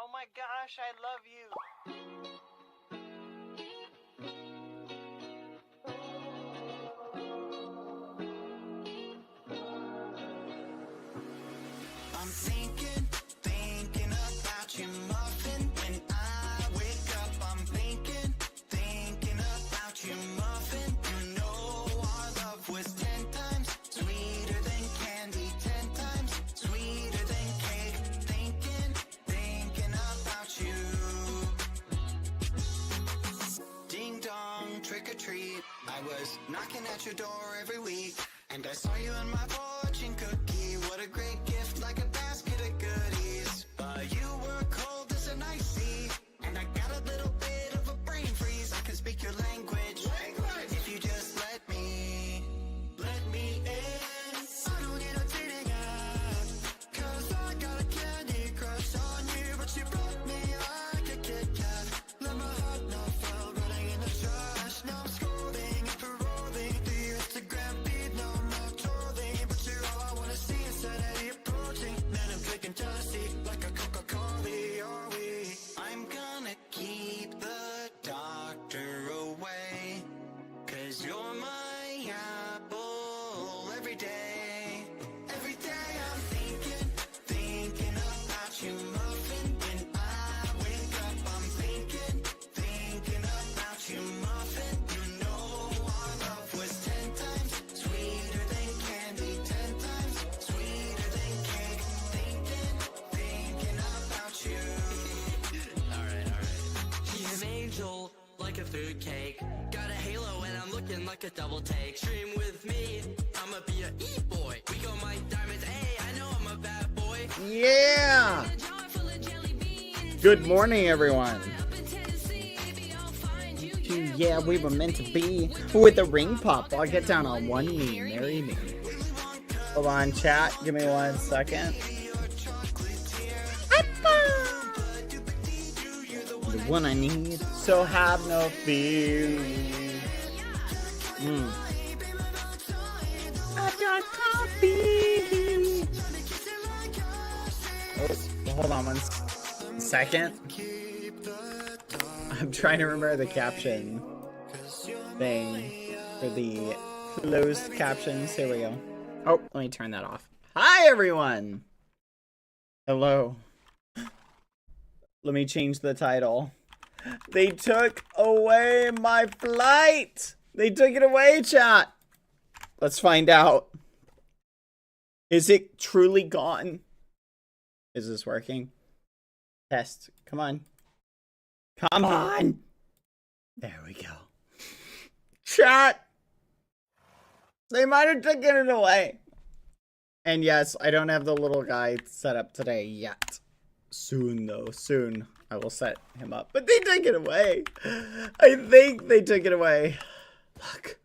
Oh my gosh, I love you. I'm thinking about you, muffin. When I wake up, I'm thinking about you, muffin. You know our love was 10 times sweeter than candy, 10 times sweeter than cake. Thinking about you. Ding dong, trick or treat. I was knocking at your door every week, and I saw you in my fortune cookie. What a great gift, like a basket of goodies. But you were cold as an ice sea, and I got a little bit of a brain freeze. I can speak your language. If you just let me in. I don't need a dating app, 'cause I got a candy crush on you. But you broke me like a Kit Kat. Let my heart not fall, running in the trash. Now I'm scrolling and paroling through your Instagram feed. No more trolling, but you're all I wanna see instead of the approaching. Man, I'm drinking jealousy like a Coca-Cola, are we? I'm gonna keep the doctor away, 'cause you're my apple every day. Every day I'm thinking about you, muffin. When I wake up, I'm thinking about you, muffin. You know our love was 10 times sweeter than candy, 10 times sweeter than cake. Thinking about you. Alright. He's an angel, like a food cake. Got a halo and I'm looking like a double take. Stream with me, I'ma be a e-boy. We go my diamonds, hey, I know I'm a bad boy. Yeah! Good morning, everyone. Yeah, we were meant to be with a ring pop. I'll get down on one knee, marry me. Hold on, chat. Give me 1 second. The one I need, so have no fear. I got coffee. Oh, hold on 1 second. I'm trying to remember the caption thing for the closed captions. Here we go. Oh, let me turn that off. Hi, everyone. Hello. Let me change the title. They took away my flight. They took it away, chat. Let's find out. Is it truly gone? Is this working? Test. Come on. Come on. There we go. Chat. They might have taken it away. And yes, I don't have the little guy set up today yet. Soon, though. Soon. I will set him up. But they took it away. I think they took it away. Look.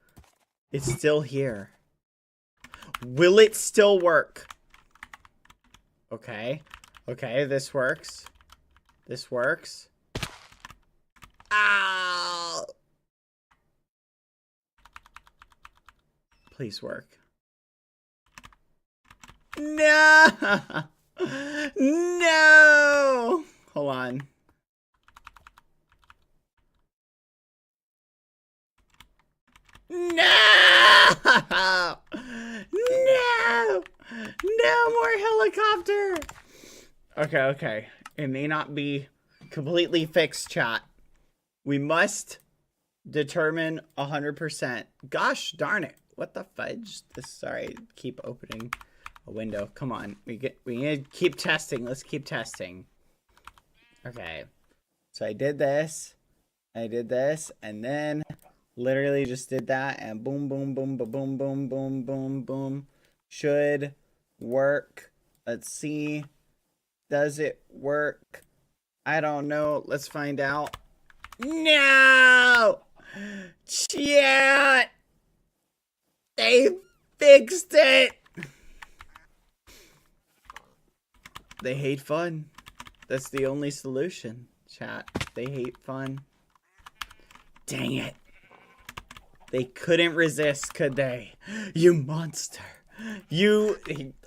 It's still here. Will it still work? Okay. Okay, this works. This works. Ow! Please work. No! No! Hold on. No! No! No more helicopter! Okay. It may not be completely fixed, chat. We must determine 100%. Gosh darn it. What the fudge? Sorry, keep opening a window. Come on. We need to keep testing. Let's keep testing. Okay. So I did this. And then literally just did that, and boom, boom, boom, boom, boom, boom, boom, boom, boom. Should work. Let's see. Does it work? I don't know. Let's find out. No! Chat! They fixed it! They hate fun. That's the only solution, chat. They hate fun. Dang it. They couldn't resist, could they? You monster.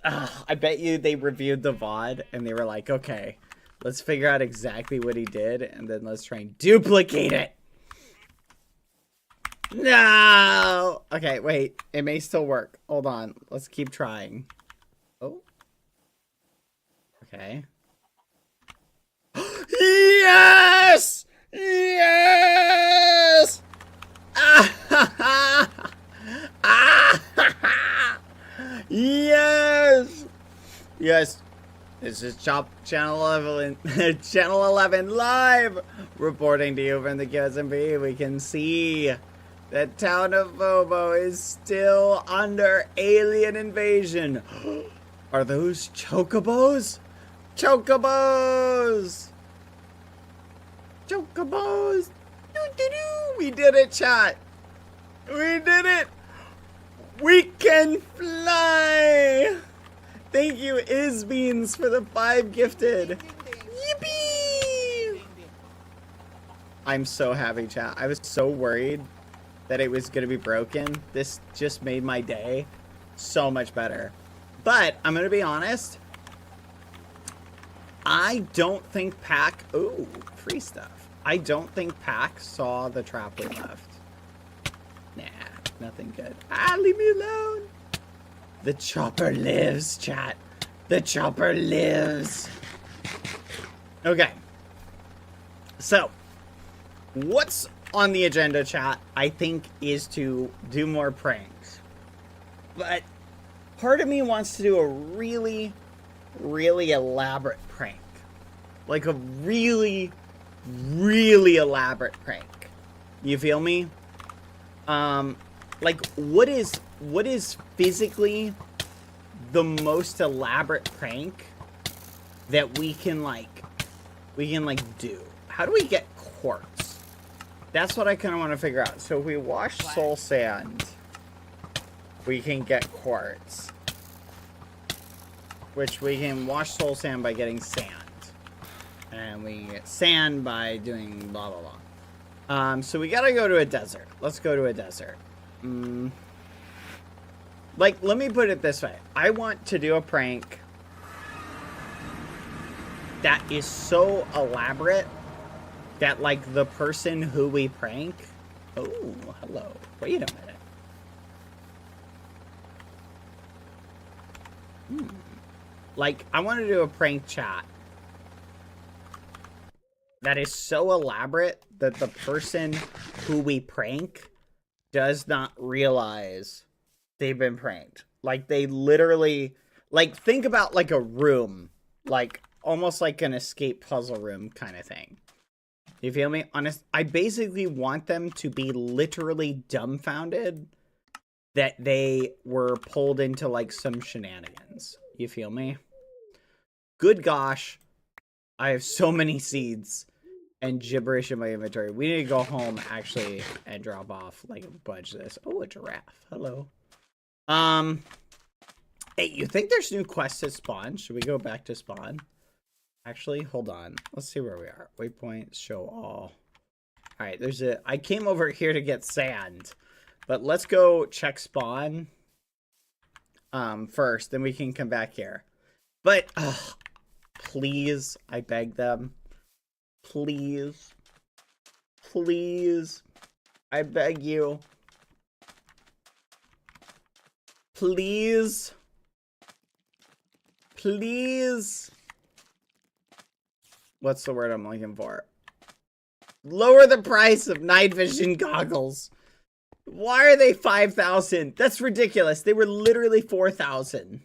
I bet you they reviewed the VOD and they were like, okay, Let's figure out exactly what he did, and then let's try and duplicate it. No! Okay, wait. It may still work. Hold on. Let's keep trying. Oh. Okay. Yes! Yes! Ah! Ah! Yes! Yes. This is Channel 11, Channel 11 live, reporting to you from the QSMP. We can see the town of Bobo is still under alien invasion. Are those chocobos? Chocobos! Chocobos! Doo-doo-doo! We did it, chat! We did it! We can fly! Thank you, Isbeans, for the 5 gifted. Yippee! I'm so happy, chat. I was so worried that it was going to be broken. This just made my day so much better. But, I'm going to be honest. I don't think Pac... Ooh, free stuff. I don't think Pac saw the trap we left. Nah, nothing good. Ah, leave me alone. The chopper lives, chat. The chopper lives. Okay. So, what's on the agenda, chat, I think, is to do more pranks. But part of me wants to do a really, really elaborate prank. Like a really, really elaborate prank. You feel me? Like, what is physically the most elaborate prank that we can do? How do we get quartz? That's what I kind of want to figure out. So if we wash soul sand, we can get quartz. Which we can wash soul sand by getting sand. And we get sand by doing blah, blah, blah. So we gotta go to a desert. Let's go to a desert. Like, let me put it this way. I want to do a prank that is so elaborate that, like, the person who we prank... Oh, hello. Wait a minute. Like, I want to do a prank chat that is so elaborate that the person who we prank does not realize they've been pranked. Like, they literally... Like, think about, like, a room. Like, almost like an escape puzzle room kind of thing. You feel me? I basically want them to be literally dumbfounded that they were pulled into, like, some shenanigans. You feel me? Good gosh. I have so many seeds and gibberish in my inventory. We need to go home, actually, and drop off, like, a bunch of this. Oh, a giraffe. Hello. Hey, you think there's new quests at spawn? Should we go back to spawn? Actually, hold on. Let's see where we are. Waypoint, show all. Alright, I came over here to get sand. But let's go check spawn first, then we can come back here. But, please, I beg them. Please. Please. I beg you. Please. Please. What's the word I'm looking for? Lower the price of night vision goggles. Why are they 5,000? That's ridiculous. They were literally 4,000.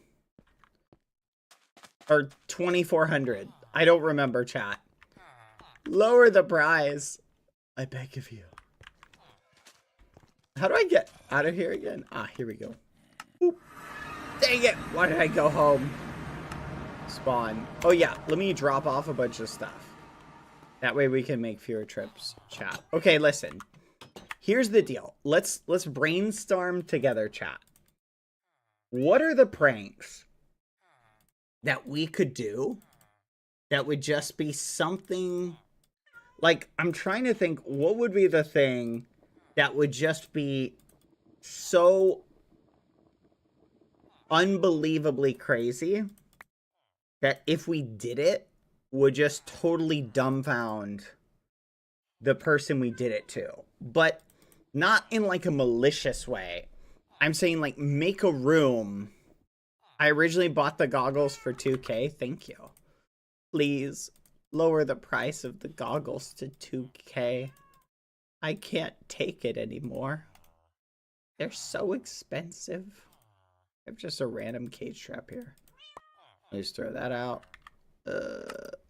Or 2,400. I don't remember, chat. Lower the price. I beg of you. How do I get out of here again? Ah, here we go. Oop. Dang it. Why did I go home? Spawn. Oh yeah, let me drop off a bunch of stuff. That way we can make fewer trips, chat. Okay, listen. Here's the deal. Let's brainstorm together, chat. What are the pranks that we could do that would just be something... Like, I'm trying to think, what would be the thing that would just be so unbelievably crazy that if we did it, would just totally dumbfound the person we did it to. But not in like a malicious way. I'm saying like make a room. I originally bought the goggles for 2K. Thank you. Please lower the price of the goggles to 2K. I can't take it anymore. They're so expensive. I have just a random cage trap here. Let's throw that out.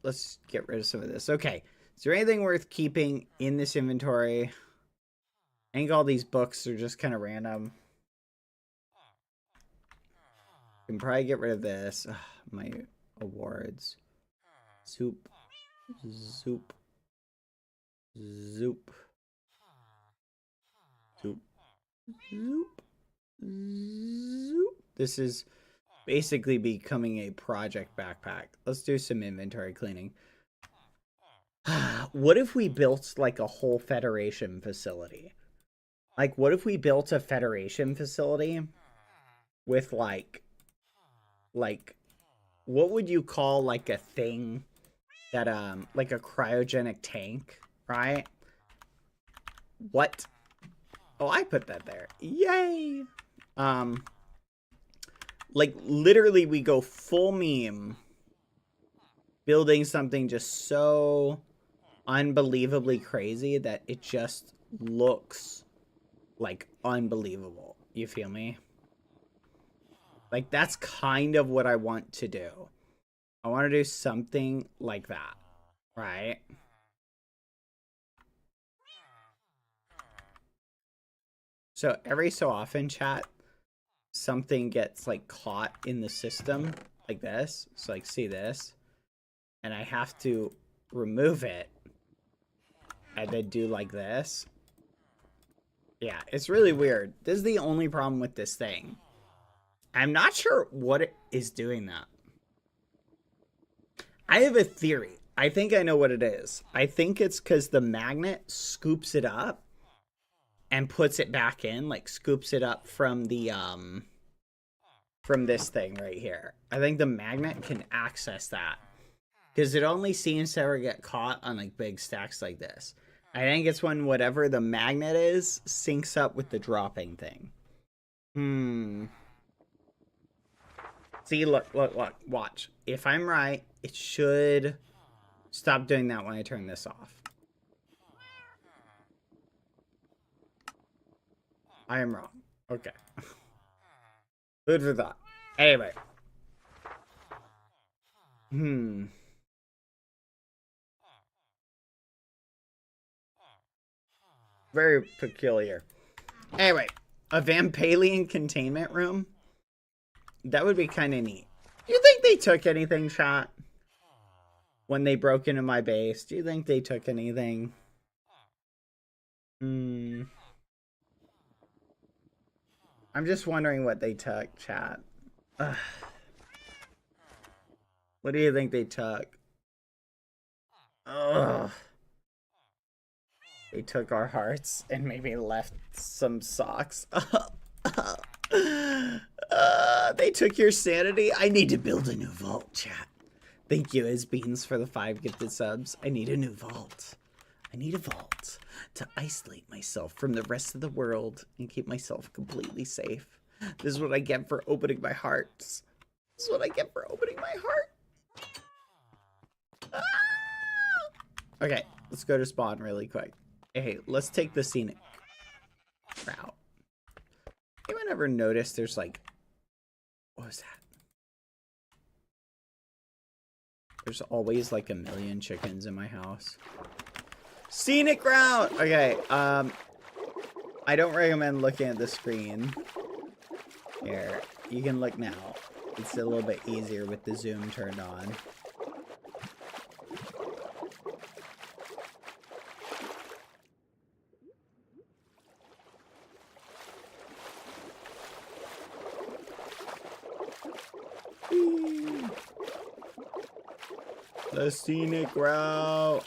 Let's get rid of some of this. Okay. Is there anything worth keeping in this inventory? I think all these books are just kind of random. Can probably get rid of this. Ugh, my awards. Zoop. Zoop. Zoop. Zoop. Zoop. Zoop. This is basically becoming a project backpack. Let's do some inventory cleaning. What if we built like a whole Federation facility? Like, what if we built a Federation facility with like, what would you call like a thing that, like a cryogenic tank, right? What? Oh, I put that there. Yay! Like, literally, we go full meme, building something just so unbelievably crazy that it just looks like unbelievable. You feel me? Like, that's kind of what I want to do. I want to do something like that, right? So every so often, chat, something gets like caught in the system like this. So like, see this, and I have to remove it and then do like this. Yeah, it's really weird. This is the only problem with this thing. I'm not sure what it is doing that. I have a theory. I think I know what it is. I think it's because the magnet scoops it up and puts it back in, like scoops it up from the from this thing right here. I think the magnet can access that because it only seems to ever get caught on like big stacks like this. I think it's when whatever the magnet is syncs up with the dropping thing. See, look, watch. If I'm right, it should stop doing that when I turn this off. I am wrong. Okay. Food for thought. Anyway. Very peculiar. Anyway, a Vampalian containment room. That would be kind of neat. Do you think they took anything, chat? When they broke into my base? Do you think they took anything? I'm just wondering what they took, chat. Ugh. What do you think they took? Ugh. They took our hearts and maybe left some socks. They took your sanity. I need to build a new vault, chat. Thank you, Isbeans, for the 5 gifted subs. I need a new vault. I need a vault to isolate myself from the rest of the world and keep myself completely safe. This is what I get for opening my hearts. This is what I get for opening my heart. Ah! Okay, let's go to spawn really quick. Hey, let's take the scenic route. Anyone ever notice there's like, what was that? There's always like a million chickens in my house. Scenic route! Okay, I don't recommend looking at the screen. Here, you can look now. It's a little bit easier with the zoom turned on. The scenic route.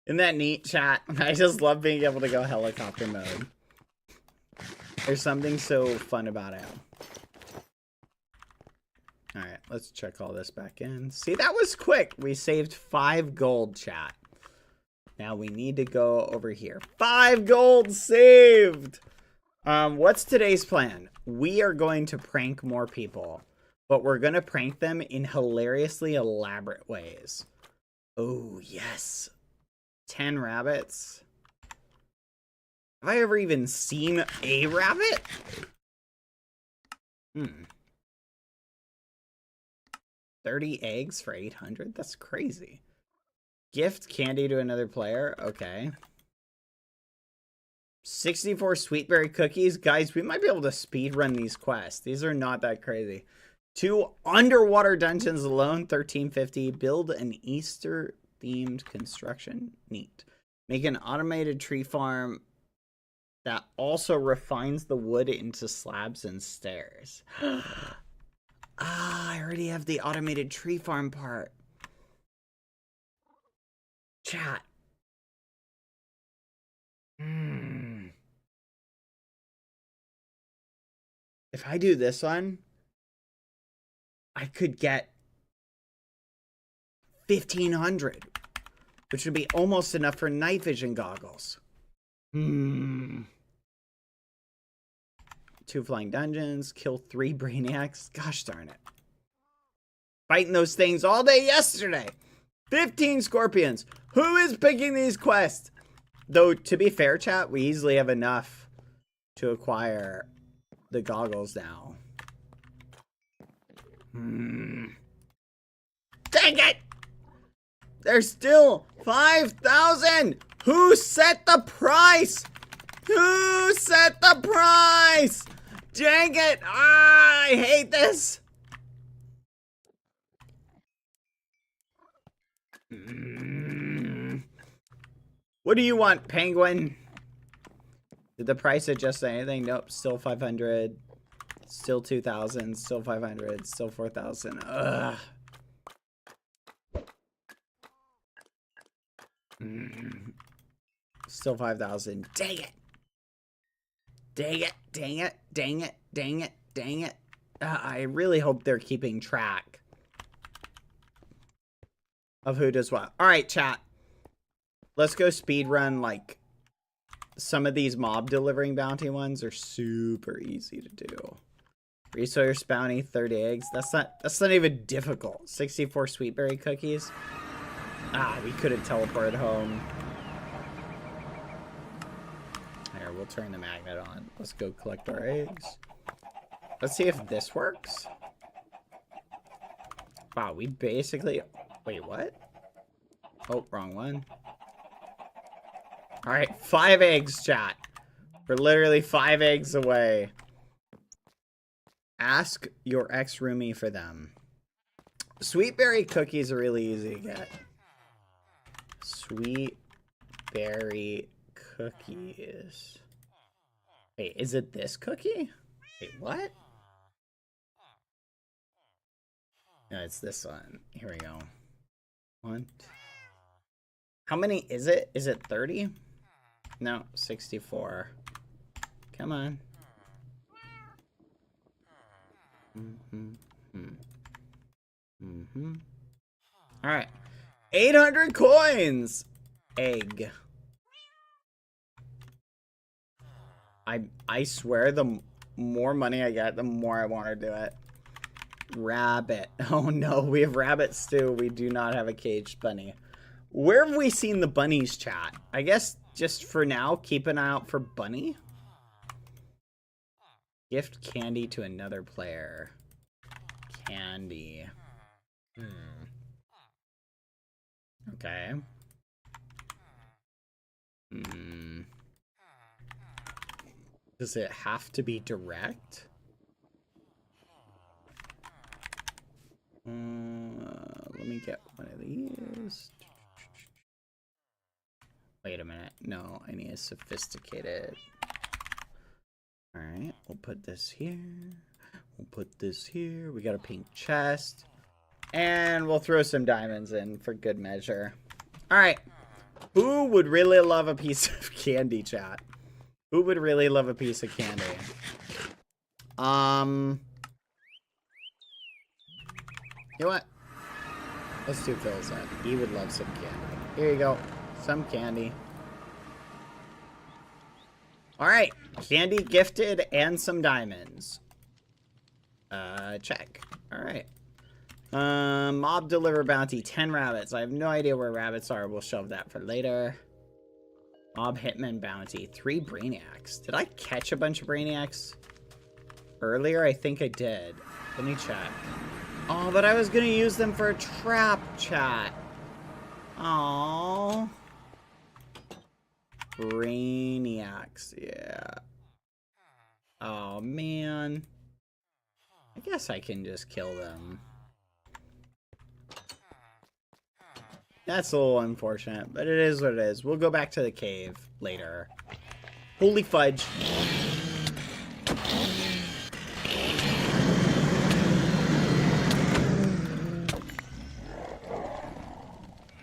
Isn't that neat, chat? I just love being able to go helicopter mode. There's something so fun about it. Alright, let's check all this back in. See, that was quick. We saved 5 gold, chat. Now we need to go over here. 5 gold saved! What's today's plan? We are going to prank more people. But we're going to prank them in hilariously elaborate ways. Oh, yes. 10 rabbits. Have I ever even seen a rabbit? 30 eggs for 800? That's crazy. Gift candy to another player? Okay. 64 sweetberry cookies? Guys, we might be able to speedrun these quests. These are not that crazy. 2 underwater dungeons alone, 1350. Build an Easter-themed construction. Neat. Make an automated tree farm that also refines the wood into slabs and stairs. I already have the automated tree farm part. Chat. If I do this one, I could get 1,500, which would be almost enough for night vision goggles. 2 flying dungeons, kill 3 brainiacs. Gosh darn it. Fighting those things all day yesterday. 15 scorpions. Who is picking these quests? Though, to be fair, chat, we easily have enough to acquire the goggles now. Dang it! There's still 5,000! Who set the price? Who set the price? Dang it! Ah, I hate this! What do you want, penguin? Did the price adjust anything? Nope, still 500. Still 2,000. Still 500. Still 4,000. Ugh. Still 5,000. Dang it! Dang it! Dang it! Dang it! Dang it! Dang it! I really hope they're keeping track of who does what. All right, chat. Let's go speedrun. Like, some of these mob delivering bounty ones are super easy to do. Resource bounty, 30 eggs. That's not even difficult. 64 sweetberry cookies. Ah, we could have teleported home. Here, we'll turn the magnet on. Let's go collect our eggs. Let's see if this works. Wow, we basically... Wait, what? Oh, wrong one. Alright, 5 eggs, chat. We're literally 5 eggs away. Ask your ex-roomie for them. Sweetberry cookies are really easy to get. Sweetberry cookies. Wait, is it this cookie? Wait, what? No, it's this one. Here we go. 1. How many is it? Is it 30? No, 64. Come on. All right. 800 coins. Egg. I swear the more money I get, the more I want to do it. Rabbit. Oh no, we have rabbits too. We do not have a caged bunny. Where have we seen the bunnies, chat? I guess just for now, keep an eye out for bunny. Gift candy to another player. Candy. Okay. Does it have to be direct? Let me get one of these. Wait a minute. No, I need a sophisticated. Alright, we'll put this here. We'll put this here. We got a pink chest. And we'll throw some diamonds in for good measure. Alright, Who would really love a piece of candy, chat? Who would really love a piece of candy? You know what? Let's do Phil's that. He would love some candy. Here you go. Some candy. Alright. Candy gifted and some diamonds. Check. Alright. Mob deliver bounty. 10 rabbits. I have no idea where rabbits are. We'll shove that for later. Mob hitman bounty. 3 brainiacs. Did I catch a bunch of brainiacs earlier? I think I did. Let me check. Oh, but I was gonna use them for a trap, chat. Oh. Brainiacs, yeah. Oh, man. I guess I can just kill them. That's a little unfortunate, but it is what it is. We'll go back to the cave later. Holy fudge.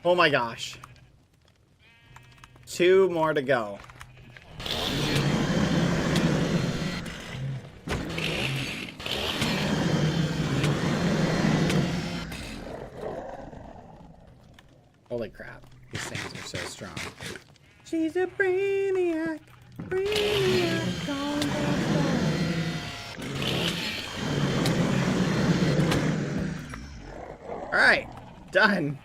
Oh my gosh. 2 more to go. Holy crap. These things are so strong. She's a brainiac. Brainiac. Alright. Done.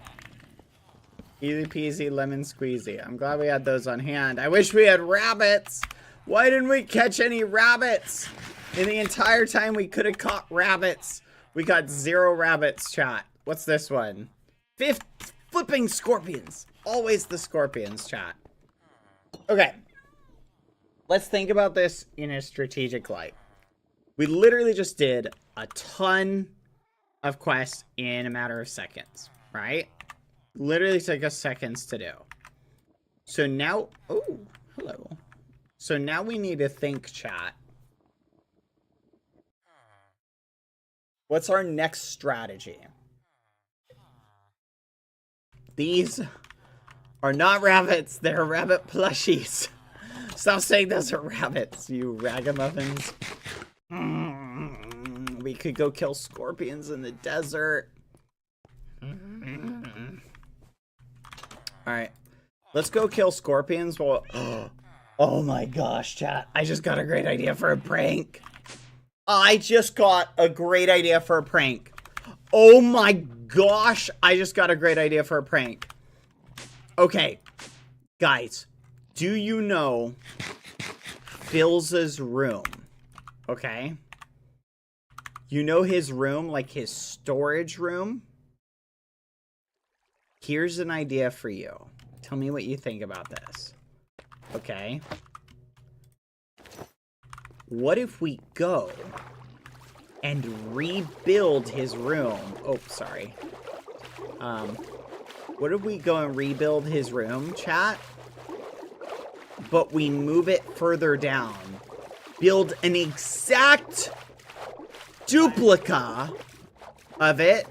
Easy peasy lemon squeezy. I'm glad we had those on hand. I wish we had rabbits. Why didn't we catch any rabbits? In the entire time we could have caught rabbits. We got 0 rabbits, chat. What's this one? 5th flipping scorpions. Always the scorpions, chat. Okay. Let's think about this in a strategic light. We literally just did a ton of quests in a matter of seconds, right? Literally took us seconds to do. So now, oh, hello. So now we need to think, chat. What's our next strategy? These are not rabbits. They're rabbit plushies. Stop saying those are rabbits, you ragamuffins. We could go kill scorpions in the desert. Alright. Let's go kill scorpions while... Oh my gosh, chat. I just got a great idea for a prank. I just got a great idea for a prank. Oh my gosh. I just got a great idea for a prank. Okay. Guys. Do you know Phil's room? Okay. You know his room, like his storage room? Here's an idea for you. Tell me what you think about this. Okay. What if we go and rebuild his room? Oh, sorry. What if we go and rebuild his room, chat? But we move it further down. Build an exact duplica of it.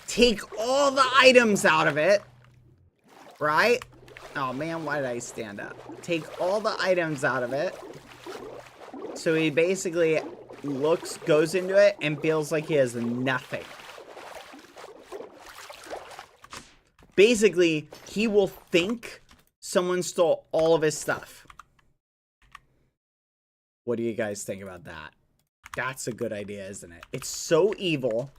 Take all the items out of it. Right? Oh man, why did I stand up? Take all the items out of it. So he basically goes into it and feels like he has nothing. Basically, he will think someone stole all of his stuff. What do you guys think about that? That's a good idea, isn't it? It's so evil.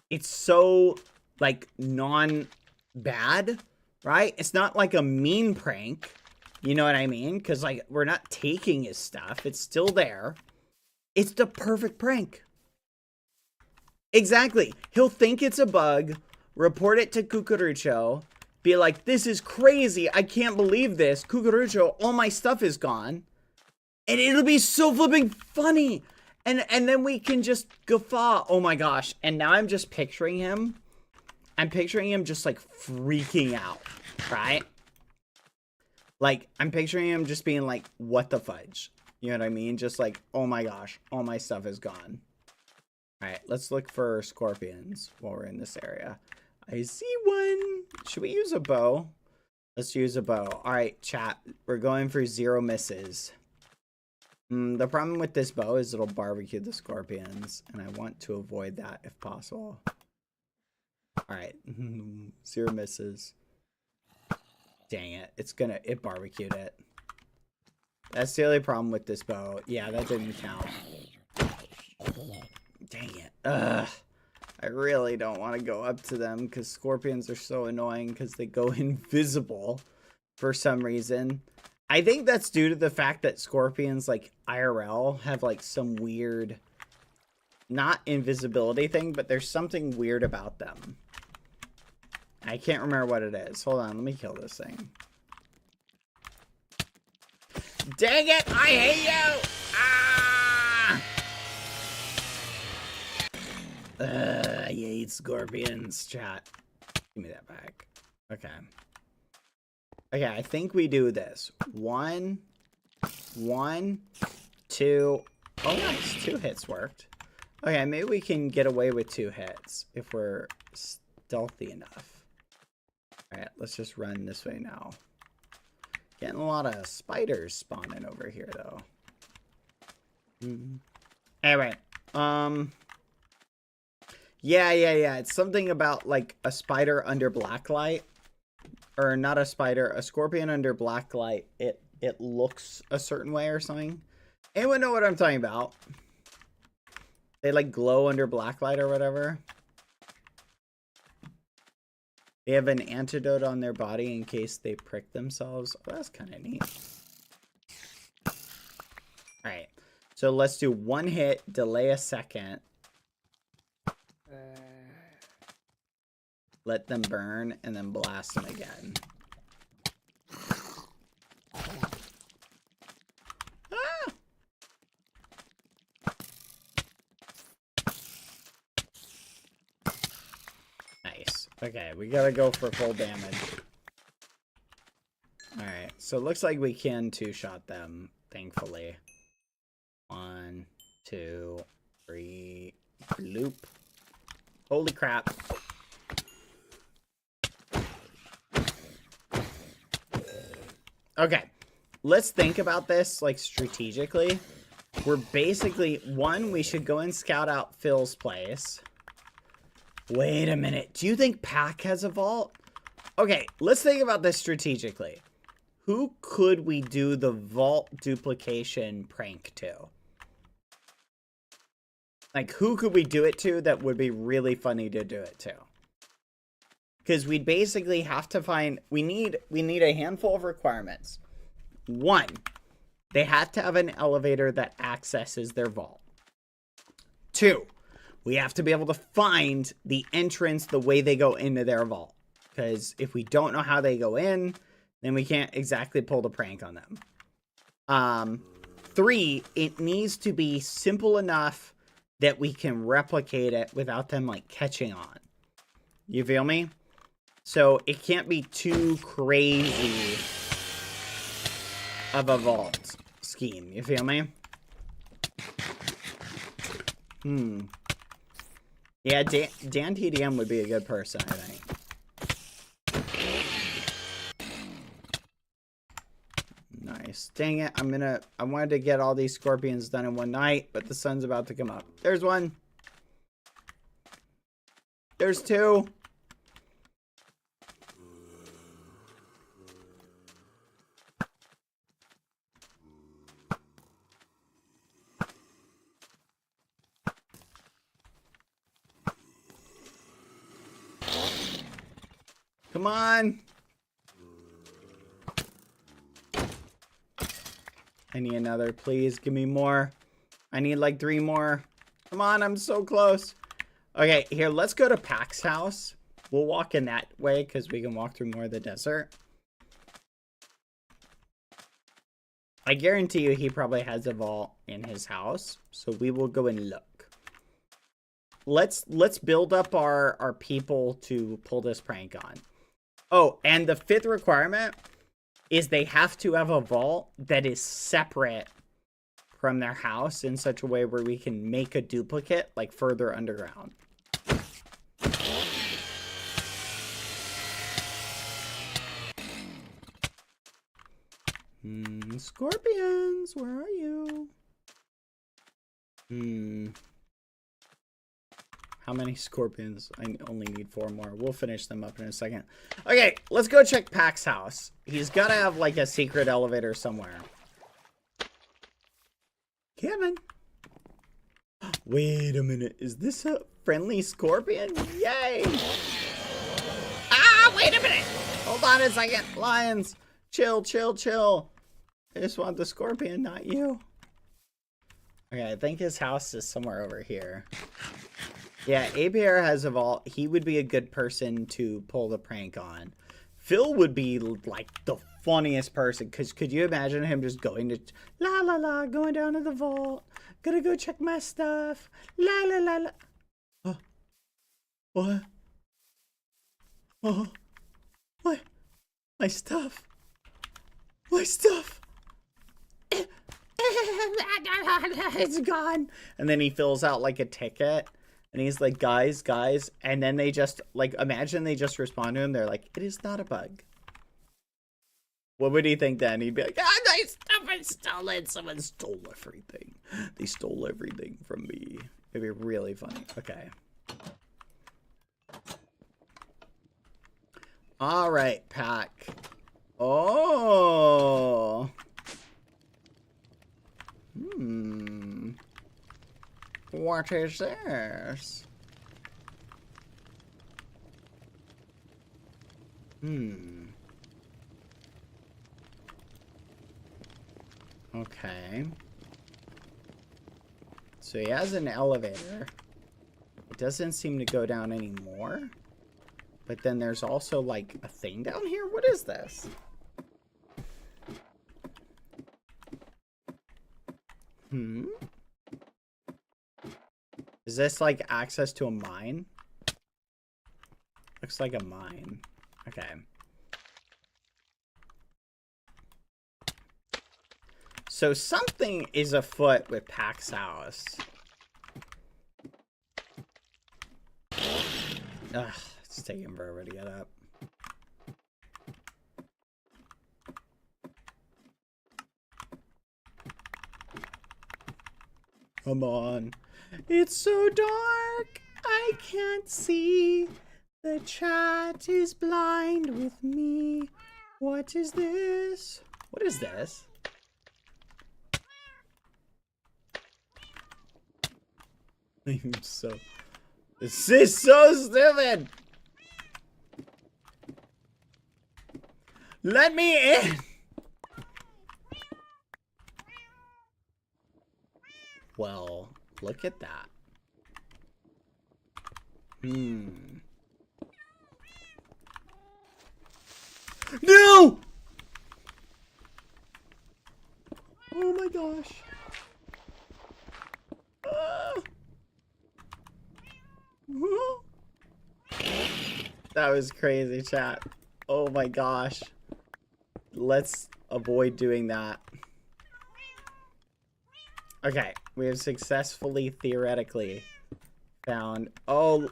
It's so, like, non-bad, right? It's not like a mean prank. You know what I mean? Because, like, we're not taking his stuff. It's still there. It's the perfect prank. Exactly. He'll think it's a bug, report it to Cucurucho, be like, this is crazy. I can't believe this. Cucurucho, all my stuff is gone. And it'll be so flipping funny. And then we can just guffaw. Oh my gosh. And now I'm just picturing him. I'm picturing him just like freaking out. Right? Like, I'm picturing him just being like, what the fudge? You know what I mean? Just like, oh my gosh. All my stuff is gone. Alright, let's look for scorpions while we're in this area. I see one. Should we use a bow? Let's use a bow. Alright, chat. We're going for 0 misses. The problem with this bow is it'll barbecue the scorpions, and I want to avoid that if possible. Alright. 0 misses. Dang it. It barbecued it. That's the only problem with this bow. Yeah, that didn't count. Dang it. Ugh. I really don't want to go up to them because scorpions are so annoying because they go invisible for some reason. I think that's due to the fact that scorpions, like IRL, have like some weird, not invisibility thing, but there's something weird about them. I can't remember what it is. Hold on, let me kill this thing. Dang it! I hate you! Ah! I hate scorpions, chat. Give me that back. Okay. Okay, I think we do this. 1, 2. Oh, nice. 2 hits worked. Okay, maybe we can get away with 2 hits if we're stealthy enough. Alright, let's just run this way now. Getting a lot of spiders spawning over here, though. Anyway, yeah. It's something about, like, a spider under blacklight. Or not a spider, a scorpion under blacklight. It looks a certain way or something. Anyone know what I'm talking about? They, like, glow under blacklight or whatever. They have an antidote on their body in case they prick themselves. Oh, that's kind of neat. Alright. So let's do 1 hit, delay a second. Let them burn, and then blast them again. Ah! Nice. Okay, we gotta go for full damage. Alright, so it looks like we can 2-shot them, thankfully. 1, 2, 3, bloop. Holy crap. Okay, let's think about this, like, strategically. We're basically, 1, we should go and scout out Phil's place. Wait a minute. Do you think Pac has a vault? Okay, let's think about this strategically. Who could we do the vault duplication prank to? Like, who could we do it to that would be really funny to do it to? Because we'd basically have to find... We need a handful of requirements. 1, they have to have an elevator that accesses their vault. 2, we have to be able to find the entrance the way they go into their vault. Because if we don't know how they go in, then we can't exactly pull the prank on them. 3, it needs to be simple enough that we can replicate it without them, like, catching on. You feel me? So it can't be too crazy of a vault scheme. You feel me? Yeah, Dan TDM would be a good person, I think. Nice. Dang it. I wanted to get all these scorpions done in one night, but the sun's about to come up. There's 1. There's 2. Come on. I need another, please. Give me more. I need like 3 more. Come on, I'm so close. Okay, here, let's go to Pac's house. We'll walk in that way because we can walk through more of the desert. I guarantee you he probably has a vault in his house. So we will go and look. Let's build up our people to pull this prank on. Oh, and the 5th requirement is they have to have a vault that is separate from their house in such a way where we can make a duplicate, like, further underground. Scorpions, where are you? How many scorpions? I only need 4 more. We'll finish them up in a second. Okay, let's go check Pac's house. He's got to have, like, a secret elevator somewhere. Kevin. Wait a minute. Is this a friendly scorpion? Yay! Ah, wait a minute! Hold on a second. Lions, chill, chill, chill. I just want the scorpion, not you. Okay, I think his house is somewhere over here. Yeah, APR has evolved. He would be a good person to pull the prank on. Phil would be, like, the funniest person. Because could you imagine him just going to... La, la, la, going down to the vault. Gonna go check my stuff. La, la, la, la. Oh. What? Oh. What? My stuff. My stuff. It's gone. And then he fills out, like, a ticket. And he's like, guys, guys. And then they just, like, imagine they just respond to him. They're like, it is not a bug. What would he think then? He'd be like, ah, my stuff is stolen. Someone stole everything. They stole everything from me. It'd be really funny. Okay. All right, Pac. Oh. What is this? Okay. So he has an elevator. It doesn't seem to go down anymore. But then there's also, like, a thing down here. What is this? Is this, like, access to a mine? Looks like a mine. Okay. So something is afoot with Pac's house. Ugh, it's taking forever to get up. Come on. It's so dark, I can't see. The chat is blind with me. What is this? What is this? This is so stupid. Let me in. Well, look at that. No! Oh my gosh. That was crazy, chat. Oh my gosh. Let's avoid doing that. Okay, we have successfully, theoretically, found... Oh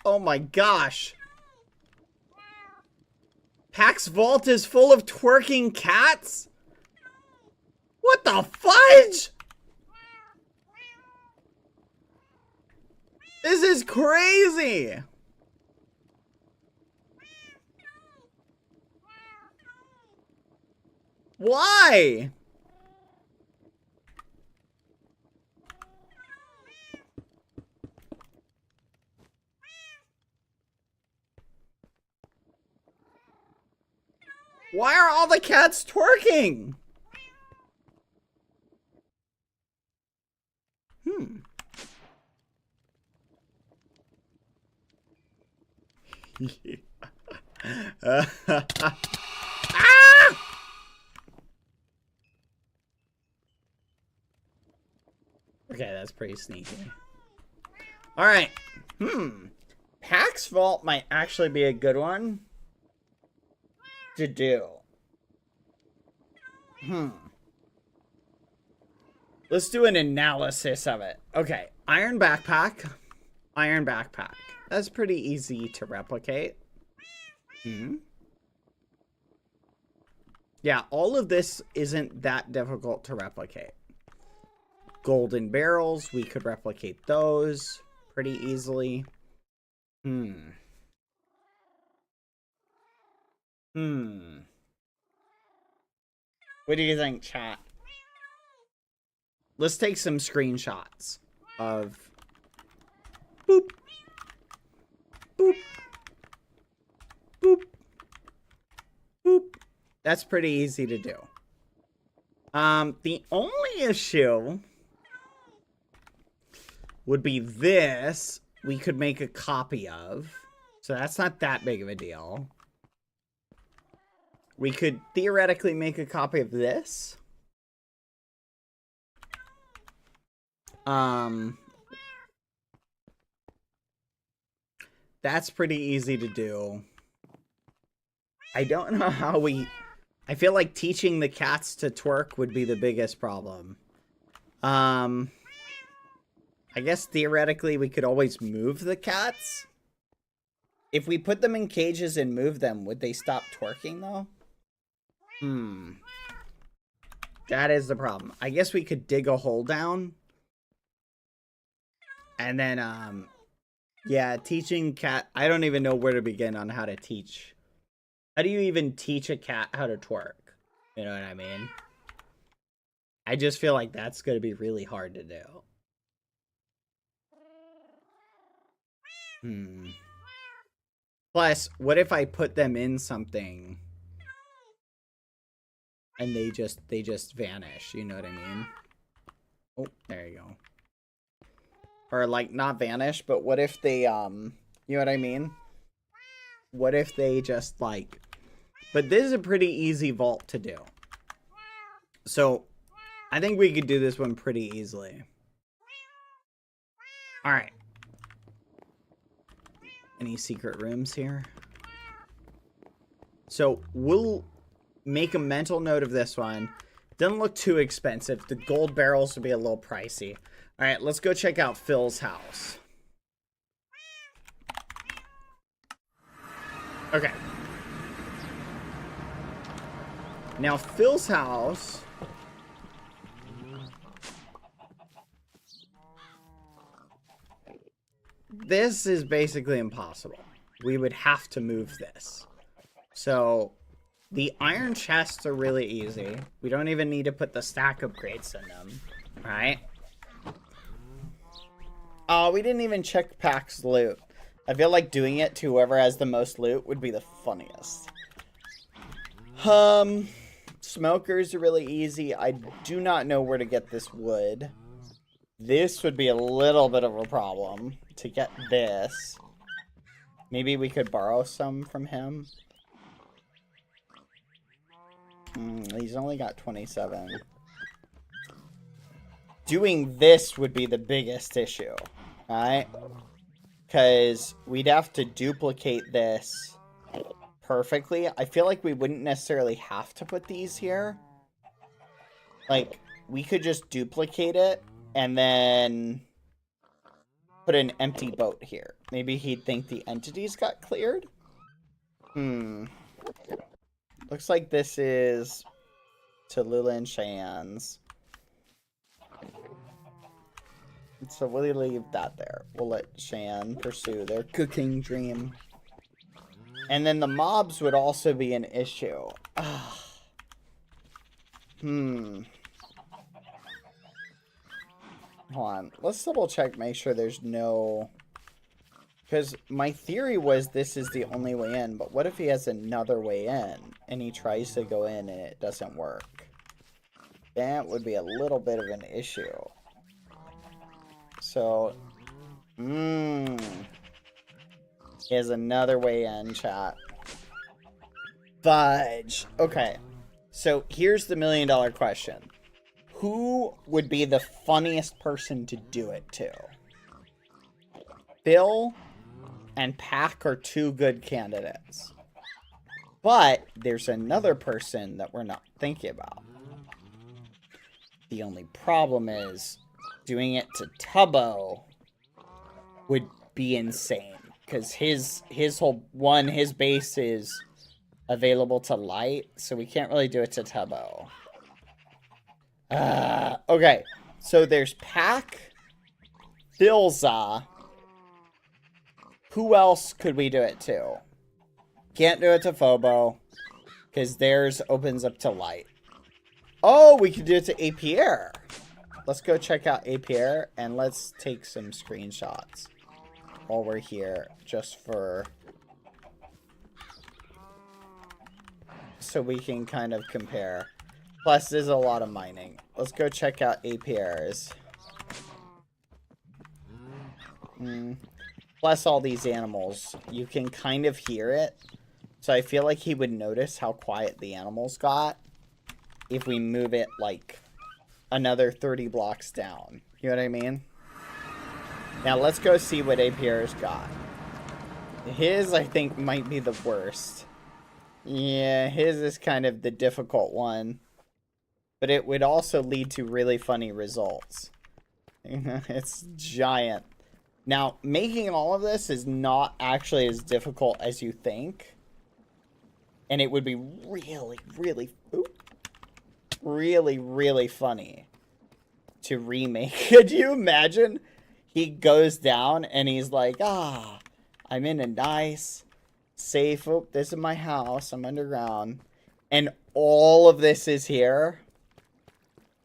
my gosh. Pac's vault is full of twerking cats? What the fudge? This is crazy. Why? Why are all the cats twerking? Ah! Okay, that's pretty sneaky. Alright. Pac's vault might actually be a good one to do. Let's do an analysis of it. Okay, iron backpack. Iron backpack. That's pretty easy to replicate. Yeah, all of this isn't that difficult to replicate. Golden barrels, we could replicate those pretty easily. What do you think, chat? Let's take some screenshots of... Boop. Boop. Boop. Boop. That's pretty easy to do. The only issue would be this we could make a copy of. So that's not that big of a deal. We could theoretically make a copy of this. That's pretty easy to do. I don't know how we... I feel like teaching the cats to twerk would be the biggest problem. I guess theoretically we could always move the cats. If we put them in cages and move them, would they stop twerking though? That is the problem. I guess we could dig a hole down. And then, yeah, teaching cat... I don't even know where to begin on how to teach. How do you even teach a cat how to twerk? You know what I mean? I just feel like that's going to be really hard to do. Plus, what if I put them in something and they just vanish? You know what I mean? Oh, there you go. Or like not vanish, but what if they you know what I mean? What if they just like... But this is a pretty easy vault to do. So, I think we could do this one pretty easily. Alright. Any secret rooms here? So, we'll make a mental note of this one. Doesn't look too expensive. The gold barrels would be a little pricey. Alright, let's go check out Phil's house. Okay. Now, Phil's house... This is basically impossible. We would have to move this. So, the iron chests are really easy. We don't even need to put the stack upgrades in them. Right? Oh, we didn't even check Pack's loot. I feel like doing it to whoever has the most loot would be the funniest. Smokers are really easy. I do not know where to get this wood. This would be a little bit of a problem to get this. Maybe we could borrow some from him. He's only got 27. Doing this would be the biggest issue, right? Because we'd have to duplicate this perfectly. I feel like we wouldn't necessarily have to put these here. Like, we could just duplicate it and then put an empty boat here. Maybe he'd think the entities got cleared? Looks like this is Tallulah and Cheyenne's. So we'll leave that there. We'll let Cheyenne pursue their cooking dream. And then the mobs would also be an issue. Hold on. Let's double check, make sure there's no... Because my theory was this is the only way in, but what if he has another way in, and he tries to go in and it doesn't work? That would be a little bit of an issue. So, he has another way in, chat. Fudge. Okay, so here's the $1,000,000 question. Who would be the funniest person to do it to? Phil and Pack are two good candidates. But there's another person that we're not thinking about. The only problem is doing it to Tubbo would be insane. Because his whole his base is available to light, so we can't really do it to Tubbo. Okay, so there's Pack, Filza. Who else could we do it to? Can't do it to Phobo, because theirs opens up to light. Oh, we could do it to Apier. Let's go check out Apier, and let's take some screenshots while we're here, just for... so we can kind of compare. Plus, there's a lot of mining. Let's go check out Apier's. Plus all these animals. You can kind of hear it. So I feel like he would notice how quiet the animals got if we move it like another 30 blocks down. You know what I mean? Now let's go see what Apier's got. His, I think, might be the worst. Yeah, his is kind of the difficult one. But it would also lead to really funny results. It's giant. Now, making all of this is not actually as difficult as you think. And it would be really, really funny to remake. Could you imagine? He goes down and he's like, I'm in a nice, safe, this is my house, I'm underground. And all of this is here.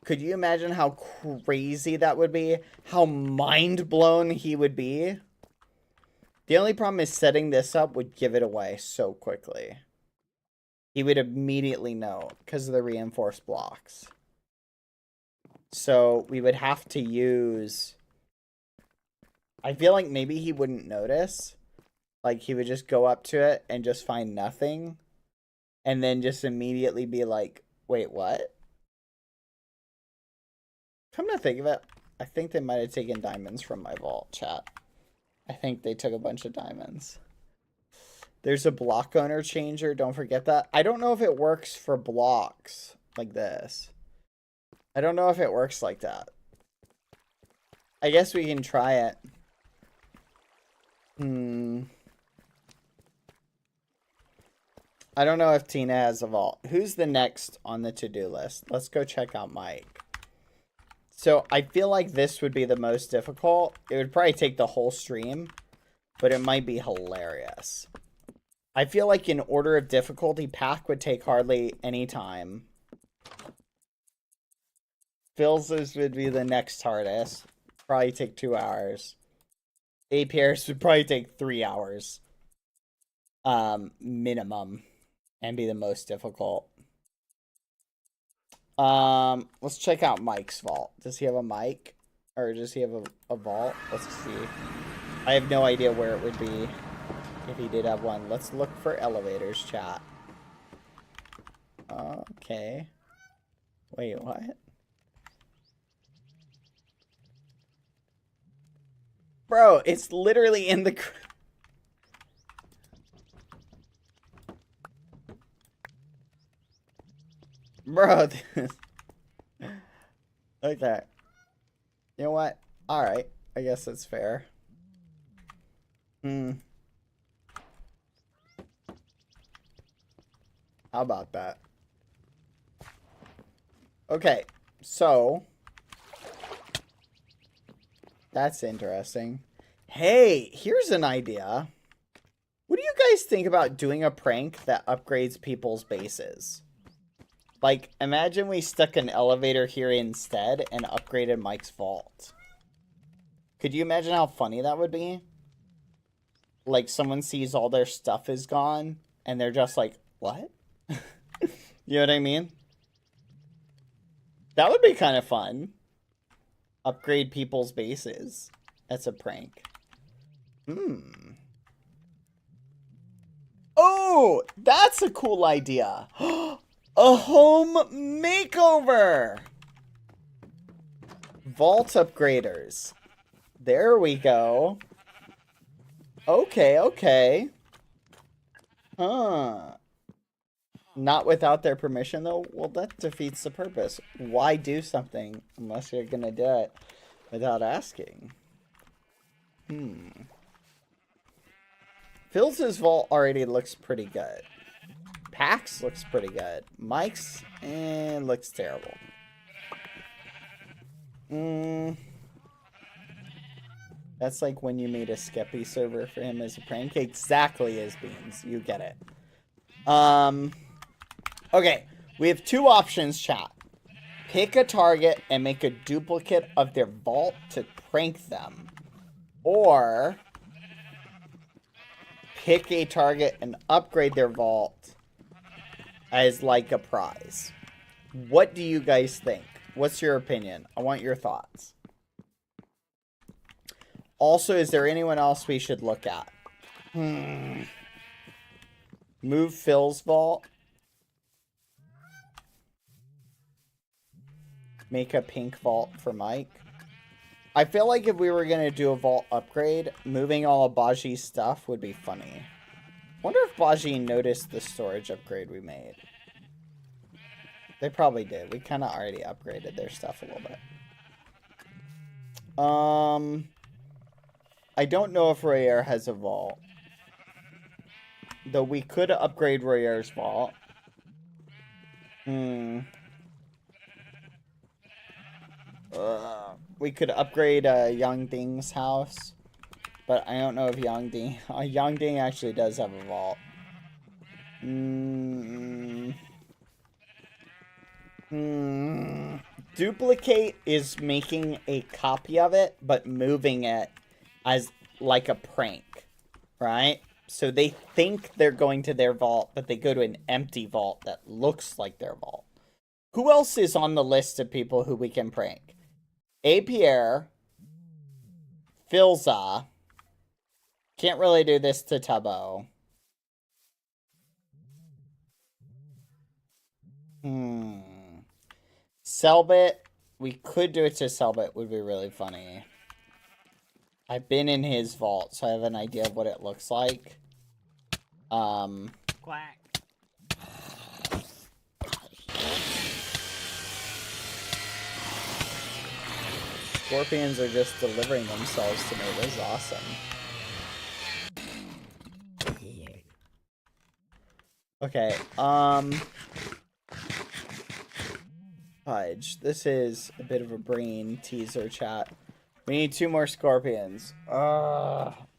Could you imagine how crazy that would be? How mind blown he would be? The only problem is setting this up would give it away so quickly. He would immediately know because of the reinforced blocks. So we would have to use... I feel like maybe he wouldn't notice. Like he would just go up to it and just find nothing. And then just immediately be like, wait, what? Come to think of it, I think they might have taken diamonds from my vault, chat. I think they took a bunch of diamonds. There's a block owner changer, don't forget that. I don't know if it works for blocks like this. I don't know if it works like that. I guess we can try it. I don't know if Tina has a vault. Who's the next on the to-do list? Let's go check out Mike. So I feel like this would be the most difficult. It would probably take the whole stream, but it might be hilarious. I feel like in order of difficulty, Pack would take hardly any time. Phil's would be the next hardest. Probably take 2 hours. Apier's would probably take 3 hours. Minimum. And be the most difficult. Let's check out Mike's vault. Does he have a mic? Or does he have a vault? Let's see. I have no idea where it would be if he did have one. Let's look for elevators, chat. Okay. Wait, what? Bro, it's literally in the... Bro, okay. You know what? Alright. I guess that's fair. How about that? Okay, so... that's interesting. Hey, here's an idea. What do you guys think about doing a prank that upgrades people's bases? Like, imagine we stuck an elevator here instead and upgraded Mike's vault. Could you imagine how funny that would be? Like, someone sees all their stuff is gone, and they're just like, what? You know what I mean? That would be kind of fun. Upgrade people's bases. That's a prank. Oh, that's a cool idea. A home makeover. Vault upgraders. There we go. Okay, okay. Not without their permission, though? Well, that defeats the purpose. Why do something unless you're gonna do it without asking? Phil's vault already looks pretty good. Pax looks pretty good. Mike's looks terrible. That's like when you made a Skeppy server for him as a prank. Exactly as Beans. You get it. Okay. We have two options, chat. Pick a target and make a duplicate of their vault to prank them. Or pick a target and upgrade their vault as like a prize. What do you guys think? What's your opinion? I want your thoughts. Also, is there anyone else we should look at? Move Phil's vault. Make a pink vault for Mike. I feel like if we were going to do a vault upgrade, moving all of Baji's stuff would be funny. Wonder if Baji noticed the storage upgrade we made. They probably did. We kind of already upgraded their stuff a little bit. I don't know if Royer has a vault. Though we could upgrade Royer's vault. We could upgrade Yang Ding's house. But I don't know if Yang Ding actually does have a vault. Duplicate is making a copy of it, but moving it as like a prank, right? So they think they're going to their vault, but they go to an empty vault that looks like their vault. Who else is on the list of people who we can prank? A. Pierre, Philza. Can't really do this to Tubbo. Selbit. We could do it to Selbit. Would be really funny. I've been in his vault, so I have an idea of what it looks like. Quack. Scorpions are just delivering themselves to me. This is awesome. Okay, Fudge. This is a bit of a brain teaser, chat. We need 2 more Scorpions.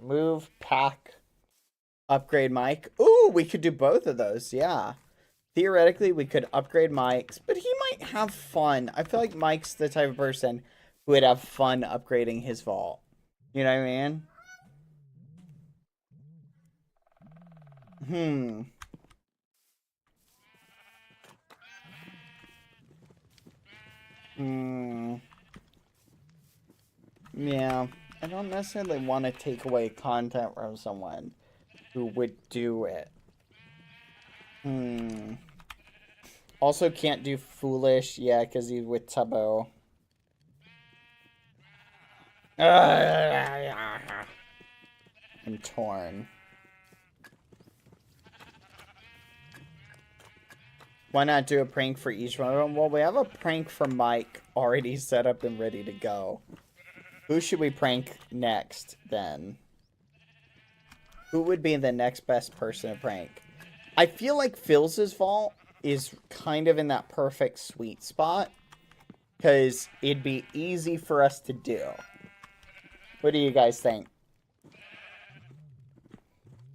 Move, pack, upgrade Mike. Ooh, we could do both of those, yeah. Theoretically, we could upgrade Mike's, but he might have fun. I feel like Mike's the type of person who would have fun upgrading his vault. You know what I mean? Yeah, I don't necessarily want to take away content from someone who would do it. Also can't do Foolish, yeah, because he's with Tubbo. I'm torn. Why not do a prank for each one of them? Well, we have a prank for Mike already set up and ready to go. Who should we prank next, then? Who would be the next best person to prank? I feel like Phil's vault is kind of in that perfect sweet spot. Because it'd be easy for us to do. What do you guys think?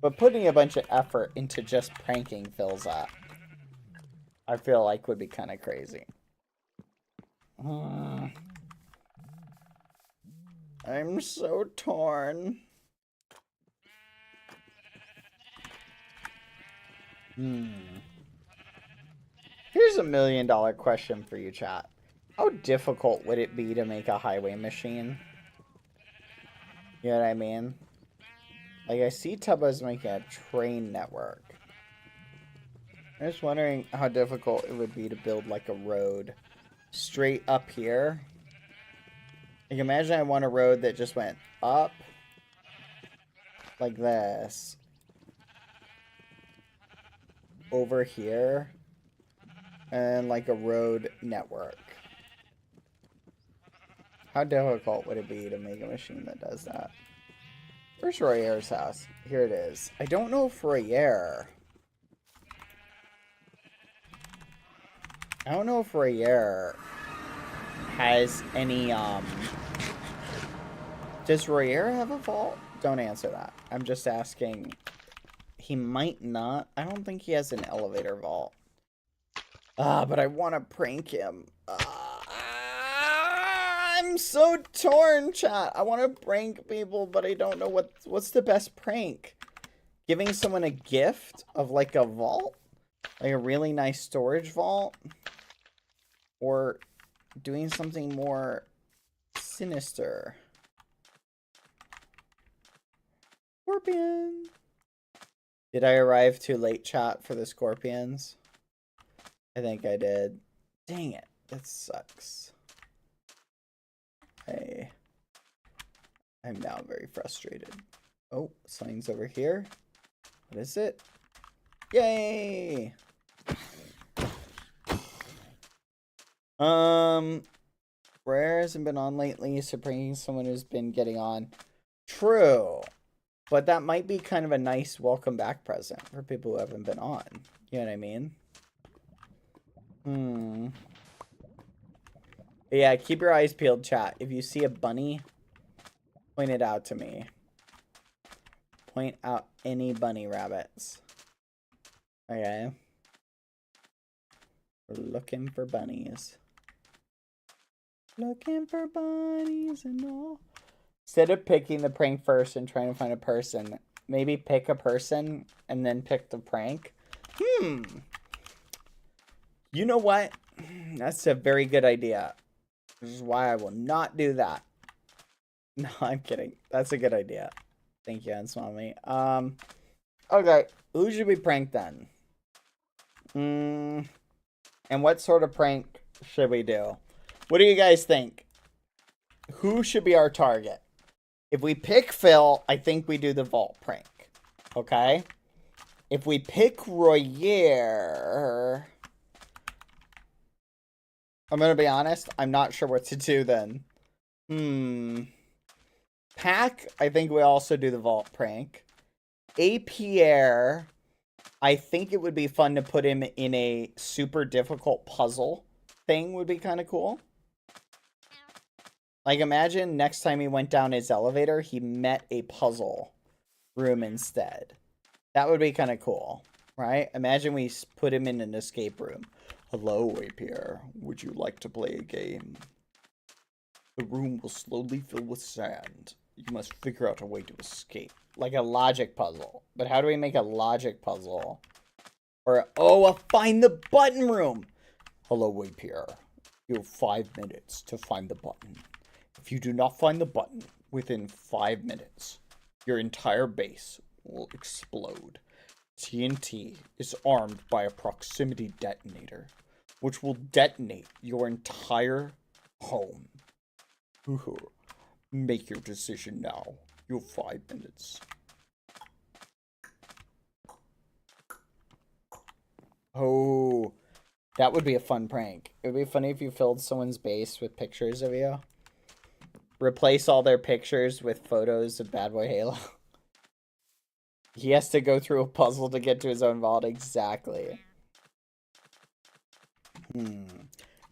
But putting a bunch of effort into just pranking Phil's up, I feel like would be kind of crazy. I'm so torn. Here's a $1 million question for you, chat. How difficult would it be to make a highway machine? You know what I mean? Like, I see Tubbo's making a train network. I'm just wondering how difficult it would be to build, like, a road straight up here. Like, imagine I want a road that just went up like this. Over here. And, like, a road network. How difficult would it be to make a machine that does that? Where's Royer's house? Here it is. I don't know if Royer I don't know if Royer has any, Does Royer have a vault? Don't answer that. I'm just asking. He might not. I don't think he has an elevator vault. But I want to prank him. I'm so torn, chat. I want to prank people, but I don't know what's the best prank. Giving someone a gift of, like, a vault? Like a really nice storage vault? Or doing something more sinister? Scorpion! Did I arrive too late, chat, for the scorpions? I think I did. Dang it. That sucks. I'm now very frustrated. Oh, something's over here. What is it? Yay! Rare hasn't been on lately, so bringing someone who's been getting on. True. But that might be kind of a nice welcome back present for people who haven't been on. You know what I mean? Yeah, keep your eyes peeled, chat. If you see a bunny, point it out to me. Point out any bunny rabbits. Okay. We're looking for bunnies. Looking for bunnies and all. Instead of picking the prank first and trying to find a person, maybe pick a person and then pick the prank. You know what? That's a very good idea. This is why I will not do that. No, I'm kidding. That's a good idea. Thank you, Answami. Okay. Who should we prank then? And what sort of prank should we do? What do you guys think? Who should be our target? If we pick Phil, I think we do the vault prank. Okay? If we pick Royer, I'm going to be honest, I'm not sure what to do then. Pack, I think we also do the vault prank. A. Pierre, I think it would be fun to put him in a super difficult puzzle thing would be kind of cool. Like, imagine next time he went down his elevator, he met a puzzle room instead. That would be kind of cool, right? Imagine we put him in an escape room. Hello, Pierre. Would you like to play a game? The room will slowly fill with sand. You must figure out a way to escape. Like a logic puzzle. But how do we make a logic puzzle? Or, oh, a find the button room. Hello, Pierre. You have 5 minutes to find the button. If you do not find the button within 5 minutes, your entire base will explode. TNT is armed by a proximity detonator, which will detonate your entire home. Make your decision now. You have 5 minutes. Oh, that would be a fun prank. It would be funny if you filled someone's base with pictures of you. Replace all their pictures with photos of Bad Boy Halo. He has to go through a puzzle to get to his own vault. Exactly.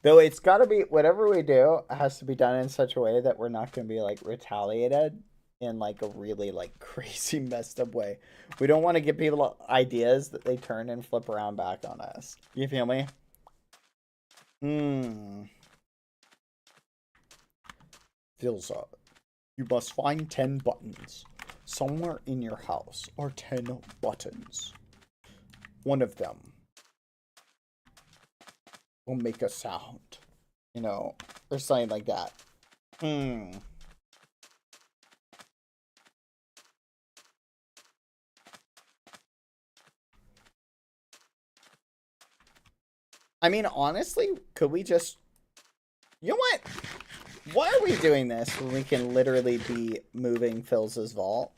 Though it's got to be, whatever we do, it has to be done in such a way that we're not going to be, like, retaliated in, like, a really, like, crazy messed up way. We don't want to give people ideas that they turn and flip around back on us. You feel me? Feels up. You must find 10 buttons somewhere in your house, or 10 buttons. One of them will make a sound, you know, or something like that. I mean, honestly, could we just, you know what? Why are we doing this when we can literally be moving Phil's vault?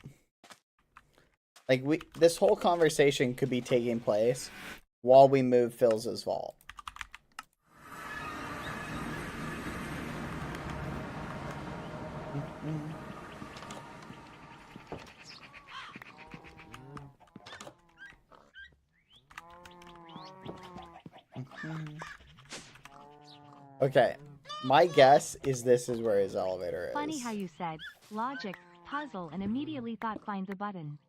Like, this whole conversation could be taking place while we move Phil's vault. Okay. My guess is this is where his elevator is. Funny how you said logic, puzzle, and immediately thought find the button.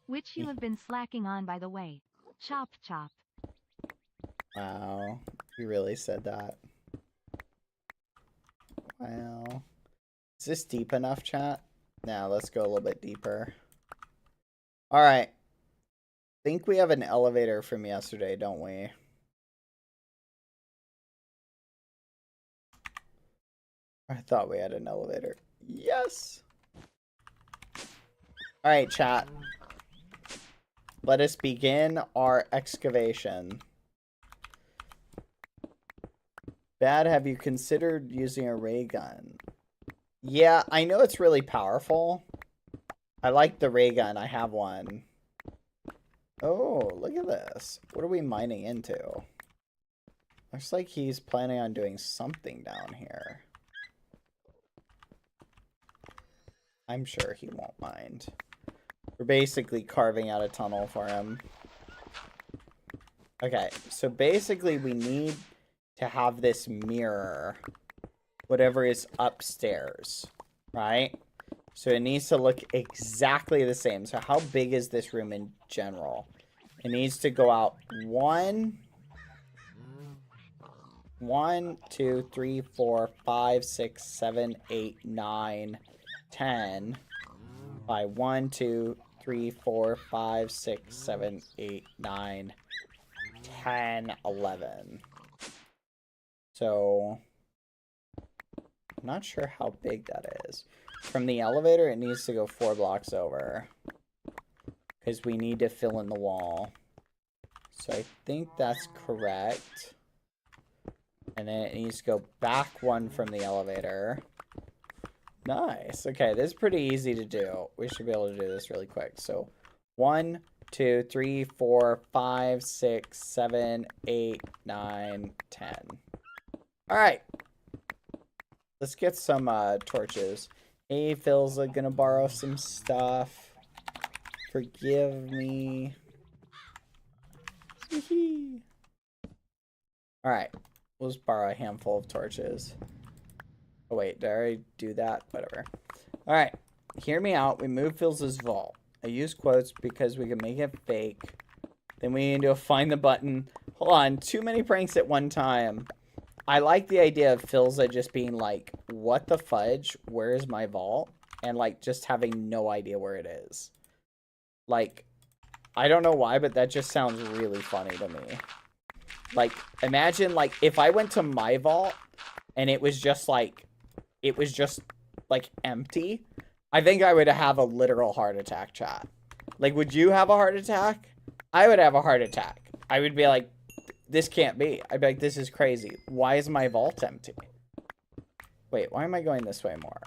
Which you have been slacking on, by the way. Chop chop. Wow. You really said that. Wow. Is this deep enough, chat? Now let's go a little bit deeper. Alright. Think we have an elevator from yesterday, don't we? I thought we had an elevator. Yes! Alright, chat. Let us begin our excavation. Bad, have you considered using a ray gun? Yeah, I know it's really powerful. I like the ray gun. I have one. Oh, look at this. What are we mining into? Looks like he's planning on doing something down here. I'm sure he won't mind. We're basically carving out a tunnel for him. Okay, so basically we need to have this mirror, whatever is upstairs, right? So it needs to look exactly the same. So how big is this room in general? It needs to go out 1, 2, 3, 4, 5, 6, 7, 8, 9, 10 by 1, 2, 3, 4, 5, 6, 7, 8, 9, 10, 11. So I'm not sure how big that is. From the elevator, it needs to go 4 blocks over. Because we need to fill in the wall. So I think that's correct. And then it needs to go back 1 from the elevator. Nice. Okay, this is pretty easy to do. We should be able to do this really quick. So 1, 2, 3, 4, 5, 6, 7, 8, 9, 10. Alright. Let's get some torches. Hey, Phil's gonna borrow some stuff. Forgive me. Alright. We'll just borrow a handful of torches. Oh, wait. Did I already do that? Whatever. Alright. Hear me out. We move Phil's vault. I use quotes because we can make it fake. Then we need to find the button. Hold on. Too many pranks at one time. I like the idea of Phil's just being like, what the fudge? Where is my vault? And like just having no idea where it is. Like, I don't know why, but that just sounds really funny to me. Like, imagine like if I went to my vault and it was just like empty. I think I would have a literal heart attack, chat. Like, would you have a heart attack? I would have a heart attack. I would be like, this can't be. I'd be like, this is crazy. Why is my vault empty? Wait, why am I going this way more?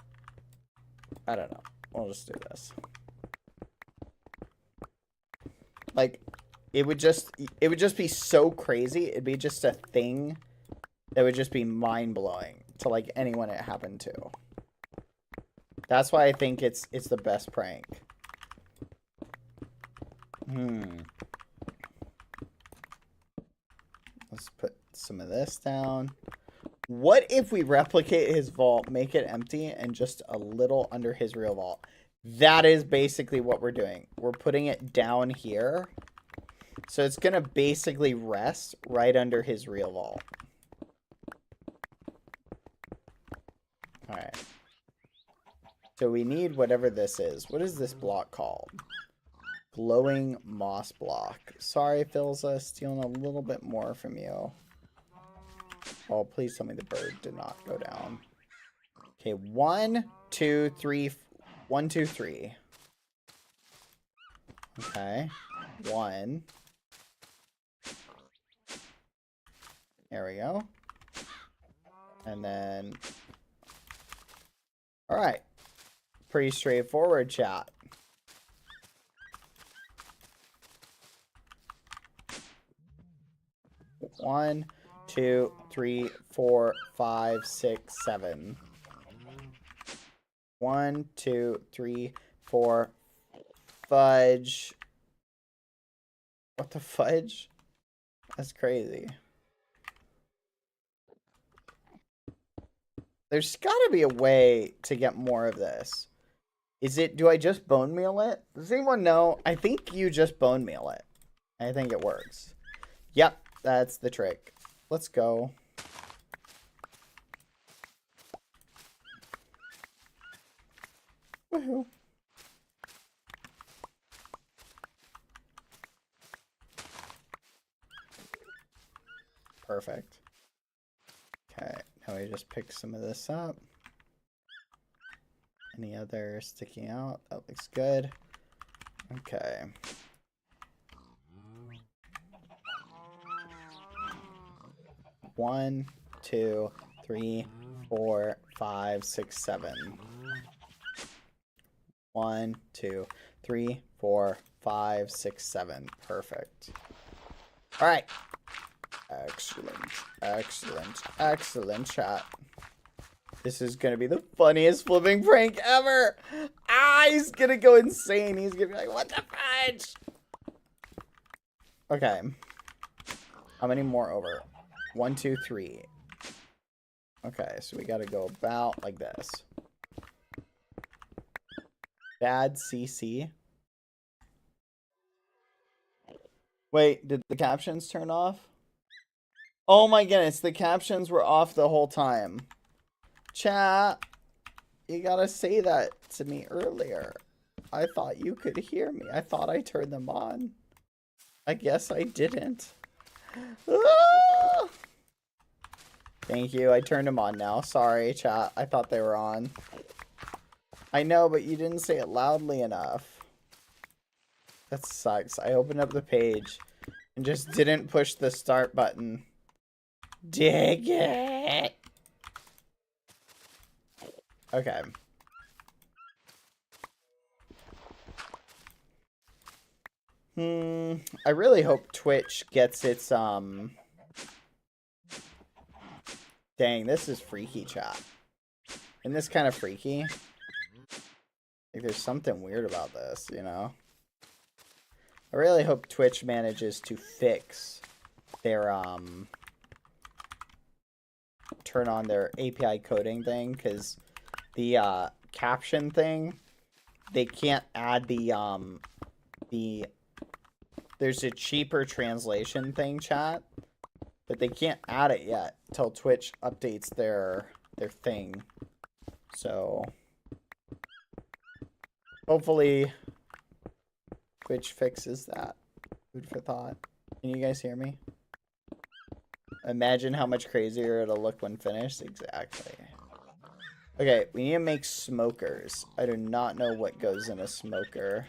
I don't know. We'll just do this. Like, it would just be so crazy. It'd be just a thing that would just be mind-blowing to, like, anyone it happened to. That's why I think it's the best prank. Let's put some of this down. What if we replicate his vault, make it empty, and just a little under his real vault? That is basically what we're doing. We're putting it down here. So it's going to basically rest right under his real vault. Alright. So we need whatever this is. What is this block called? Glowing moss block. Sorry, Philza, stealing a little bit more from you. Oh, please tell me the bird did not go down. Okay, 1, 2, 3. 1, 2, 3. Okay. 1. There we go. And then... Alright. Pretty straightforward, chat. One, 2, 3, 4, 5, 6, 7. 1, 2, 3, 4. Fudge. What the fudge? That's crazy. There's gotta be a way to get more of this. Do I just bone meal it? Does anyone know? I think you just bone meal it. I think it works. Yep, that's the trick. Let's go. Woohoo. Perfect. Okay, now we just pick some of this up. Any other sticking out? That looks good. Okay. One, 2, 3, 4, 5, 6, 7. 1, 2, 3, 4, 5, 6, 7. Perfect. All right. Excellent. Excellent. Excellent chat. This is going to be the funniest flipping prank ever. Ah, he's going to go insane. He's going to be like, what the fudge? Okay. How many more over? 1, 2, 3. Okay, so we got to go about like this. Bad CC. Wait, did the captions turn off? Oh my goodness, the captions were off the whole time. Chat, you gotta say that to me earlier. I thought you could hear me. I thought I turned them on. I guess I didn't. Ah! Thank you, I turned them on now. Sorry, chat. I thought they were on. I know, but you didn't say it loudly enough. That sucks. I opened up the page and just didn't push the start button. Dig it! Okay. I really hope Twitch gets its, Dang, this is freaky, chat. Isn't this kind of freaky? Like, there's something weird about this, you know? I really hope Twitch manages to fix their, turn on their API coding thing, because the, caption thing, they can't add there's a cheaper translation thing, chat, but they can't add it yet till Twitch updates their thing. So hopefully Twitch fixes that. Food for thought. Can you guys hear me? Imagine how much crazier it'll look when finished. Exactly. Okay, we need to make smokers. I do not know what goes in a smoker.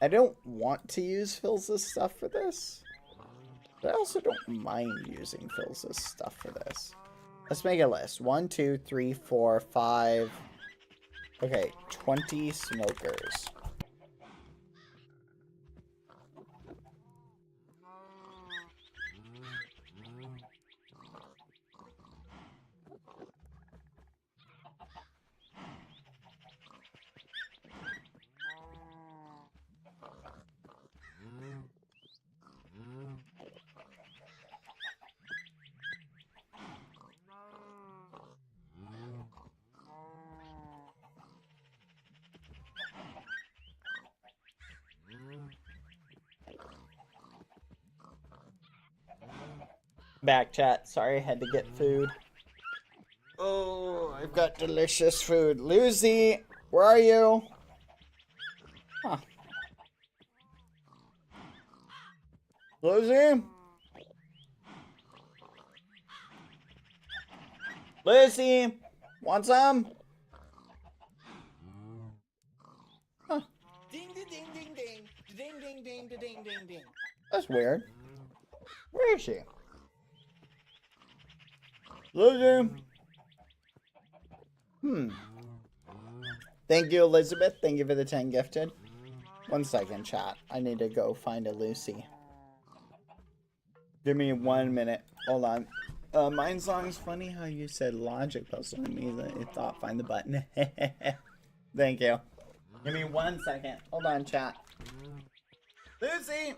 I don't want to use Phil's stuff for this, but I also don't mind using Phil's stuff for this. Let's make a list. 1, 2, 3, 4, 5. Okay, 20 smokers. Back, chat. Sorry, I had to get food. Oh, I've got delicious food. Lucy, where are you? Huh. Lucy? Lucy, want some? Huh. Ding ding ding ding ding ding ding ding ding ding ding. That's weird. Where is she? Lucy? Thank you, Elizabeth. Thank you for the 10 gifted. 1 second, chat. I need to go find a Lucy. Give me 1 minute. Hold on. Mine song's funny how you said logic puzzle and me that thought find the button. Thank you. Give me 1 second. Hold on, chat. Lucy!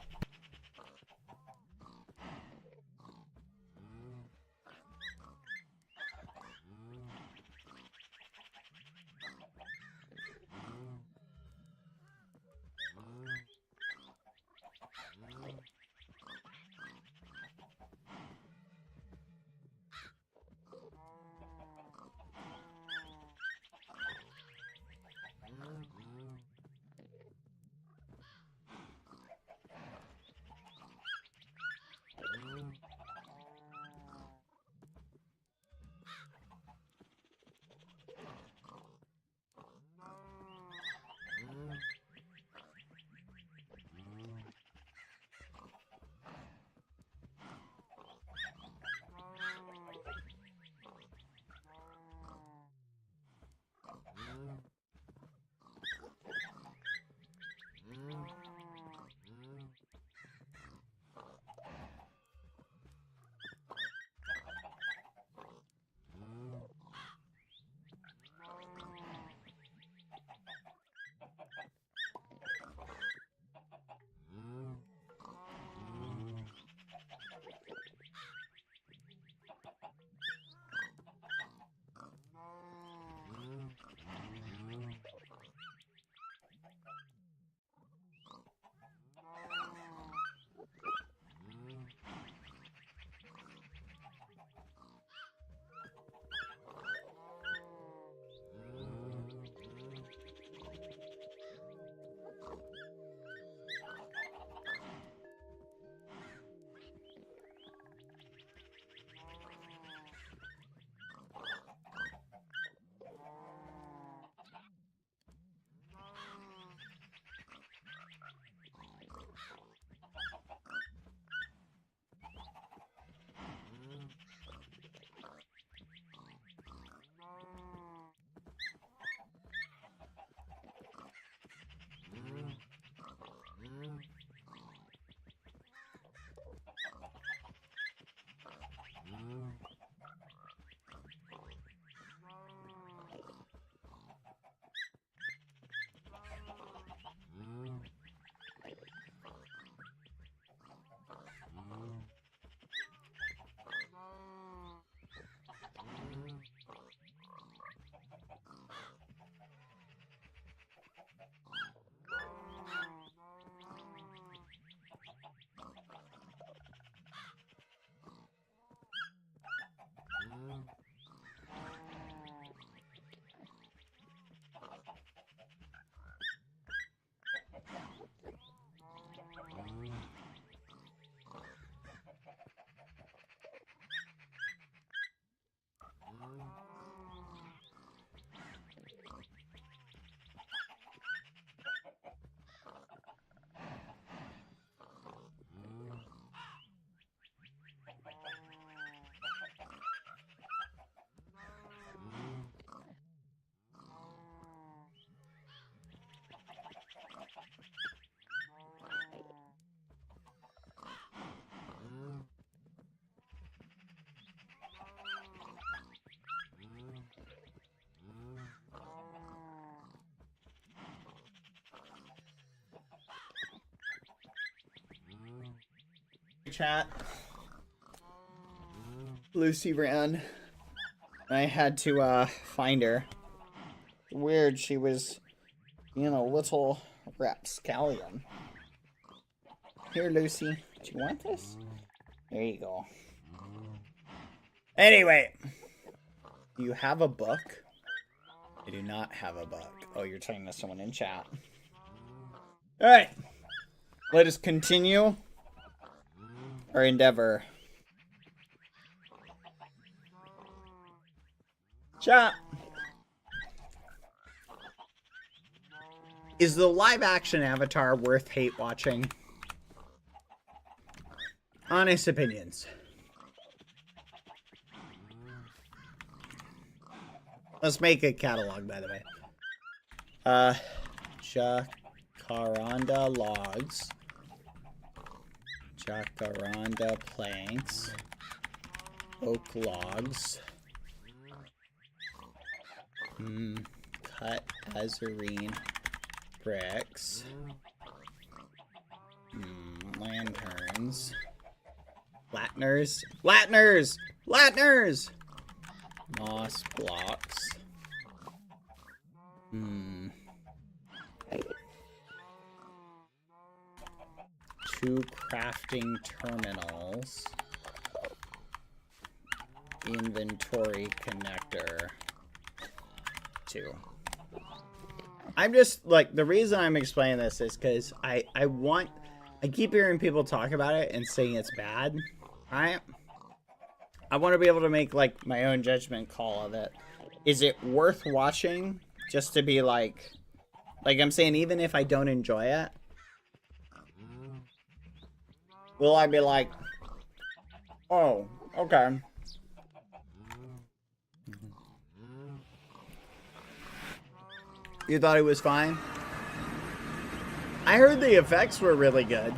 chat. Lucy ran. I had to find her. Weird, she was, you know, little rapscallion. Here, Lucy. Do you want this? There you go. Anyway. Do you have a book? I do not have a book. Oh, you're talking to someone in chat. Alright. Let us continue our endeavor. Chat. Is the live action Avatar worth hate watching? Honest opinions. Let's make a catalog, by the way. Jacaranda logs. Jacaranda planks. Oak logs. Cut azurine bricks. Lanterns. Latners. Latners! Latners! Moss blocks. Two crafting terminals. Inventory connector. 2. I'm just, like, the reason I'm explaining this is because I keep hearing people talk about it and saying it's bad, right? I want to be able to make, like, my own judgment call of it. Is it worth watching just to be like I'm saying, even if I don't enjoy it, will I be like, oh, okay. You thought it was fine? I heard the effects were really good.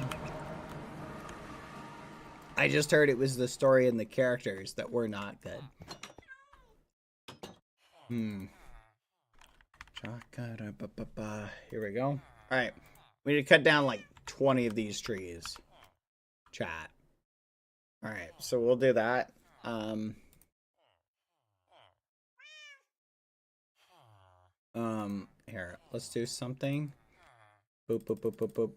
I just heard it was the story and the characters that were not good. Here we go. Alright. We need to cut down like 20 of these trees. Chat. Alright, so we'll do that. Here, let's do something. Boop, boop, boop, boop, boop.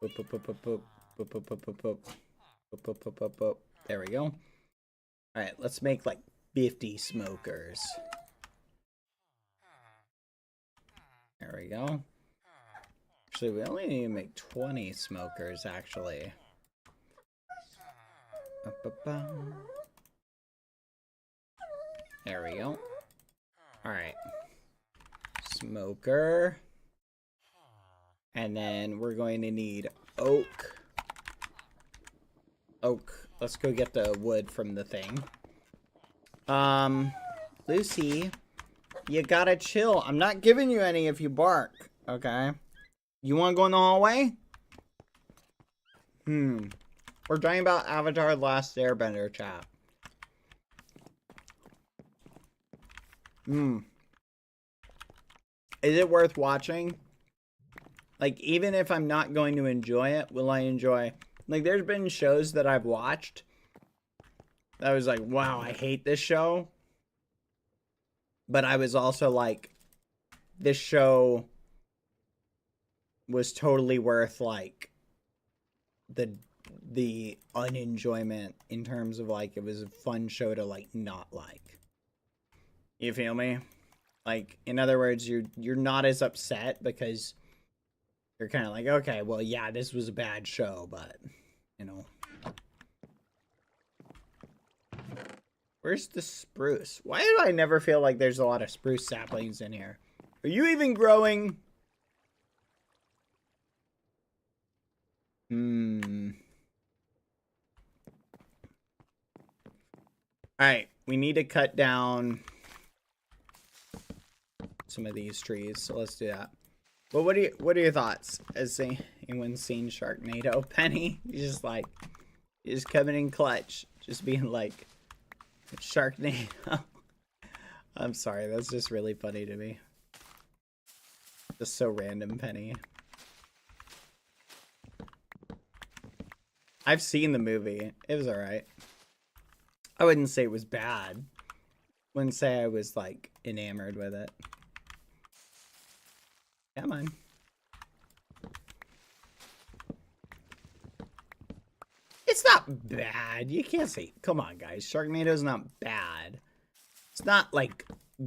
Boop, boop, boop, boop, boop. Boop, boop, boop, boop, boop. Boop, boop, boop, boop, boop. There we go. Alright, let's make like 50 smokers. There we go. Actually, we only need to make 20 smokers, actually. There we go. Alright. Smoker. And then we're going to need oak. Oak. Let's go get the wood from the thing. Lucy, you gotta chill. I'm not giving you any if you bark, okay? You wanna go in the hallway? We're talking about Avatar: The Last Airbender, chat. Is it worth watching? Like, even if I'm not going to enjoy it, will I enjoy... Like, there's been shows that I've watched that I was like, wow, I hate this show. But I was also like, this show was totally worth, like, the unenjoyment in terms of, like, it was a fun show to, like, not like. You feel me? Like, in other words, you're not as upset because you're kind of like, okay, well, yeah, this was a bad show, but, you know. Where's the spruce? Why do I never feel like there's a lot of spruce saplings in here? Are you even growing? Alright, we need to cut down some of these trees, so let's do that. Well, what are your thoughts? Has anyone seen Sharknado? Penny, you're just coming in clutch, just being like, Sharknado. I'm sorry, that's just really funny to me. Just so random, Penny. I've seen the movie. It was alright. I wouldn't say it was bad. Wouldn't say I was, like, enamored with it. Come on. It's not bad. You can't say, come on, guys. Sharknado's not bad. It's not, like,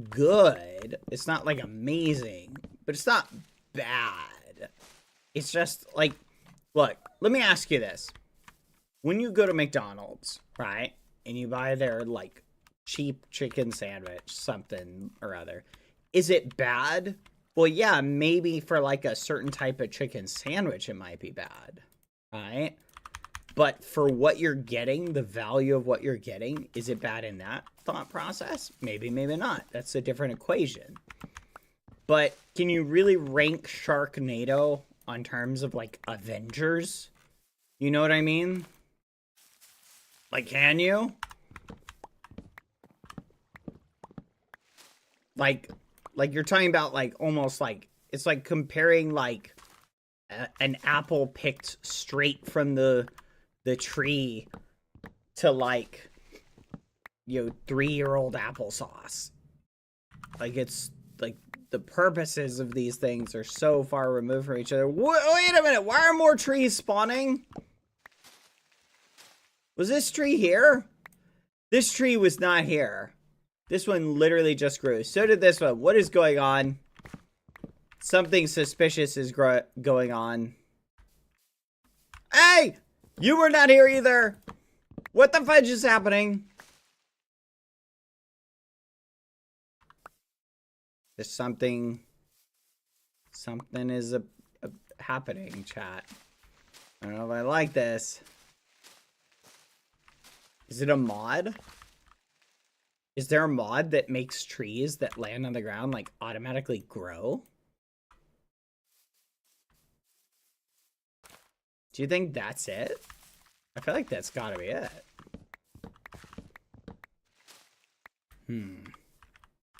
good. It's not, like, amazing. But it's not bad. It's just, like, look, let me ask you this. When you go to McDonald's, right, and you buy their, like, cheap chicken sandwich, something or other, is it bad? Well, yeah, maybe for, like, a certain type of chicken sandwich, it might be bad, right? But for what you're getting, the value of what you're getting, is it bad in that thought process? Maybe, maybe not. That's a different equation. But can you really rank Sharknado on terms of, like, Avengers? You know what I mean? Like, can you? Like you're talking about, like, almost like, it's like comparing, like, an apple picked straight from the tree to, like, you know, 3-year-old applesauce. Like, it's, like, the purposes of these things are so far removed from each other. Wait a minute, why are more trees spawning? Was this tree here? This tree was not here. This one literally just grew. So did this one. What is going on? Something suspicious is going on. Hey! You were not here either! What the fudge is happening? There's something... Something is happening, chat. I don't know if I like this. Is it a mod? Is there a mod that makes trees that land on the ground, like, automatically grow? Do you think that's it? I feel like that's gotta be it.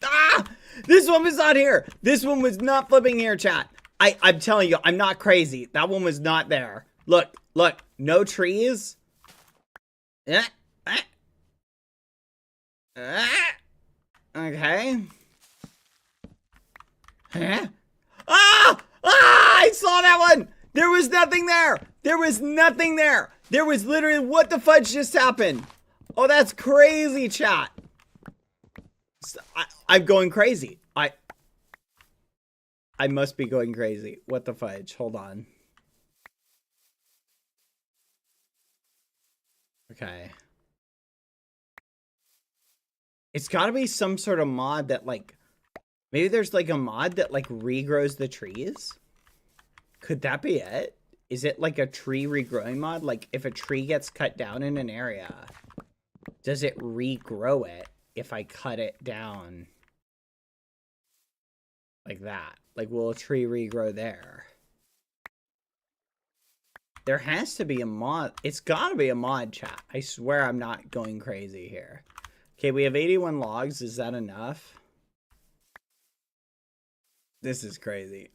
Ah! This one was not here! This one was not flipping here, chat. I'm telling you, I'm not crazy. That one was not there. Look, look, no trees. Okay. Huh? Ah! Ah! I saw that one! There was nothing there! There was nothing there! There was literally, what the fudge just happened? Oh, that's crazy, chat. I'm going crazy. I must be going crazy. What the fudge? Hold on. Okay. It's gotta be some sort of mod that, like, maybe there's, like, a mod that, like, regrows the trees? Could that be it? Is it, like, a tree regrowing mod? Like, if a tree gets cut down in an area, does it regrow it if I cut it down like that? Like, will a tree regrow there? There has to be a mod. It's gotta be a mod, chat. I swear I'm not going crazy here. Okay, we have 81 logs. Is that enough? This is crazy.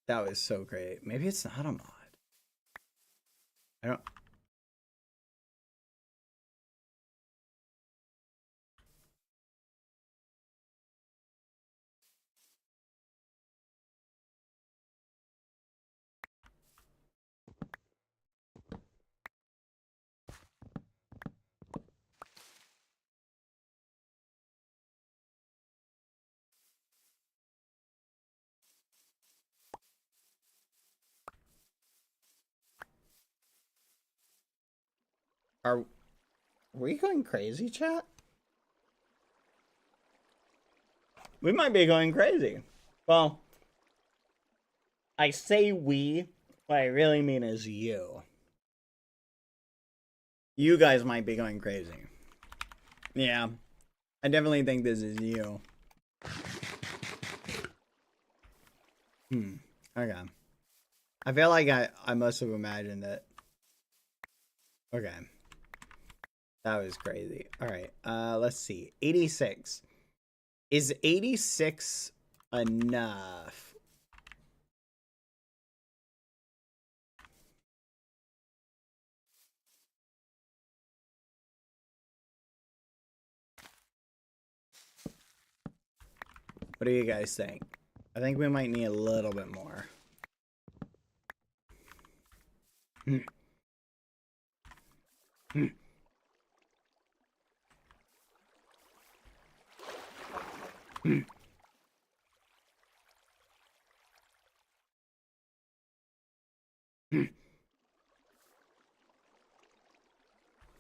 That was so great. Maybe it's not a mod. I don't... Are we going crazy, chat? We might be going crazy. Well, I say we, what I really mean is you. You guys might be going crazy. Yeah, I definitely think this is you. Okay. I feel like I must have imagined it. Okay. That was crazy. All right. Let's see. 86. Is 86 enough? What do you guys think? I think we might need a little bit more.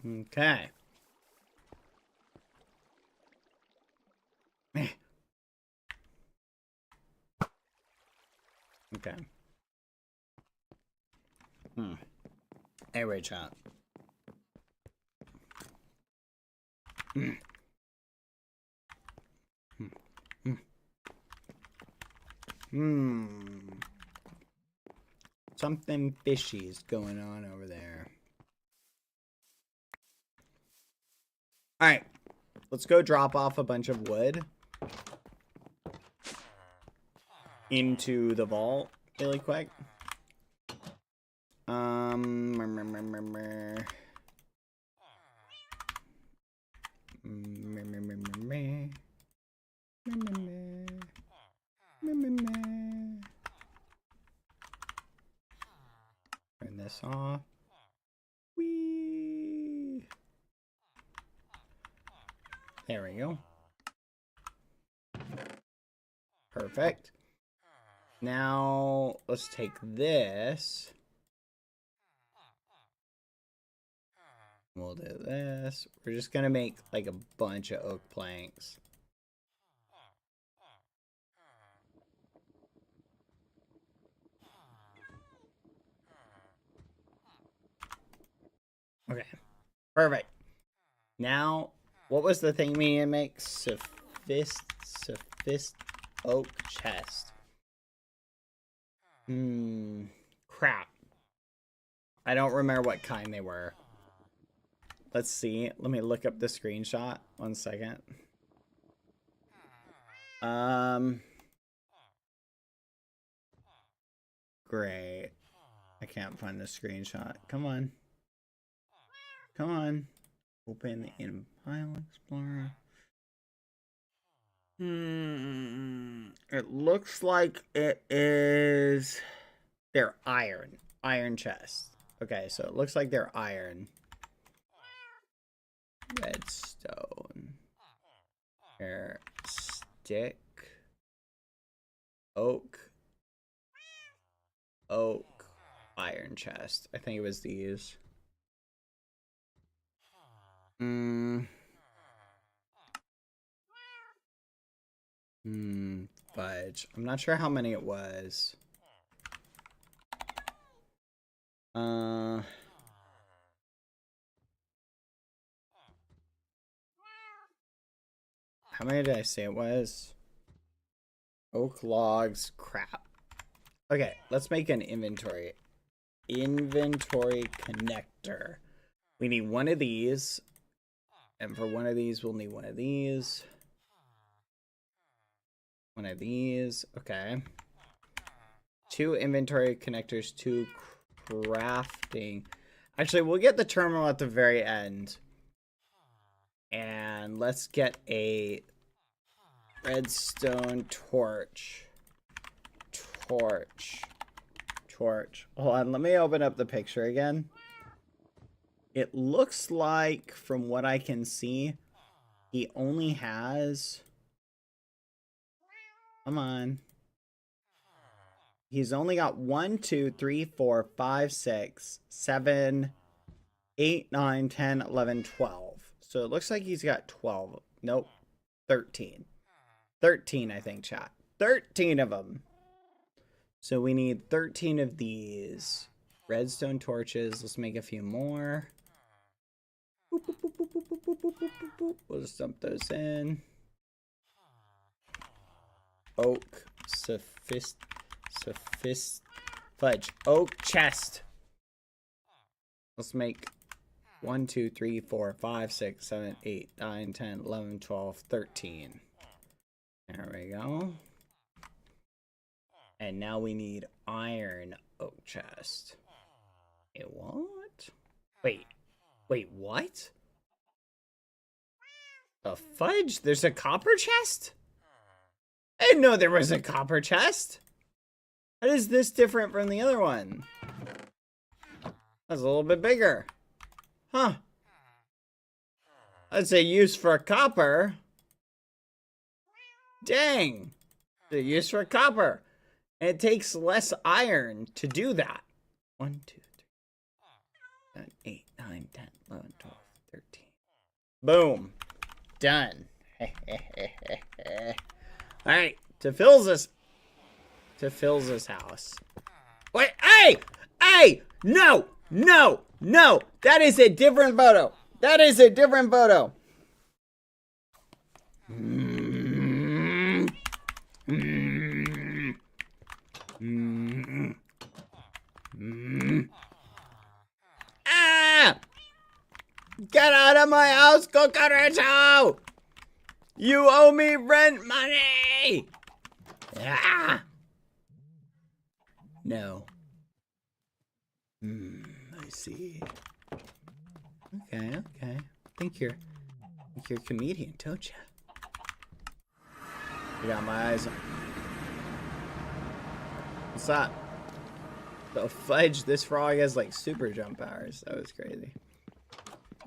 Okay. Okay. Anyway, chat. Something fishy's going on over there. Alright. Let's go drop off a bunch of wood into the vault really quick. Turn this off. Whee! There we go. Perfect. Now, let's take this. We'll do this. We're just gonna make like a bunch of oak planks. Okay. Perfect. Now, what was the thing we need to make? Sophist oak chest. Crap. I don't remember what kind they were. Let's see. Let me look up the screenshot. 1 second. Great. I can't find the screenshot. Come on. Come on. Open in File Explorer. It looks like it is their iron chest. Okay, so it looks like they're iron. Redstone. Hair stick. Oak. Iron chest. I think it was these. Fudge. I'm not sure how many it was. How many did I say it was? Oak logs. Crap. Okay, let's make an inventory. Inventory connector. We need one of these. And for one of these, we'll need one of these. One of these. Okay. 2 inventory connectors, 2 crafting. Actually, we'll get the terminal at the very end. And let's get a redstone torch. Torch. Hold on, let me open up the picture again. It looks like, from what I can see, he only has... Come on. He's only got 1, 2, 3, 4, 5, 6, 7, 8, 9, 10, 11, 12. So it looks like he's got 12. Nope. 13. 13, I think, chat. 13 of them. So we need 13 of these. Redstone torches. Let's make a few more. Boop, boop, boop, boop, boop, boop, boop, boop, boop, boop. We'll just dump those in. Oak. Fudge. Oak chest. Let's make 1, 2, 3, 4, 5, 6, 7, 8, 9, 10, 11, 12, 13. There we go. And now we need iron oak chest. Wait, what? Wait, what? The fudge? There's a copper chest? I didn't know there was a copper chest. How is this different from the other one? That's a little bit bigger. Huh. That's a use for copper. Dang. The use for copper. And it takes less iron to do that. 1, 2, 3, 7, 8, 9, 10, 11, 12, 13. Boom. Done. Alright. To Phil's house. Wait, hey! Hey! No! No! No! That is a different photo. That is a different photo. Ah! Get out of my house, Cucaracho! You owe me rent money! Ah! No. I see. Okay, okay. I think you're a comedian, don't you? I got my eyes on. What's that? The fudge, this frog has like super jump powers. That was crazy.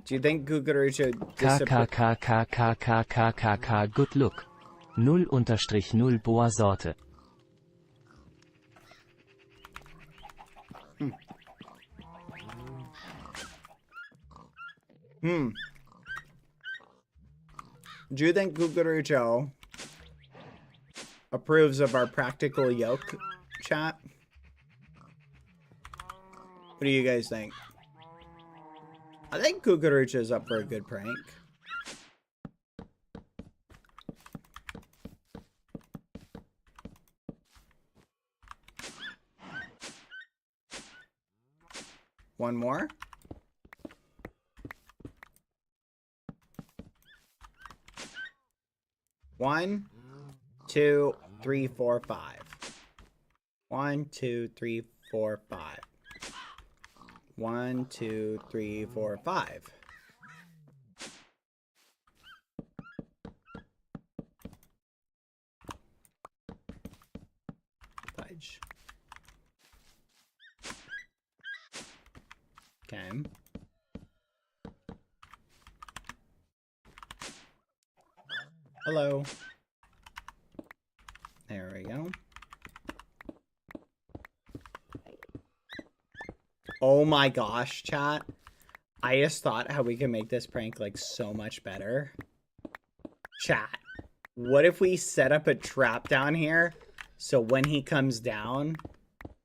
Do you think Cucaracho KKKKKKKKK good look. 0_0 Boa Sorte. Do you think Cucaracho approves of our practical yoke chat? What do you guys think? I think Cucaracho's up for a good prank. One more? One, 2, 3, 4, 5. 1, 2, 3, 4, 5. 1, 2, 3, 4, 5. Fudge. Okay. Hello. There we go. Oh my gosh, chat. I just thought how we can make this prank like so much better. Chat. What if we set up a trap down here so when he comes down,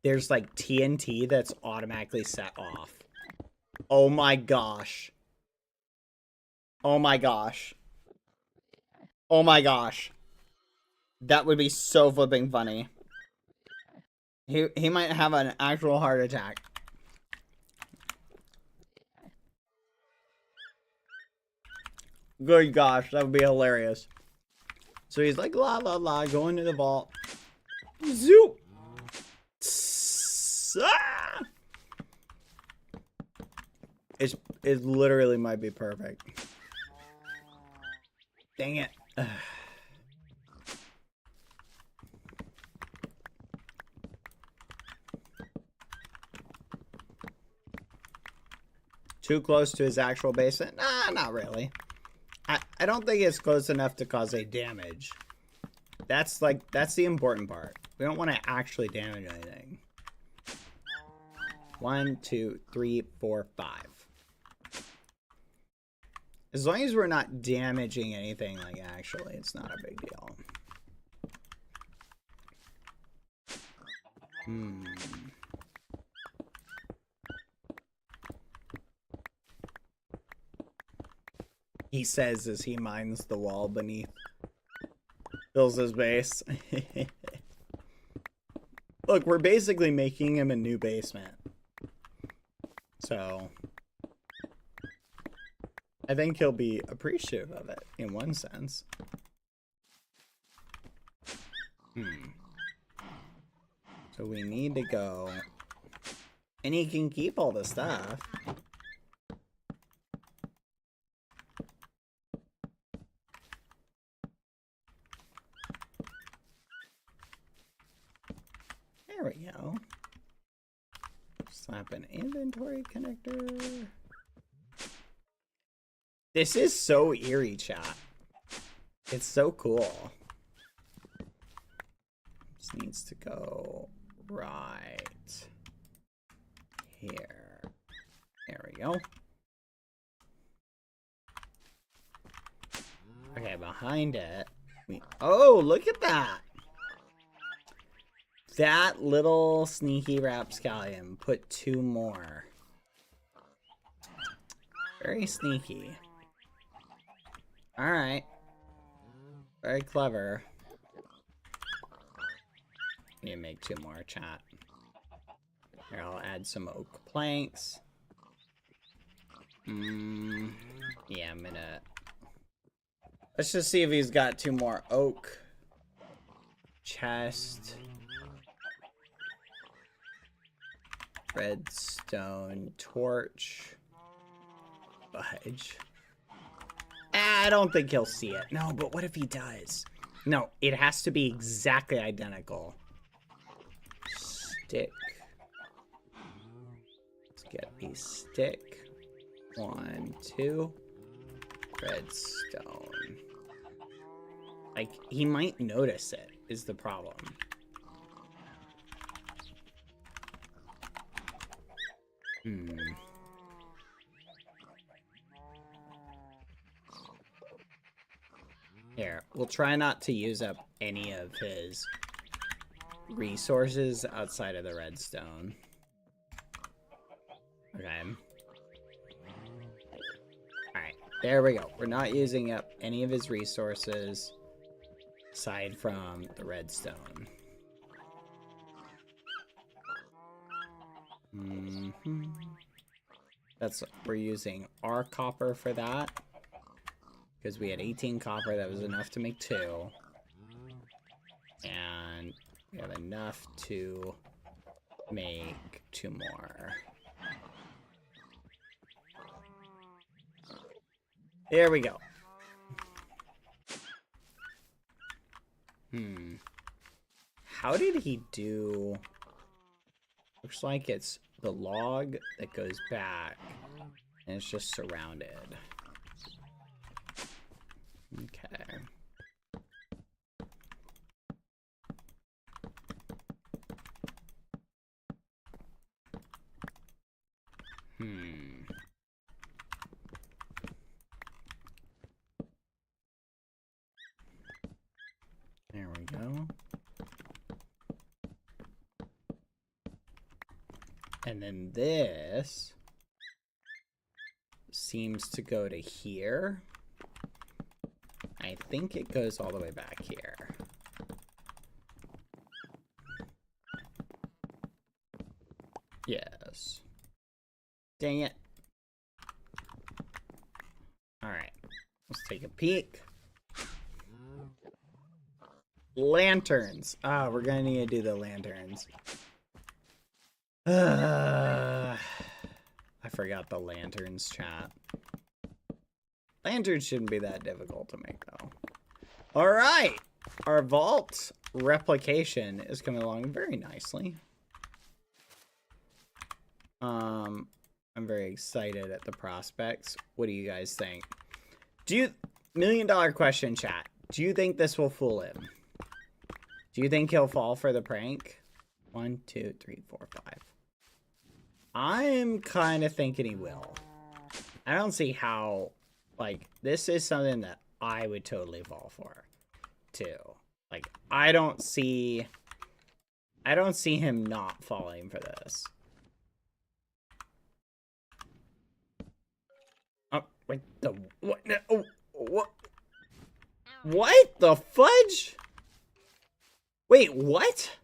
there's like TNT that's automatically set off. Oh my gosh. Oh my gosh. Oh my gosh. That would be so flipping funny. He might have an actual heart attack. Good gosh, that would be hilarious. So he's like, la la la, going to the vault. Zoop! Ah! It literally might be perfect. Dang it. Too close to his actual basement? Nah, not really. I don't think it's close enough to cause a damage. That's the important part. We don't want to actually damage anything. 1, 2, 3, 4, 5. As long as we're not damaging anything, like, actually, it's not a big deal. He says as he mines the wall beneath Phil's base. Look, we're basically making him a new basement. So I think he'll be appreciative of it in one sense. So we need to go. And he can keep all the stuff. we go. Slap an inventory connector. This is so eerie, chat. It's so cool. This needs to go right here. There we go. Okay, behind it. Oh, look at that. That little sneaky rapscallion put 2 more. Very sneaky. Alright. Very clever. Need to make 2 more, chat. Here, I'll add some oak planks. Yeah, I'm gonna... Let's just see if he's got 2 more oak. Chest. Redstone torch. Fudge. I don't think he'll see it. No, but what if he does? No, it has to be exactly identical. Stick. Let's get a stick. 1, 2. Redstone. Like, he might notice it, is the problem. Here, we'll try not to use up any of his resources outside of the redstone. Okay. Alright, there we go. We're not using up any of his resources aside from the redstone. We're using our copper for that. Because we had 18 copper, that was enough to make 2. And we have enough to make 2 more. There we go. How did he do... Looks like it's the log that goes back, and it's just surrounded. Okay. There we go. And then this seems to go to here. I think it goes all the way back here. Yes. Dang it. Alright. Let's take a peek. Lanterns. Ah, we're gonna need to do the lanterns. I forgot the lanterns, chat. Lanterns shouldn't be that difficult to make, though. Alright! Our vault replication is coming along very nicely. I'm very excited at the prospects. What do you guys think? $1,000,000 question, chat. Do you think this will fool him? Do you think he'll fall for the prank? 1, 2, 3, 4, 5. I'm kind of thinking he will. I don't see how, like, this is something that I would totally fall for, too. Like, I don't see him not falling for this. Oh, wait, what? No, oh, what? What the fudge? Wait, what?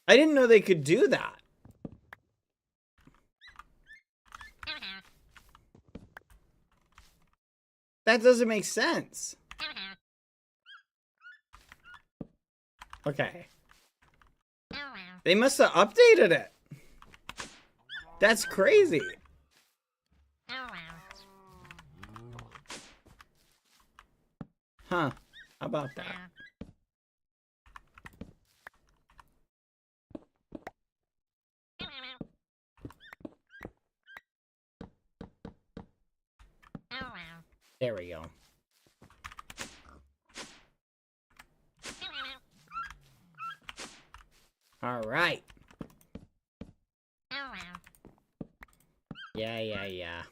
I didn't know they could do that. That doesn't make sense. Okay. They must have updated it. That's crazy. Huh. How about that? There we go. All right. Yeah.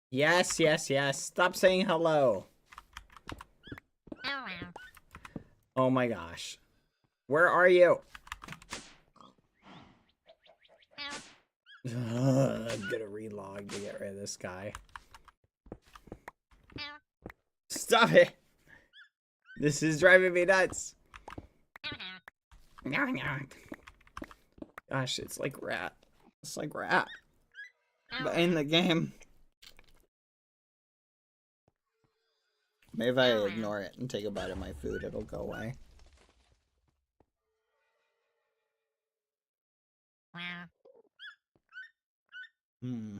Yes. Stop saying hello. Oh my gosh. Where are you? I'm gonna relog to get rid of this guy. Stop it! This is driving me nuts. Gosh, it's like rat. It's like rat. But in the game. Maybe if I ignore it and take a bite of my food, it'll go away. Hmm.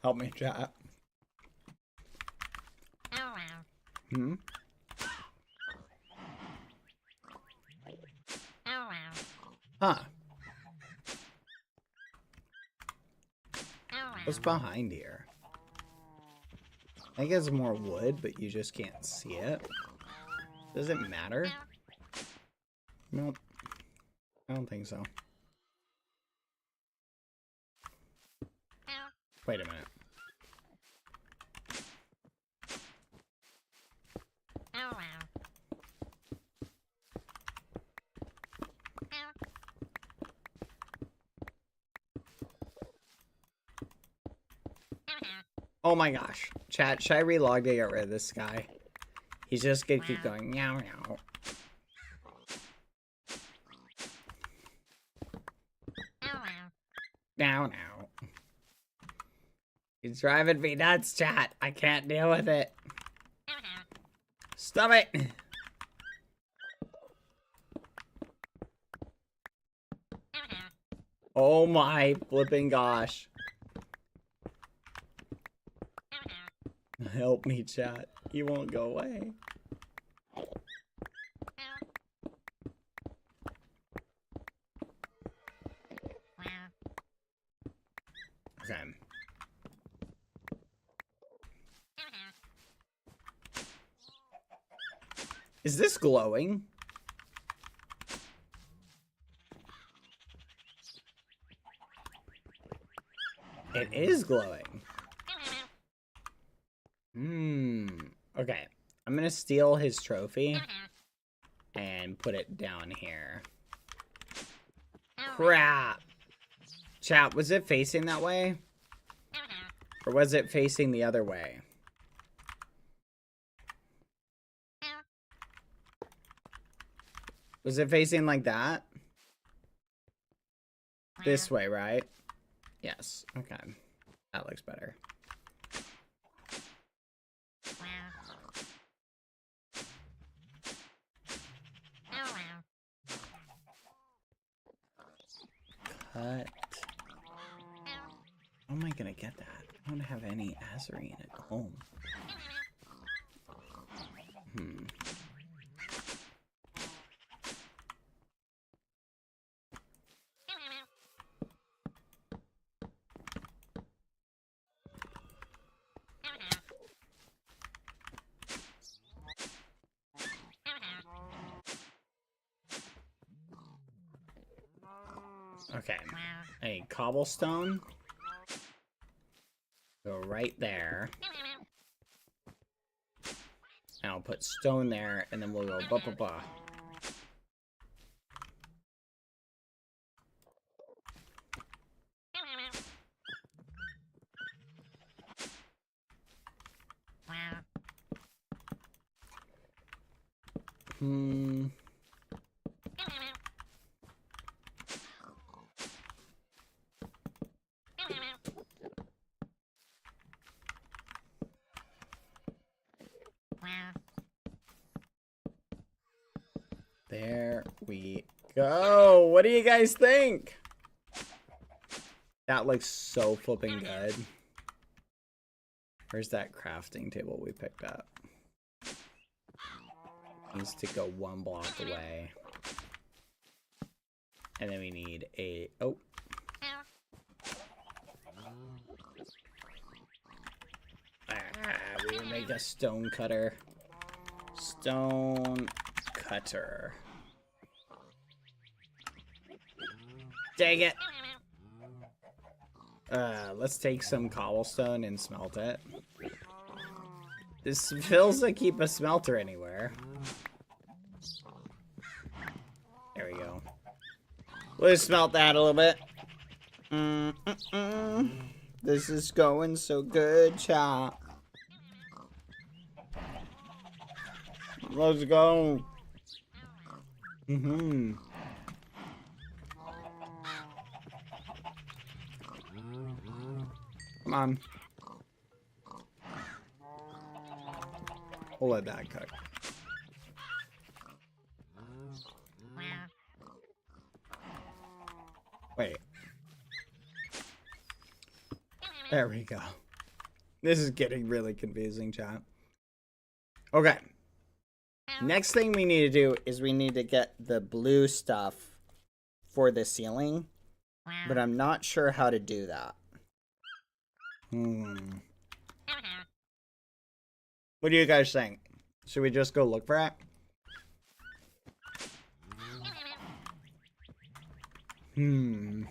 Help me, chat. Hmm? Huh. What's behind here? I think it's more wood, but you just can't see it. Does it matter? Nope. I don't think so. Wait a minute. Oh my gosh. Chat, should I relog to get rid of this guy? He's just gonna keep going meow meow. Now. He's driving me nuts, chat. I can't deal with it. Stop it! Oh my flipping gosh. Help me, chat. He won't go away. Okay. Is this glowing? It is glowing. Okay. I'm gonna steal his trophy and put it down here. Crap. Chat, was it facing that way? Or was it facing the other way? Was it facing like that? This way, right? Yes. Okay. That looks better. Cut. How am I gonna get that? I don't have any azarine at home. Okay. A cobblestone. Go right there. And I'll put stone there, and then we'll go blah blah blah. There we go. What do you guys think? That looks so flipping good. Where's that crafting table we picked up? Needs to go 1 block away. And then we need a... Oh. We can make a stone cutter. Stone cutter. Dang it. Let's take some cobblestone and smelt it. This feels like keep a smelter anywhere. There we go. Let's smelt that a little bit. This is going so good, chat. Let's go. Come on. We'll let that cook. Wait. There we go. This is getting really confusing, chat. Okay. Next thing we need to do is we need to get the blue stuff for the ceiling. But I'm not sure how to do that. What do you guys think? Should we just go look for it? Then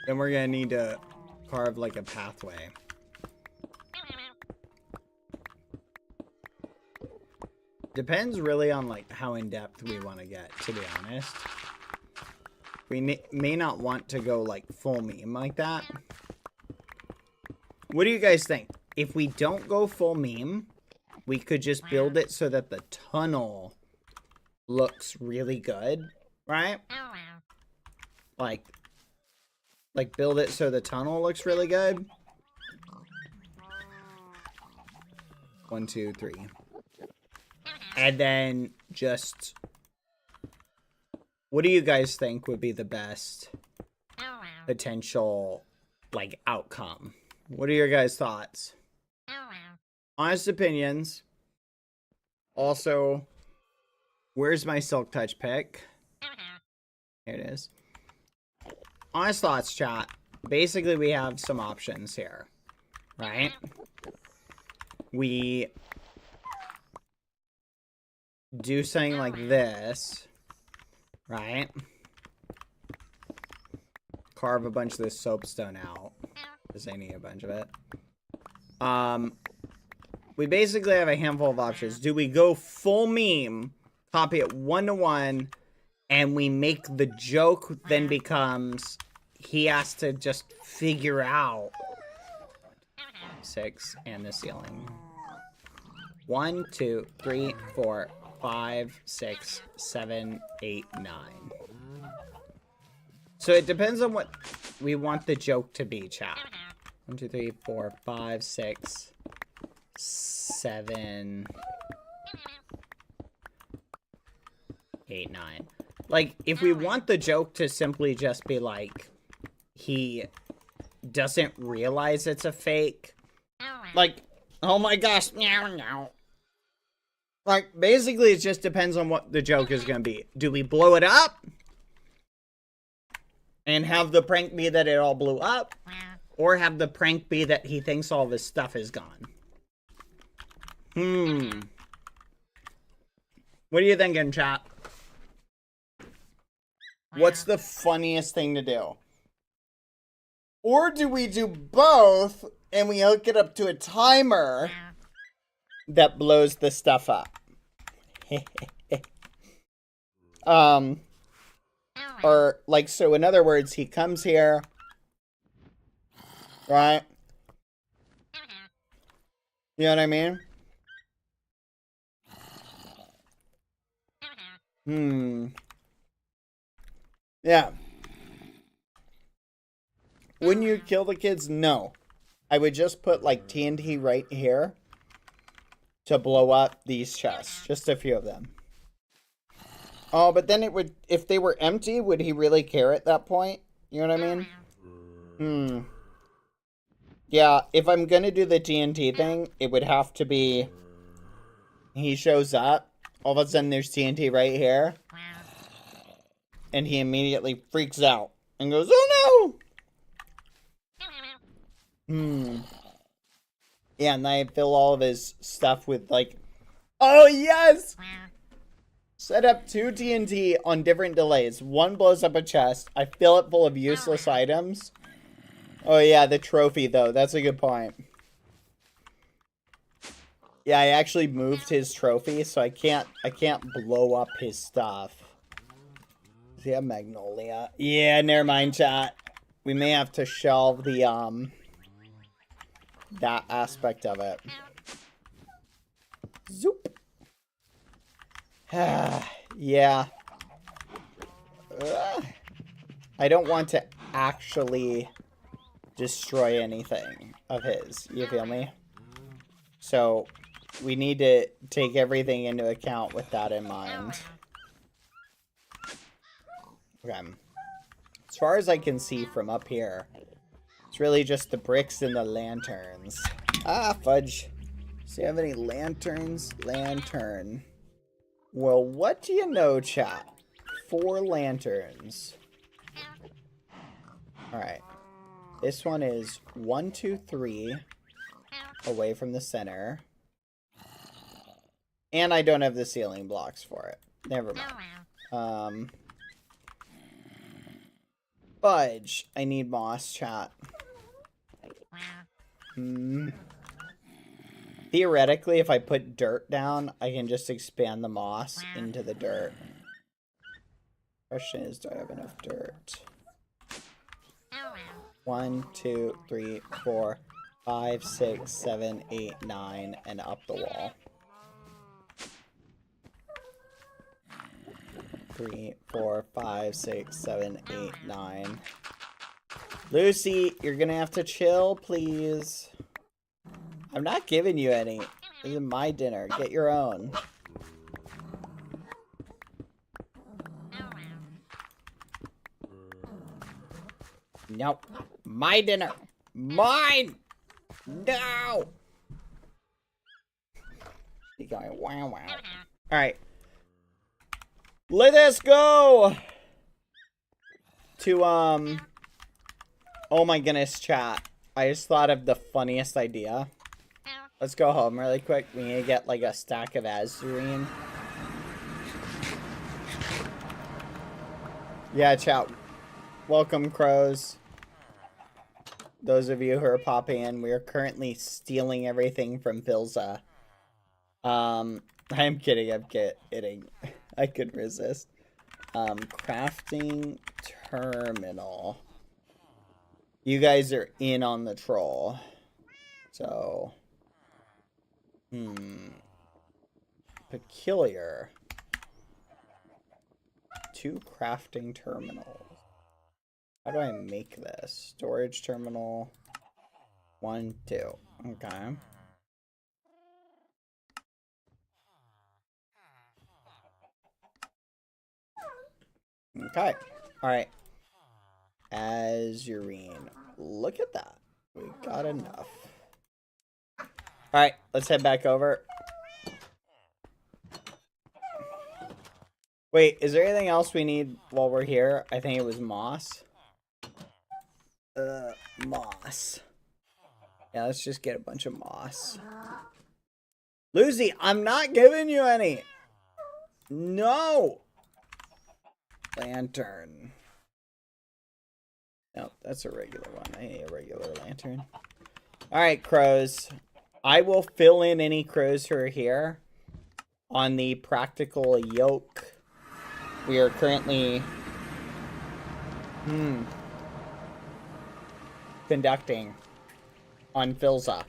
we're gonna need to carve like a pathway. Depends really on like how in depth we want to get, to be honest. We may not want to go like full meme like that. What do you guys think? If we don't go full meme, we could just build it so that the tunnel looks really good, right? Like build it so the tunnel looks really good. 1, 2, 3. And then just... What do you guys think would be the best potential, like, outcome? What are your guys' thoughts? Honest opinions. Also, where's my Silk Touch pick? Here it is. Honest thoughts, chat. Basically, we have some options here, right? We do something like this, right? Carve a bunch of this soapstone out, because I need a bunch of it. We basically have a handful of options. Do we go full meme, copy it 1-to-1, and we make the joke then becomes he has to just figure out 6 and the ceiling. 1, 2, 3, 4, 5, 6, 7, 8, 9. So it depends on what we want the joke to be, chat. 1, 2, 3, 4, 5, 6, 7, 8, 9. Like, if we want the joke to simply just be like, he doesn't realize it's a fake. Like, oh my gosh, meow, meow. Like, basically, it just depends on what the joke is going to be. Do we blow it up? And have the prank be that it all blew up? Or have the prank be that he thinks all this stuff is gone? What are you thinking, chat? What's the funniest thing to do? Or do we do both and we hook it up to a timer that blows the stuff up? Or, like, so in other words, he comes here, right? You know what I mean? Yeah. Wouldn't you kill the kids? No. I would just put, like, TNT right here. to blow up these chests. Just a few of them. Oh, but then it would, if they were empty, would he really care at that point? You know what I mean? Yeah, if I'm gonna do the TNT thing, it would have to be, he shows up, all of a sudden there's TNT right here, and he immediately freaks out and goes, oh no! Yeah, and I fill all of his stuff with, like, oh yes! Set up 2 TNT on different delays. One blows up a chest. I fill it full of useless items. Oh yeah, the trophy though. That's a good point. Yeah, I actually moved his trophy, so I can't blow up his stuff. Does he have Magnolia? Yeah, never mind, chat. We may have to shelve the that aspect of it. Zoop. Yeah. I don't want to actually destroy anything of his. You feel me? So, we need to take everything into account with that in mind. Okay. As far as I can see from up here, it's really just the bricks and the lanterns. Ah, fudge. Do you have any lanterns? Lantern. Well, what do you know, chat? 4 lanterns. Alright. This one is 1, 2, 3. Away from the center. And I don't have the ceiling blocks for it. Never mind. Fudge. I need moss, chat. Theoretically, if I put dirt down, I can just expand the moss into the dirt. Question is, do I have enough dirt? 1, 2, 3, 4, 5, 6, 7, 8, 9, and up the wall. 3, 4, 5, 6, 7, 8, 9. Lucy, you're gonna have to chill, please. I'm not giving you any. This is my dinner. Get your own. Nope. My dinner. Mine! No! He's going, wow, wow. Alright. Let us go! To, oh my goodness, chat. I just thought of the funniest idea. Let's go home really quick. We need to get, like, a stack of Azurine. Yeah, chat. Welcome, crows. Those of you who are popping in, we are currently stealing everything from Filza. I'm kidding, I'm kidding. I could resist. Crafting terminal. You guys are in on the troll. So... Peculiar. 2 crafting terminals. How do I make this? Storage terminal. 1, 2. Okay. Okay. Alright. Azurine. Look at that. We got enough. Alright, let's head back over. Wait, is there anything else we need while we're here? I think it was moss. Moss. Yeah, let's just get a bunch of moss. Lucy, I'm not giving you any. No. Lantern. Nope, that's a regular one. I need a regular lantern. Alright, crows. I will fill in any crows who are here on the practical yoke. We are currently conducting on Filza.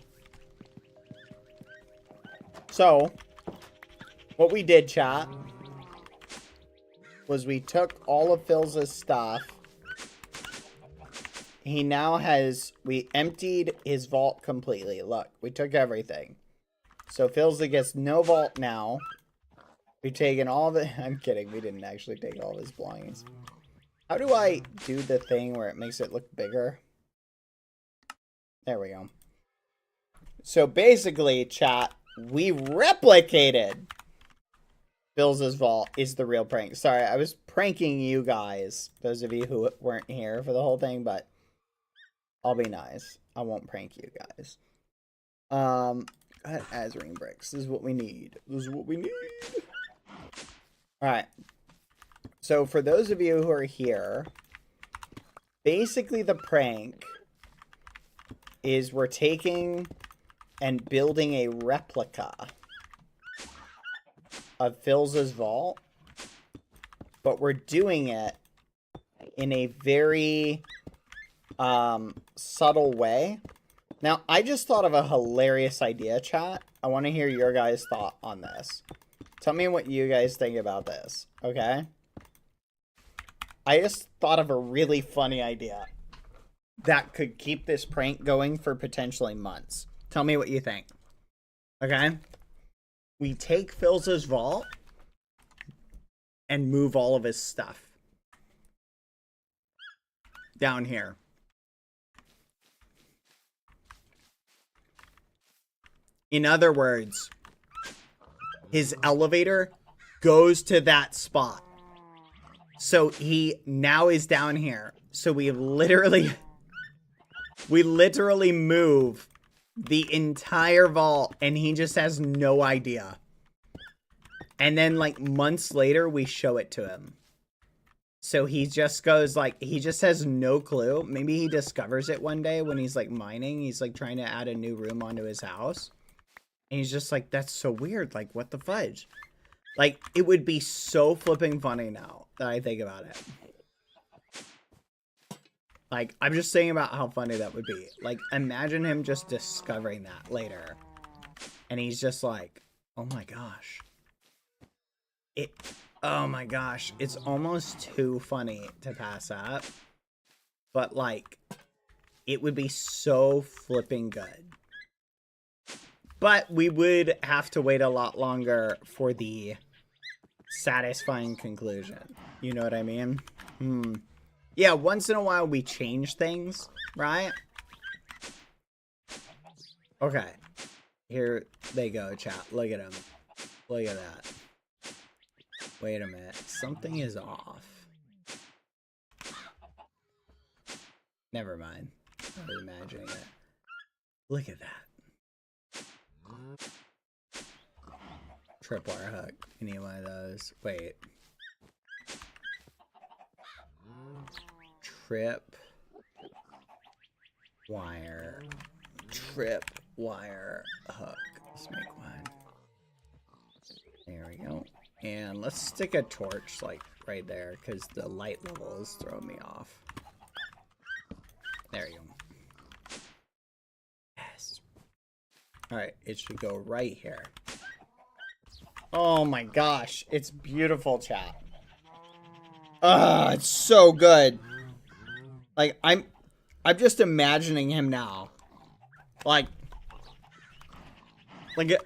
So, what we did, chat, was we took all of Filza's stuff. He now has, we emptied his vault completely. Look, we took everything. So Philza gets no vault now. We've taken all the... I'm kidding. We didn't actually take all of his belongings. How do I do the thing where it makes it look bigger? There we go. So basically, chat, we replicated Philza's vault is the real prank. Sorry, I was pranking you guys. Those of you who weren't here for the whole thing, but I'll be nice. I won't prank you guys. Azurine bricks. This is what we need. This is what we need. Alright. So for those of you who are here, basically the prank is we're taking and building a replica of Philza's vault, but we're doing it in a very subtle way. Now, I just thought of a hilarious idea, chat. I want to hear your guys' thought on this. Tell me what you guys think about this, okay? I just thought of a really funny idea that could keep this prank going for potentially months. Tell me what you think. Okay? We take Philza's vault and move all of his stuff down here. In other words, his elevator goes to that spot. So he now is down here. So we literally move the entire vault and he just has no idea. And then like months later, we show it to him. So he just goes like, he just has no clue. Maybe he discovers it one day when he's like mining. He's like trying to add a new room onto his house. And he's just like, that's so weird. Like, what the fudge? Like, it would be so flipping funny now that I think about it. Like, I'm just thinking about how funny that would be. Like, imagine him just discovering that later. And he's just like, oh my gosh. Oh my gosh. It's almost too funny to pass up. But, like, it would be so flipping good. But we would have to wait a lot longer for the satisfying conclusion. You know what I mean? Yeah, once in a while we change things, right? Okay. Here they go, chat. Look at them. Look at that. Wait a minute. Something is off. Never mind. I was imagining it. Look at that. Tripwire hook. You need one of those. Wait. Trip wire. Trip wire hook. Let's make one. There we go. And let's stick a torch like right there because the light level is throwing me off. There you go. Yes. Alright, it should go right here. Oh my gosh, it's beautiful, chat. It's so good. Like, I'm just imagining him now. Like,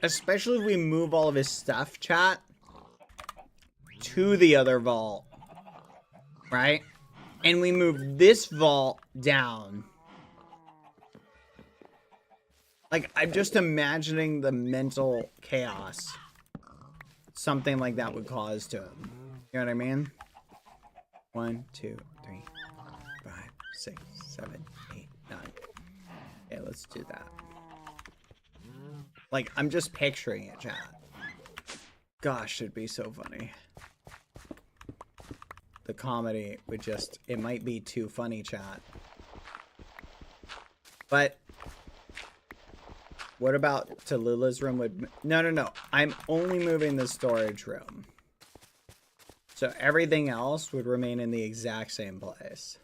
especially if we move all of his stuff, chat, to the other vault, right? And we move this vault down. Like, I'm just imagining the mental chaos something like that would cause to him. You know what I mean? 1, 2, 3, 4, 5, 6, 7, 8, 9. Okay, let's do that. Like, I'm just picturing it, chat. Gosh, it'd be so funny. The comedy would just... It might be too funny, chat. But... What about Tallulah's room would... No. I'm only moving the storage room. So everything else would remain in the exact same place.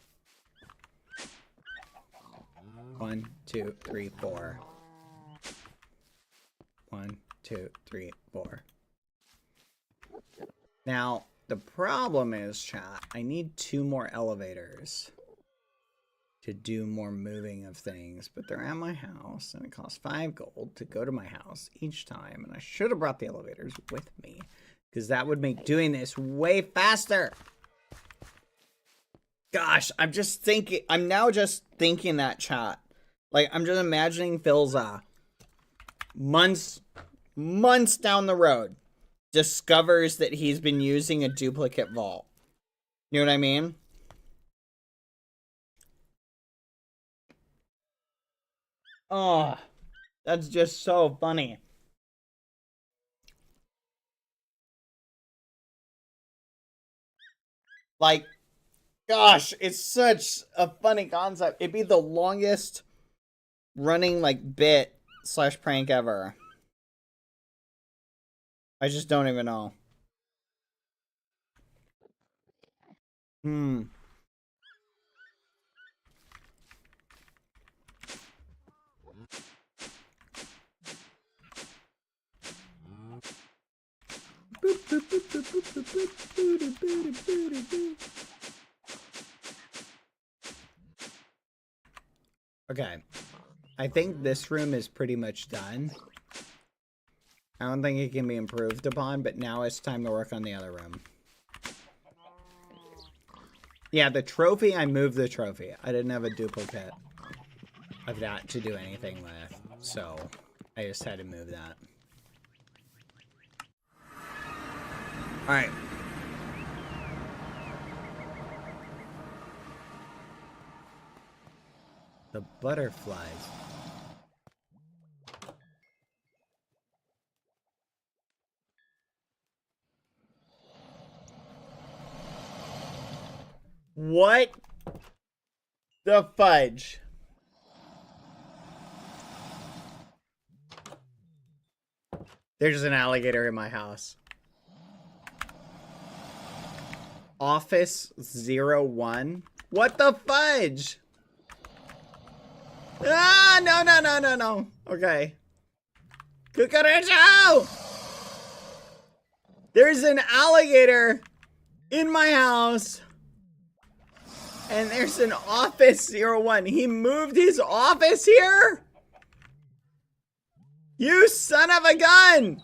1, 2, 3, 4. 1, 2, 3, 4. Now, the problem is, chat, I need 2 more elevators to do more moving of things, but they're at my house, and it costs 5 gold to go to my house each time, and I should have brought the elevators with me, because that would make doing this way faster. Gosh, I'm now just thinking that, chat. Like, I'm just imagining Philza months down the road discovers that he's been using a duplicate vault. You know what I mean? Oh, that's just so funny. Like, gosh, it's such a funny concept. It'd be the longest running, like, bit / prank ever. I just don't even know. Okay. I think this room is pretty much done. I don't think it can be improved upon, but now it's time to work on the other room. Yeah, the trophy, I moved the trophy. I didn't have a duplicate of that to do anything with, so I just had to move that. Alright. The butterflies. What the fudge? There's an alligator in my house. Office 01. What the fudge? Ah, no. Okay. Cucaracho! There's an alligator in my house. And there's an Office 01. He moved his office here? You son of a gun!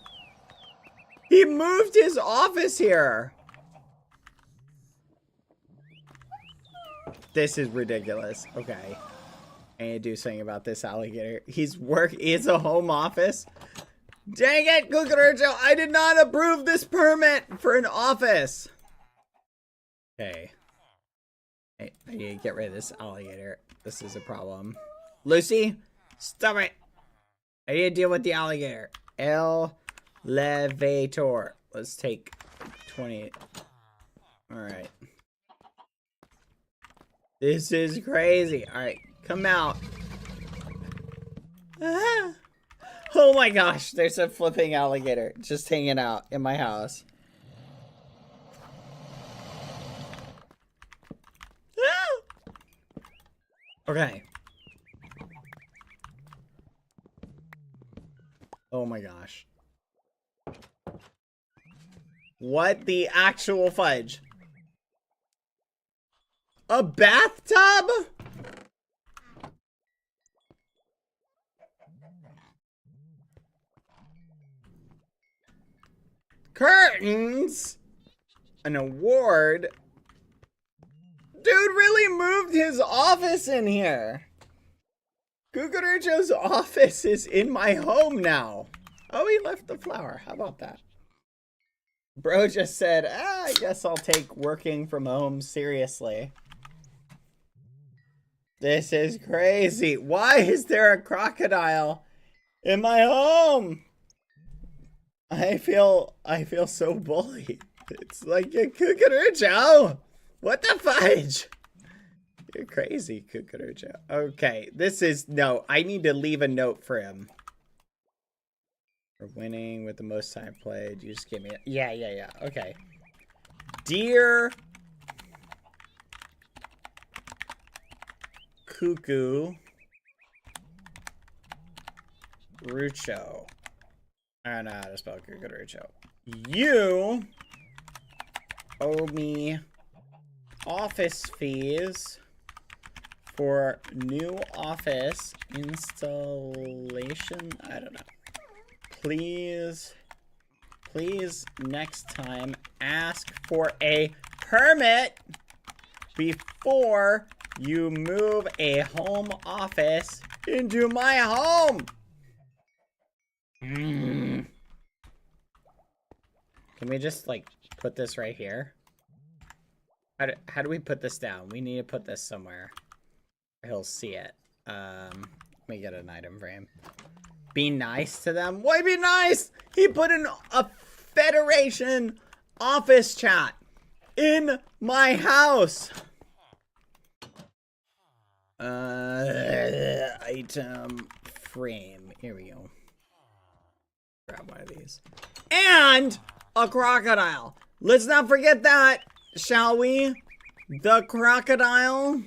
He moved his office here. This is ridiculous. Okay. I need to do something about this alligator. He's a home office. Dang it, Cucaracho! I did not approve this permit for an office. Okay. I need to get rid of this alligator. This is a problem. Lucy, stop it. I need to deal with the alligator. Elevator. Let's take 20. Alright. This is crazy. Alright, come out. Ah. Oh my gosh, there's a flipping alligator just hanging out in my house. Okay. Oh my gosh. What the actual fudge? A bathtub? Curtains? An award? Dude really moved his office in here. Cucaracho's office is in my home now. Oh, he left the flower. How about that? Bro just said, I guess I'll take working from home seriously. This is crazy. Why is there a crocodile in my home? I feel so bullied. It's like a Cucaracho. What the fudge? You're crazy, Cucaracho. Okay, no, I need to leave a note for him. For winning with the most time played, you just give me a, yeah, okay. Dear Cuckoo Rucho. I don't know how to spell Cucaracho. You owe me office fees for new office installation. I don't know. Please next time ask for a permit before you move a home office into my home. Can we just like put this right here? How do we put this down? We need to put this somewhere where he'll see it. Let me get an item frame. Be nice to them. Why be nice? He put in a Federation office chat in my house. Item frame. Here we go. Grab one of these. And a crocodile. Let's not forget that, shall we? The crocodile.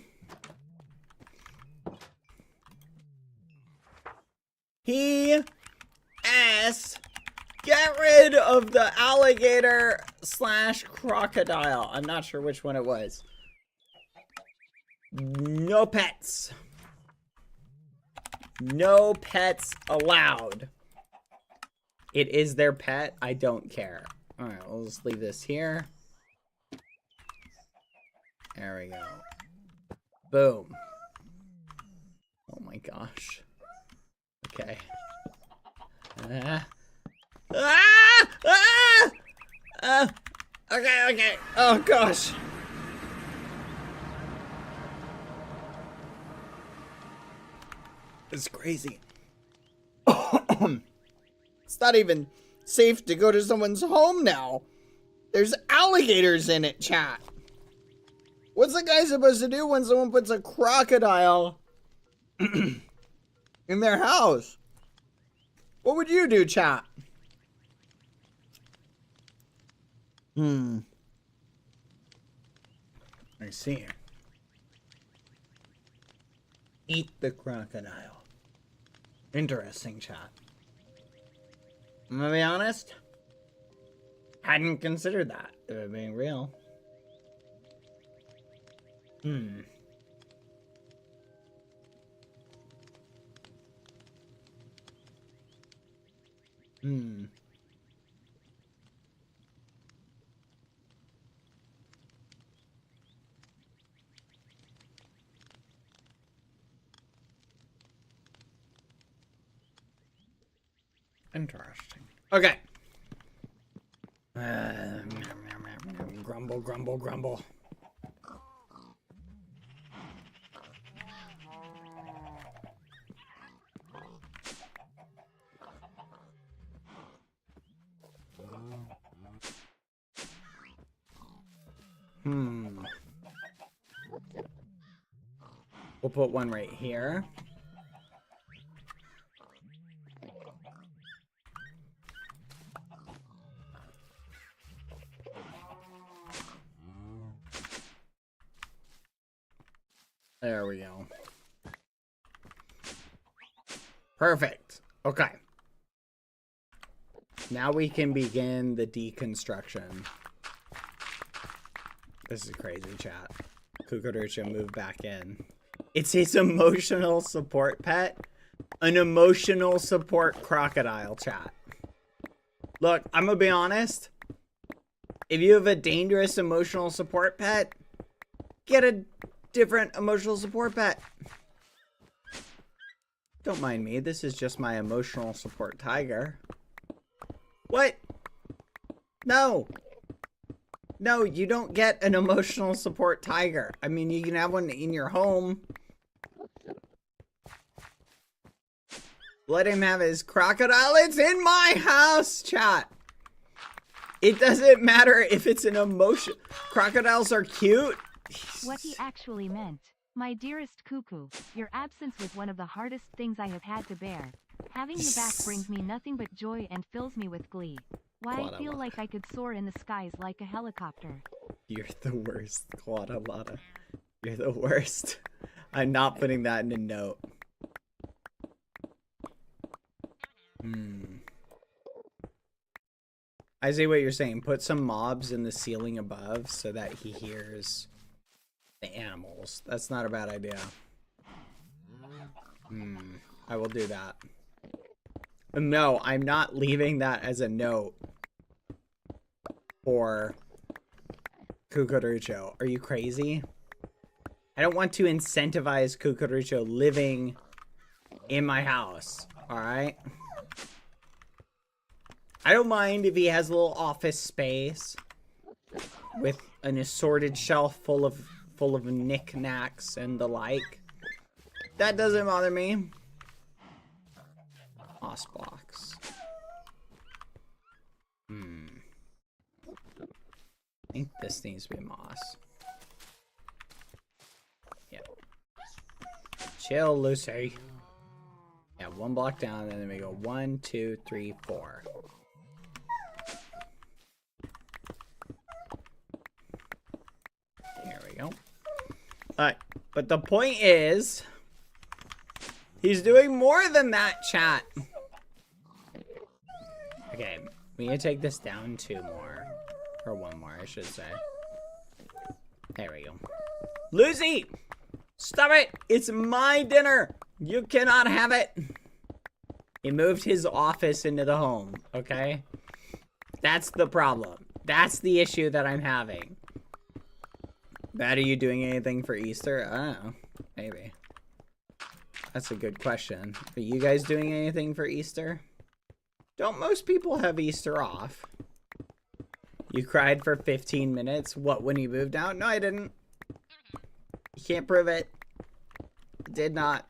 Get rid of the alligator slash crocodile. I'm not sure which one it was. No pets. No pets allowed. It is their pet. I don't care. All right, we'll just leave this here. There we go. Boom. Oh my gosh. Okay. Okay. Oh gosh. It's crazy. It's not even safe to go to someone's home now. There's alligators in it, chat. What's the guy supposed to do when someone puts a crocodile in their house? What would you do, chat? I see. Eat the crocodile. Interesting, chat. I'm gonna be honest. Hadn't considered that, if I'm being real. Interesting. Okay. Grumble, grumble, grumble. We'll put one right here. There we go. Perfect. Okay. Now we can begin the deconstruction. This is crazy, chat. Kukurucha moved back in. It's his emotional support pet. An emotional support crocodile, chat. Look, I'm gonna be honest. If you have a dangerous emotional support pet, get a different emotional support pet. Don't mind me. This is just my emotional support tiger. What? No. No, you don't get an emotional support tiger. I mean, you can have one in your home. Let him have his crocodile. It's in my house, chat. It doesn't matter if it's an emotion. Crocodiles are cute. What he actually meant. My dearest Cuckoo, your absence was one of the hardest things I have had to bear. Having you back brings me nothing but joy and fills me with glee. Why, I feel like I could soar in the skies like a helicopter. You're the worst, Quadalada. You're the worst. I'm not putting that in a note. I see what you're saying. Put some mobs in the ceiling above so that he hears the animals. That's not a bad idea. I will do that. No, I'm not leaving that as a note for Cucurucho. Are you crazy? I don't want to incentivize Cucurucho living in my house. Alright? I don't mind if he has a little office space with an assorted shelf full of knickknacks and the like. That doesn't bother me. Moss box. I think this needs to be moss. Yeah. Chill, Lucy. Yeah, 1 block down, and then we go 1, 2, 3, 4. There we go. Alright, but the point is, he's doing more than that, chat. Okay, we need to take this down 2 more. Or 1 more, I should say. There we go. Lucy! Stop it! It's my dinner! You cannot have it! He moved his office into the home, okay? That's the problem. That's the issue that I'm having. Bad, are you doing anything for Easter? I don't know. Maybe. That's a good question. Are you guys doing anything for Easter? Don't most people have Easter off? You cried for 15 minutes? What, when you moved out? No, I didn't. You can't prove it. Did not.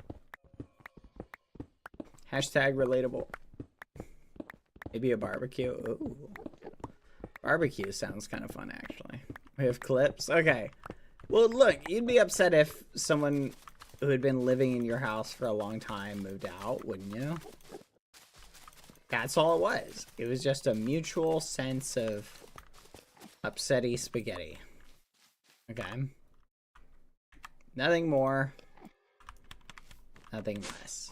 Hashtag relatable. Maybe a barbecue. Ooh. Barbecue sounds kind of fun, actually. We have clips. Okay. Well, look, you'd be upset if someone who had been living in your house for a long time moved out, wouldn't you? That's all it was. It was just a mutual sense of upsetty spaghetti. Okay. Nothing more. Nothing less.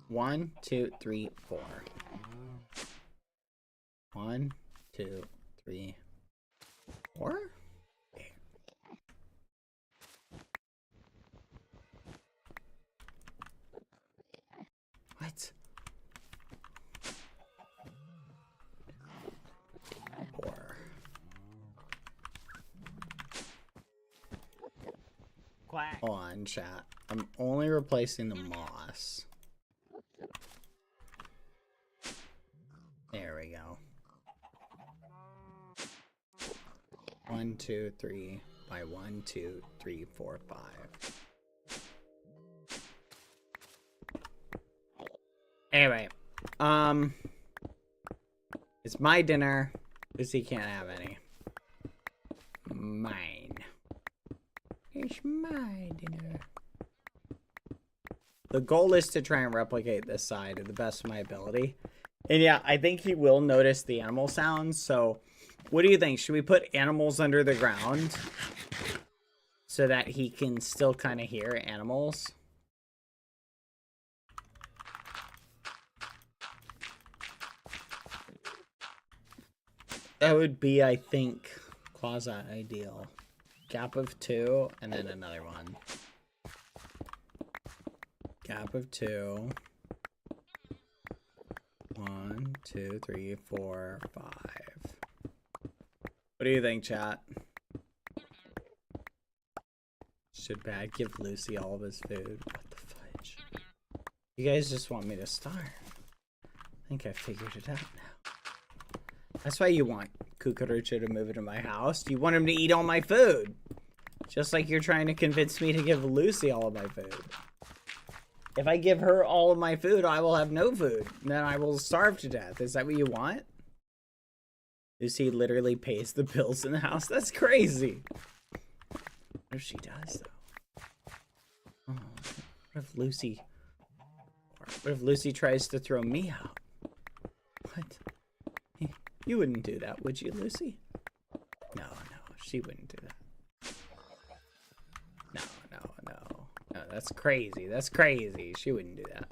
One, 2, 3, 4. 1, 2, 3, 4. What? 4. Quack. Hold on, chat. I'm only replacing the moss. There we go. 1, 2, 3 by 1, 2, 3, 4, 5. Anyway, it's my dinner. Lucy can't have any. Mine. It's my dinner. The goal is to try and replicate this side to the best of my ability. And yeah, I think he will notice the animal sounds. So what do you think? Should we put animals under the ground so that he can still kind of hear animals? That would be, I think, quasi-ideal. Gap of 2, and then another one. Gap of 2. 1, 2, 3, 4, 5. What do you think, chat? Should Bad give Lucy all of his food? What the fudge? You guys just want me to starve. I think I figured it out now. That's why you want Cucurucho to move into my house. You want him to eat all my food. Just like you're trying to convince me to give Lucy all of my food. If I give her all of my food, I will have no food. And then I will starve to death. Is that what you want? Lucy literally pays the bills in the house? That's crazy. What if she does, though? Oh, what if Lucy... What if Lucy tries to throw me out? What? You wouldn't do that, would you, Lucy? No, she wouldn't do that. No, that's crazy. That's crazy. She wouldn't do that.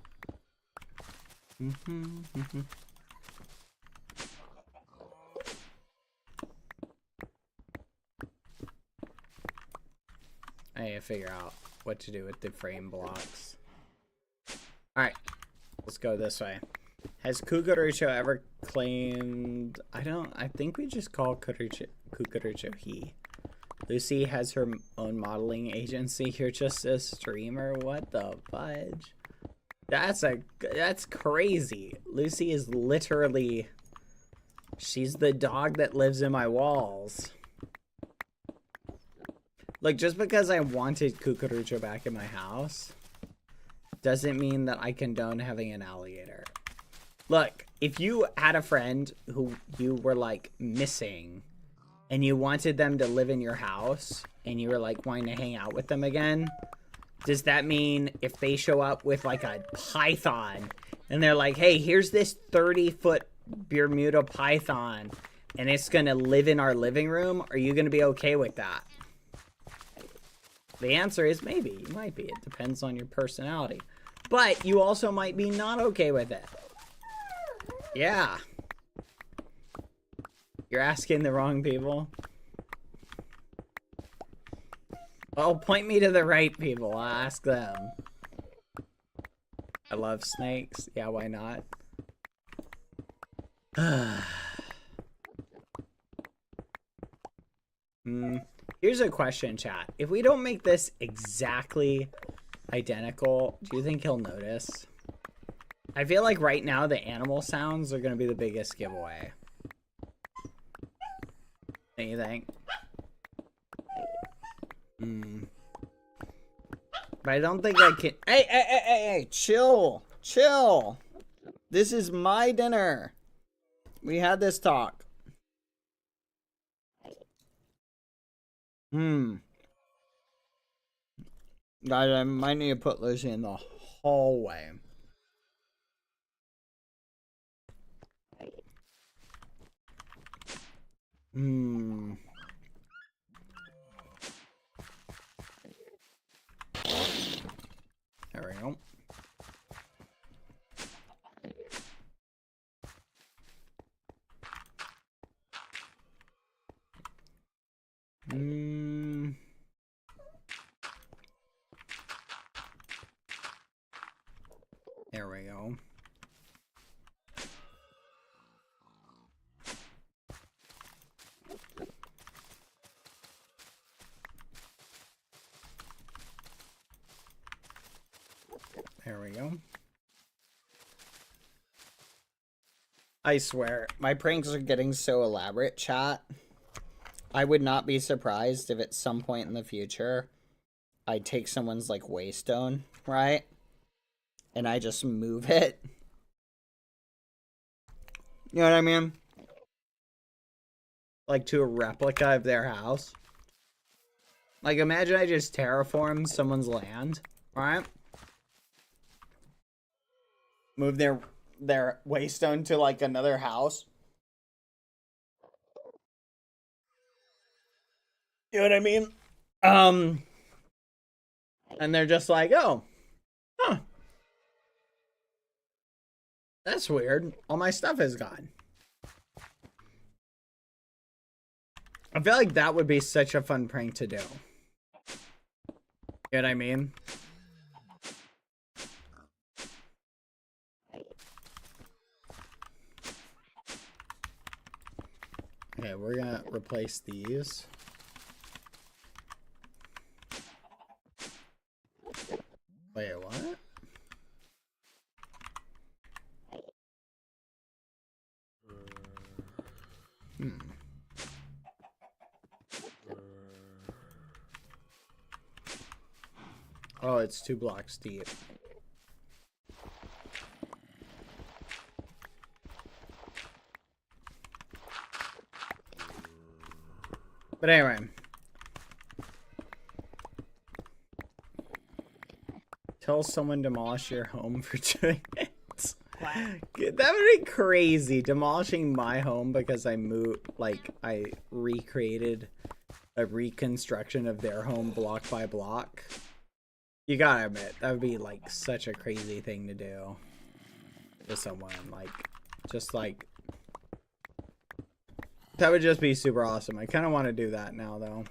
I need to figure out what to do with the frame blocks. Alright, let's go this way. Has Cucurucho ever claimed... I think we just call Cucurucho he. Lucy has her own modeling agency. You're just a streamer? What the fudge? That's crazy. Lucy is literally... She's the dog that lives in my walls. Like, just because I wanted Cucurucho back in my house doesn't mean that I condone having an alligator. Look, if you had a friend who you were, like, missing, and you wanted them to live in your house, and you were, like, wanting to hang out with them again, does that mean if they show up with, like, a python, and they're like, hey, here's this 30-foot Bermuda python, and it's gonna live in our living room, are you gonna be okay with that? The answer is maybe. You might be. It depends on your personality. But you also might be not okay with it. Yeah. You're asking the wrong people. Well, point me to the right people. I'll ask them. I love snakes. Yeah, why not? Here's a question, chat. If we don't make this exactly identical, do you think he'll notice? I feel like right now the animal sounds are going to be the biggest giveaway. Don't you think? But I don't think I can... Hey, chill. Chill. This is my dinner. We had this talk. Guys, I might need to put Lucy in the hallway. There we go. There we go. There we go. I swear, my pranks are getting so elaborate, chat. I would not be surprised if at some point in the future I take someone's, like, waystone, right? And I just move it. You know what I mean? Like, to a replica of their house. Like, imagine I just terraform someone's land, right? Move their waystone to, like, another house. You know what I mean? And they're just like, oh, huh. That's weird. All my stuff is gone. I feel like that would be such a fun prank to do. You know what I mean? Okay, we're gonna replace these. Wait, what? Oh, it's 2 blocks deep. But anyway. Tell someone demolish your home for doing it. That would be crazy. Demolishing my home because I moved, like, I recreated a reconstruction of their home block by block. You gotta admit, that would be, like, such a crazy thing to do. to someone, like, just like, that would just be super awesome. I kind of want to do that now, though.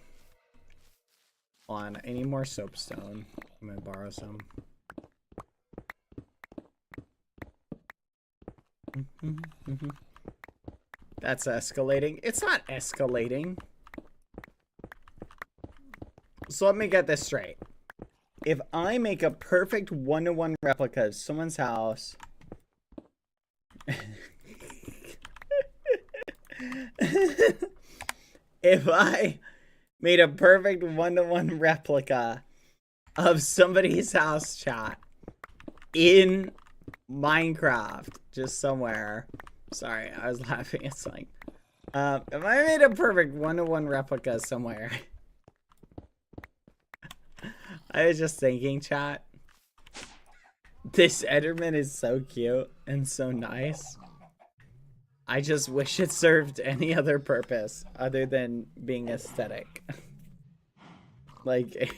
Hold on, I need more soapstone. I'm gonna borrow some. That's escalating. It's not escalating. So let me get this straight. If I make a perfect one-to-one replica of someone's house... If I made a perfect one-to-one replica of somebody's house, chat, in Minecraft, just somewhere. Sorry, I was laughing. It's like, if I made a perfect one-to-one replica somewhere... I was just thinking, chat, this Enderman is so cute and so nice. I just wish it served any other purpose other than being aesthetic. Like,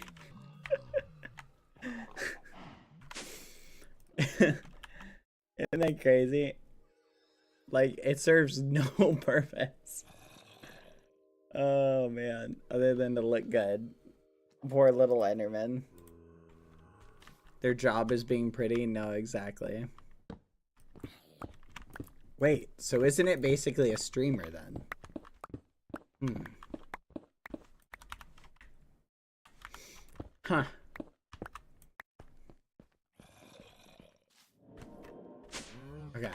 isn't that crazy? Like, it serves no purpose. Oh man, other than to look good. Poor little Enderman. Their job is being pretty? No, exactly. Wait, so isn't it basically a streamer then? Huh. Okay.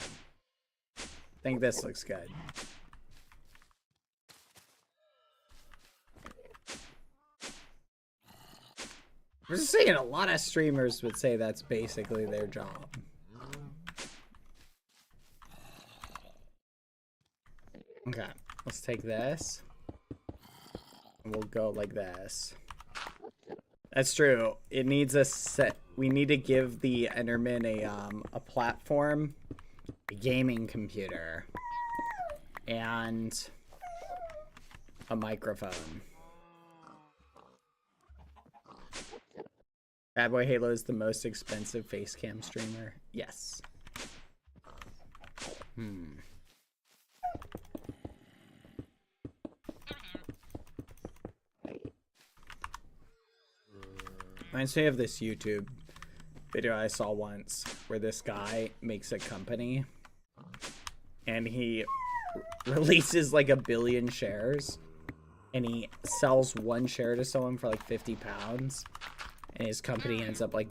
I think this looks good. I'm just saying, a lot of streamers would say that's basically their job. Okay, let's take this. And we'll go like this. That's true. It needs a set. We need to give the Enderman a platform, a gaming computer, and a microphone. BadBoyHalo is the most expensive facecam streamer. Yes. Reminds me of this YouTube video I saw once where this guy makes a company and he releases like 1 billion shares and he sells one share to someone for like 50 pounds. And his company ends up like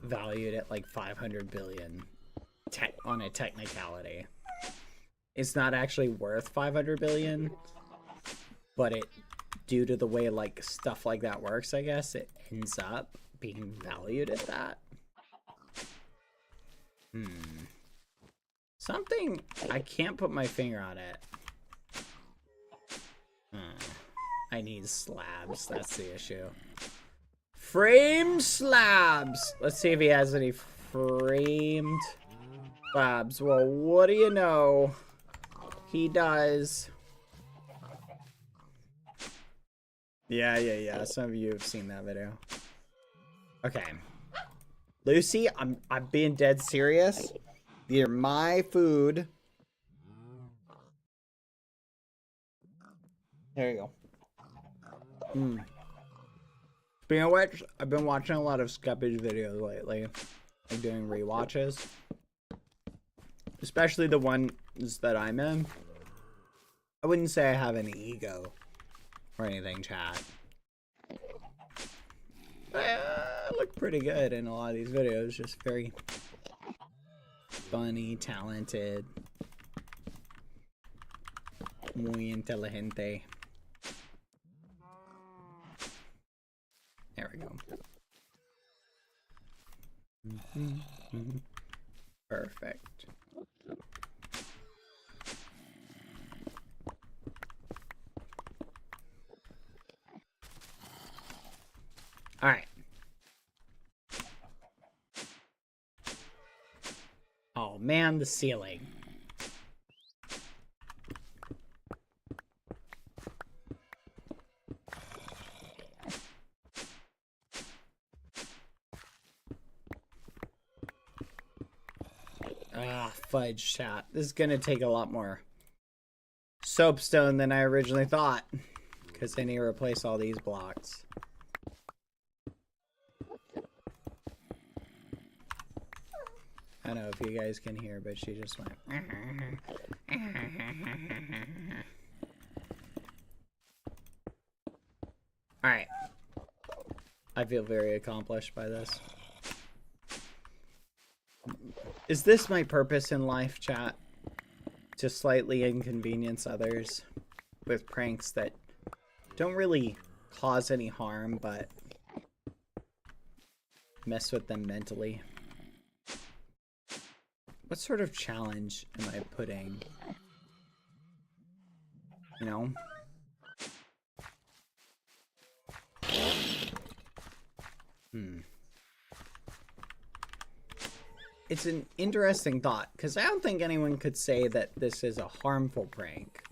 valued at like 500 billion on a technicality. It's not actually worth 500 billion, but it, due to the way like stuff like that works, I guess it ends up being valued at that. Something, I can't put my finger on it. I need slabs, that's the issue. Framed slabs. Let's see if he has any framed slabs. Well, what do you know? He does. Yeah. Some of you have seen that video. Okay. Lucy, I'm being dead serious. These are my food. There you go. Speaking of which, I've been watching a lot of Scuppage videos lately. Like doing rewatches. Especially the ones that I'm in. I wouldn't say I have any ego or anything, chat. I look pretty good in a lot of these videos. Just very funny, talented, muy inteligente. There we go. Perfect. All right. Oh man, the ceiling. Ah, fudge, chat. This is gonna take a lot more soapstone than I originally thought. Because I need to replace all these blocks. I don't know if you guys can hear, but she just went. Alright. I feel very accomplished by this. Is this my purpose in life, chat? To slightly inconvenience others with pranks that don't really cause any harm, but mess with them mentally. What sort of challenge am I putting? You know? It's an interesting thought, because I don't think anyone could say that this is a harmful prank.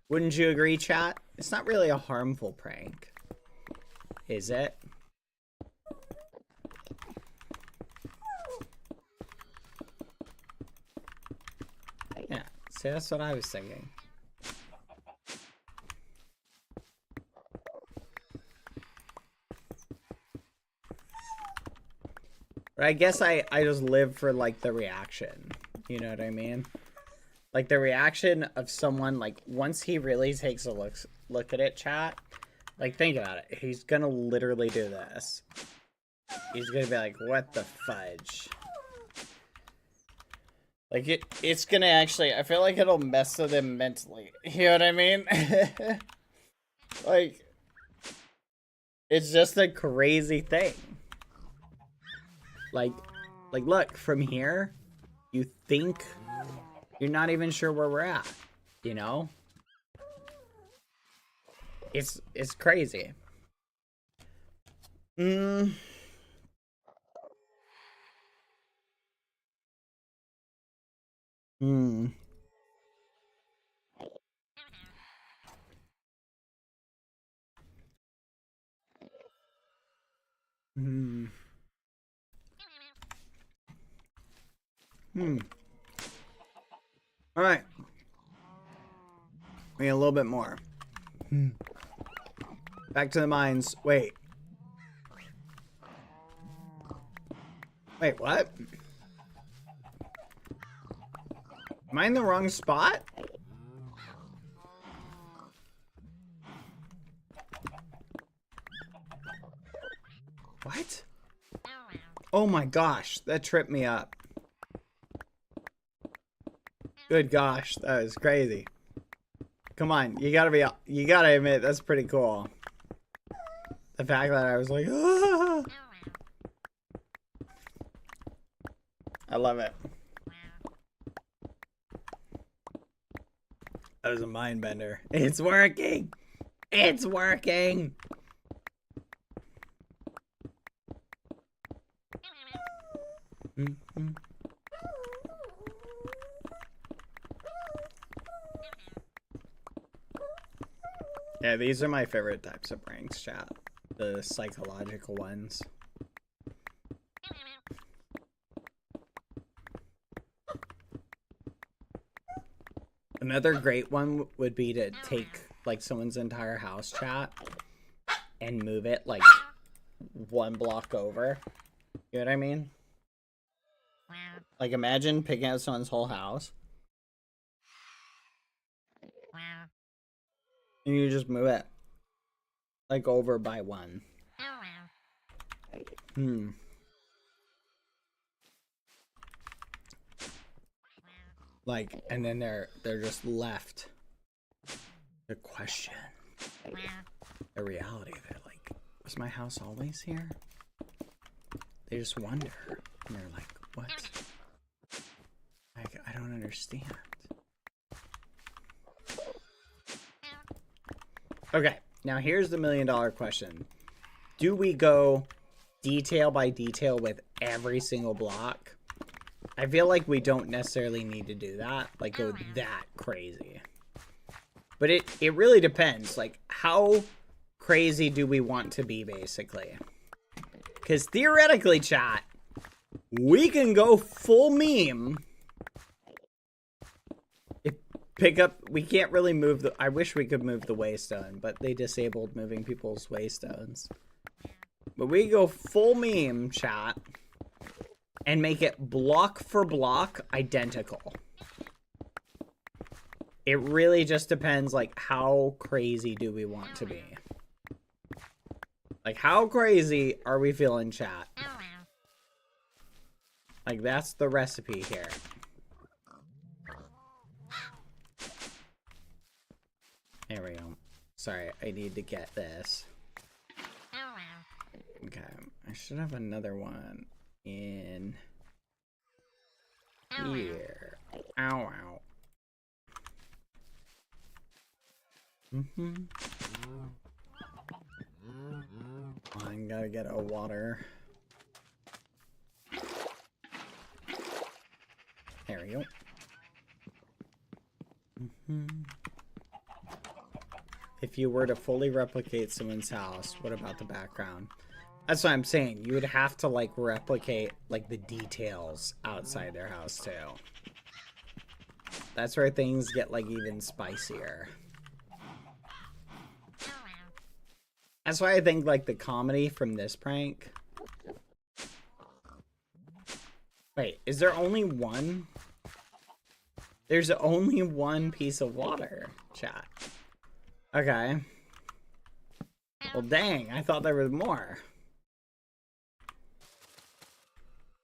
Wouldn't you agree, chat? It's not really a harmful prank. Is it? Yeah, see, that's what I was thinking. But I guess I just live for, like, the reaction. You know what I mean? Like, the reaction of someone, like, once he really takes a look at it, chat. Like, think about it. He's gonna literally do this. He's gonna be like, what the fudge? Like, it's gonna actually, I feel like it'll mess with him mentally. You know what I mean? Like, it's just a crazy thing. Like, look, from here, you think you're not even sure where we're at, you know? It's crazy. Hmm. Hmm. All right. We need a little bit more. Back to the mines. Wait. Wait, what? Am I in the wrong spot? What? Oh my gosh, that tripped me up. Good gosh, that was crazy. Come on, you gotta admit, that's pretty cool. The fact that I was like, ah! I love it. That was a mind bender. It's working! It's working! Yeah, these are my favorite types of pranks, chat. The psychological ones. Another great one would be to take, like, someone's entire house, chat, and move it, like, one block over. You know what I mean? Like, imagine picking out someone's whole house. And you just move it, like, over by one. Like, and then they're just left the question, the reality. They're like, was my house always here? They just wonder, and they're like, what? Like, I don't understand. Okay, now here's the $1 million question. Do we go detail by detail with every single block? I feel like we don't necessarily need to do that, like go that crazy. But it really depends, like how crazy do we want to be, basically? Because theoretically, chat, we can go full meme pick up. We can't really move the. I wish we could move the waystone, but they disabled moving people's waystones. But we go full meme, chat, and make it block for block identical. It really just depends, like, how crazy do we want to be? Like, how crazy are we feeling, chat? Like, that's the recipe here. There we go. Sorry, I need to get this. Okay, I should have another one in here. Ow, ow. I gotta get a water. There we go. If you were to fully replicate someone's house, what about the background? That's what I'm saying. You would have to, like, replicate, like, the details outside their house, too. That's where things get, like, even spicier. That's why I think, like, the comedy from this prank... Wait, is there only one? There's only one piece of water, chat. Okay. Well, dang, I thought there was more.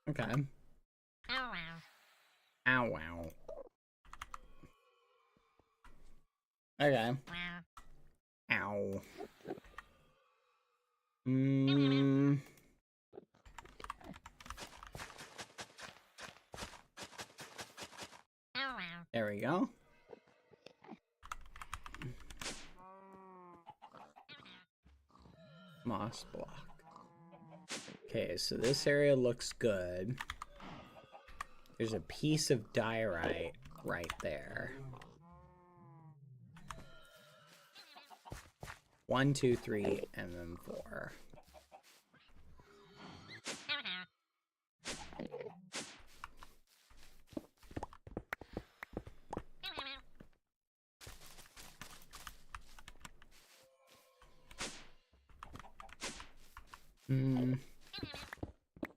Okay. Ow, wow. Okay. Ow. There we go. Moss block. Okay, so this area looks good. There's a piece of diorite right there. 1, 2, 3, and then 4.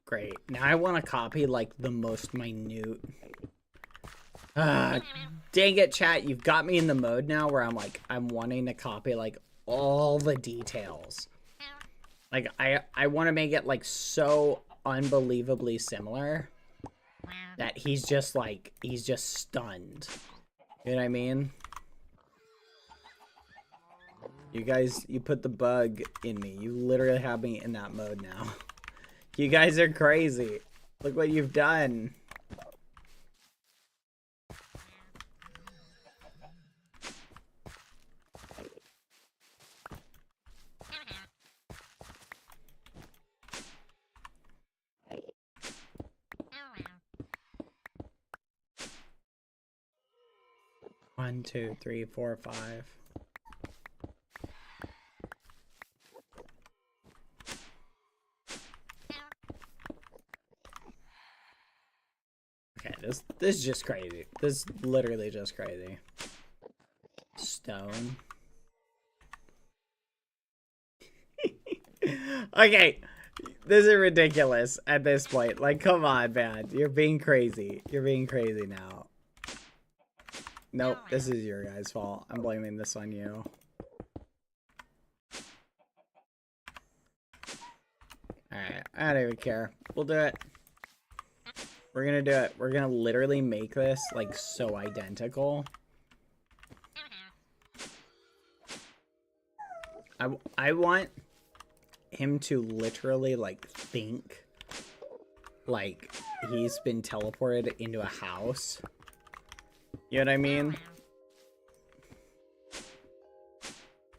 Great. Now I want to copy, like, the most minute. Dang it, chat. You've got me in the mode now where I'm, like, I'm wanting to copy, like, all the details. Like, I want to make it, like, so unbelievably similar that he's just, like, he's just stunned. You know what I mean? You guys, you put the bug in me. You literally have me in that mode now. You guys are crazy. Look what you've done. One, 2, 3, 4, 5. Okay, this is just crazy. This is literally just crazy. Stone. Okay, this is ridiculous at this point. Like, come on, man. You're being crazy. You're being crazy now. Nope, this is your guys' fault. I'm blaming this on you. Alright, I don't even care. We'll do it. We're gonna do it. We're gonna literally make this, like, so identical. I want him to literally, like, think like he's been teleported into a house. You know what I mean?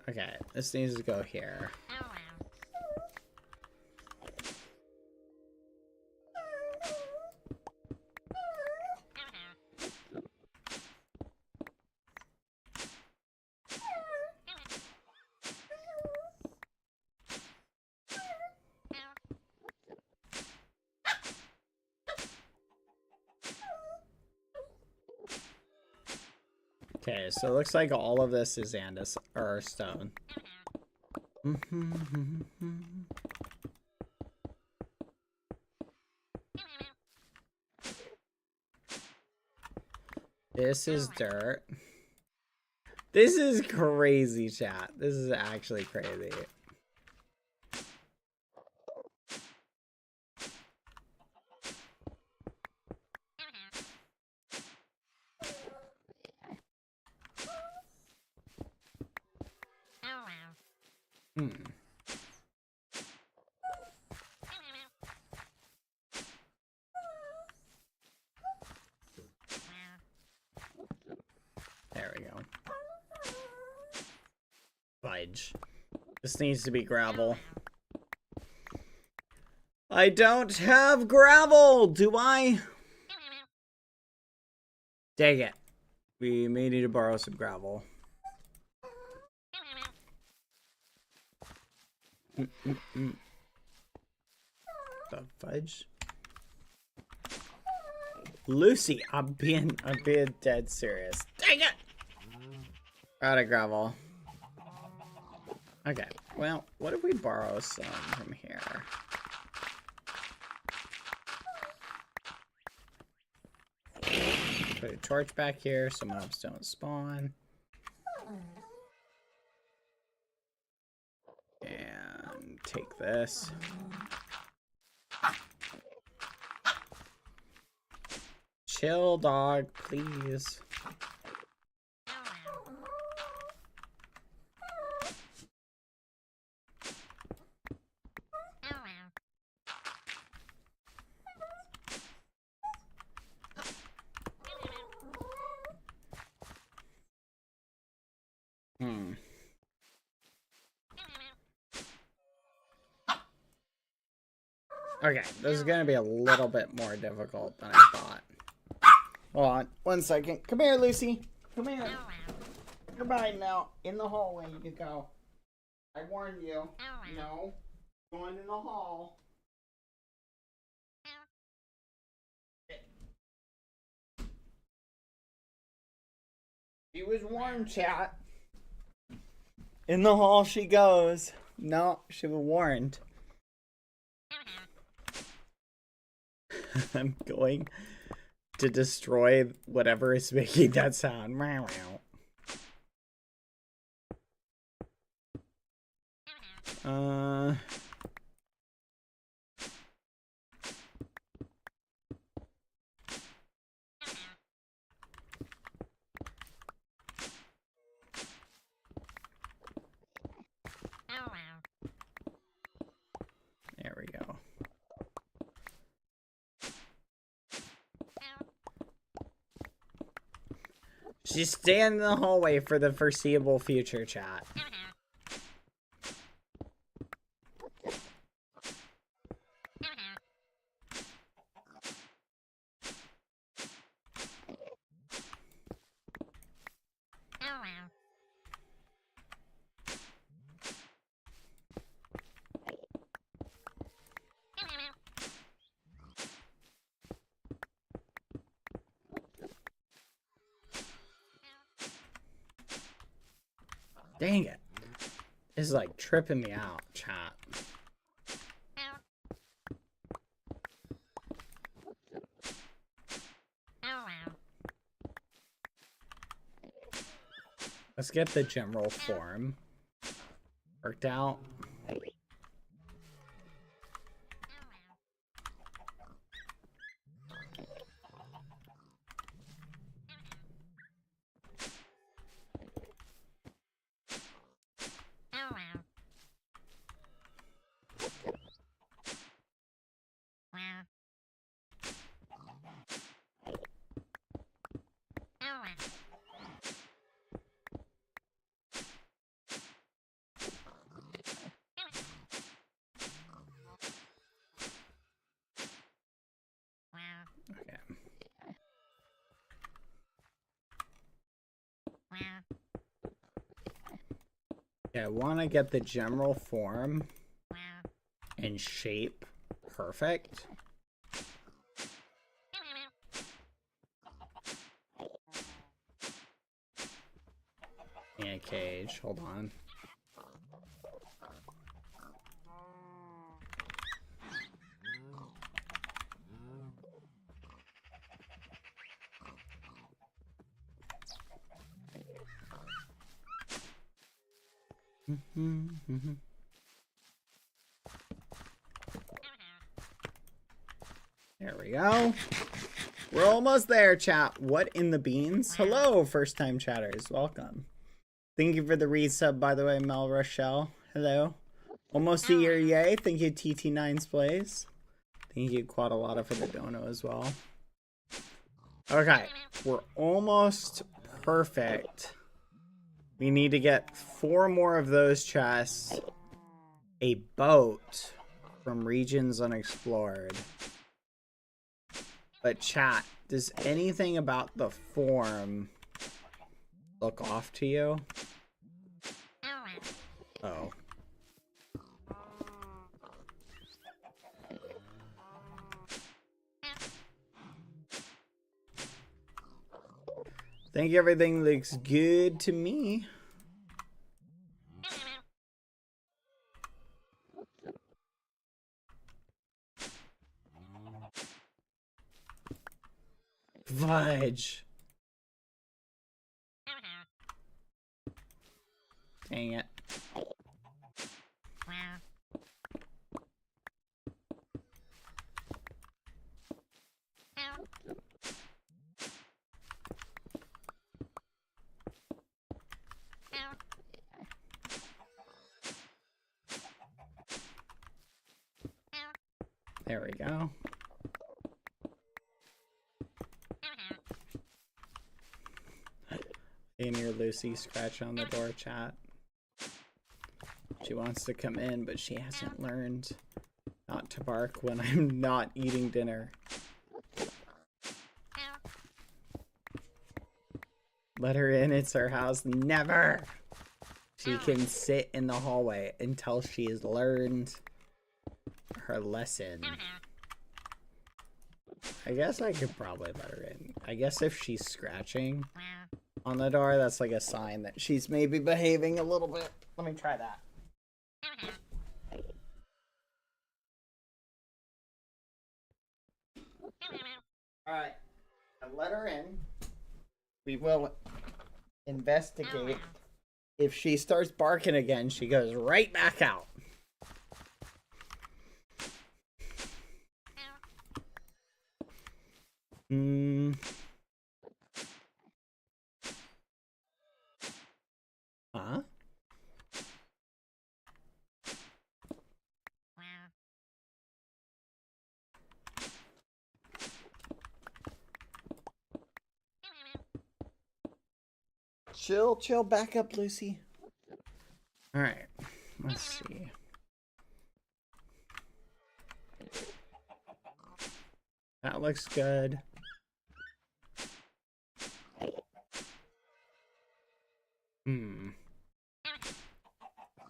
Okay, this needs to go here. Okay, so it looks like all of this is andesite or stone. This is dirt. This is crazy, chat. This is actually crazy. There we go. Fudge. This needs to be gravel. I don't have gravel, do I? Dang it. We may need to borrow some gravel. The fudge? Lucy, I'm being dead serious. Dang it! Out of gravel. Okay, well, what if we borrow some from here? Put a torch back here so mobs don't spawn. And take this. Chill, dog, please. Okay, this is gonna be a little bit more difficult than I thought. Hold on, 1 second. Come here, Lucy. Come here. Goodbye now. In the hallway you go. I warned you. No. Going in the hall. She was warned, chat. In the hall she goes. No, she was warned. I'm going to destroy whatever is making that sound. There we go. Just stand in the hallway for the foreseeable future, chat. Dang it. This is like tripping me out, chat. Let's get the general form worked out. Okay, I want to get the general form and shape perfect. Yeah, cage. Hold on. There we go. We're almost there, chat. What in the beans? Hello, first time chatters. Welcome. Thank you for the resub, by the way, Mel Rochelle. Hello. Almost a year, yay. Thank you, TT9's Plays. Thank you, Quadalata, for the dono as well. Okay, we're almost perfect. We need to get 4 more of those chests. A boat from regions unexplored. But chat, does anything about the form look off to you? Oh. I think everything looks good to me. Fudge. Dang it. There we go. In your Lucy scratch on the door, chat. She wants to come in, but she hasn't learned not to bark when I'm not eating dinner. Let her in, it's her house. Never! She can sit in the hallway until she has learned her lesson. I guess I could probably let her in. I guess if she's scratching on the door, that's like a sign that she's maybe behaving a little bit. Let me try that. Alright, I let her in. We will investigate. If she starts barking again, she goes right back out. Huh? Chill, back up, Lucy. Alright, let's see. That looks good.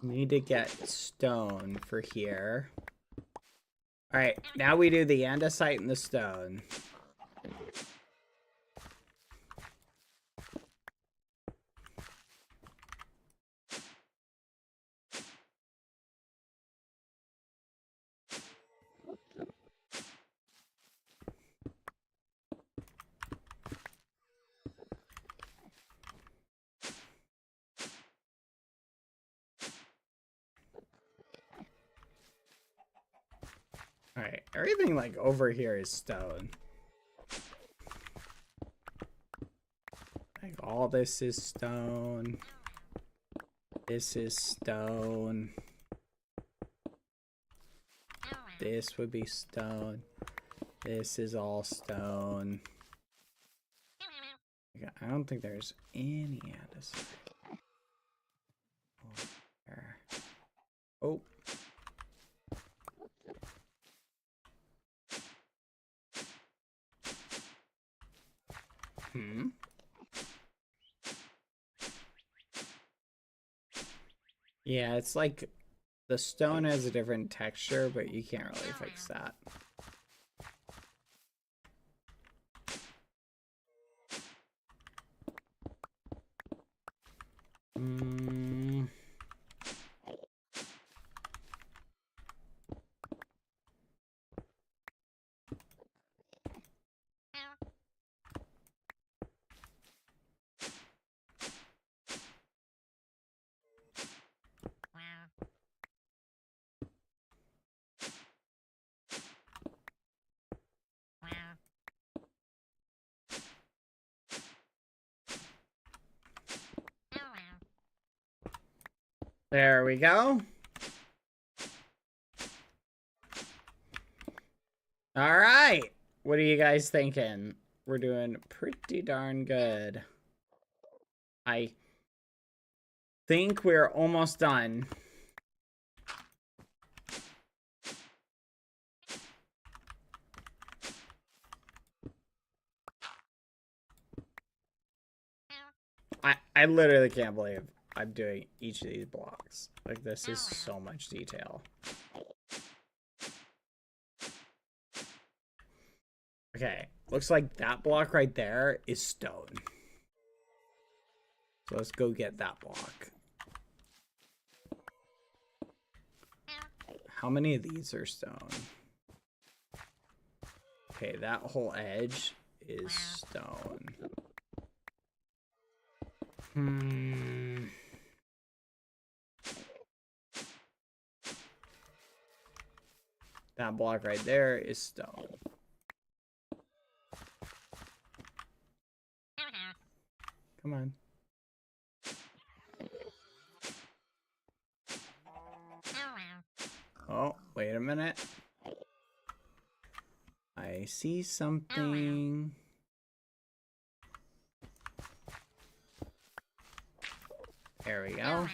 Need to get stone for here. Alright, now we do the andesite and the stone. Alright, everything like over here is stone. Like all this is stone. This is stone. This would be stone. This is all stone. I don't think there's any andesite. Oh. Yeah, it's like the stone has a different texture, but you can't really fix that. There we go. All right. What are you guys thinking? We're doing pretty darn good. I think we're almost done. I literally can't believe I'm doing each of these blocks. Like, this is so much detail. Okay, looks like that block right there is stone. So let's go get that block. How many of these are stone? Okay, that whole edge is stone. That block right there is stone. Come on. Oh, wait a minute. I see something. There we go.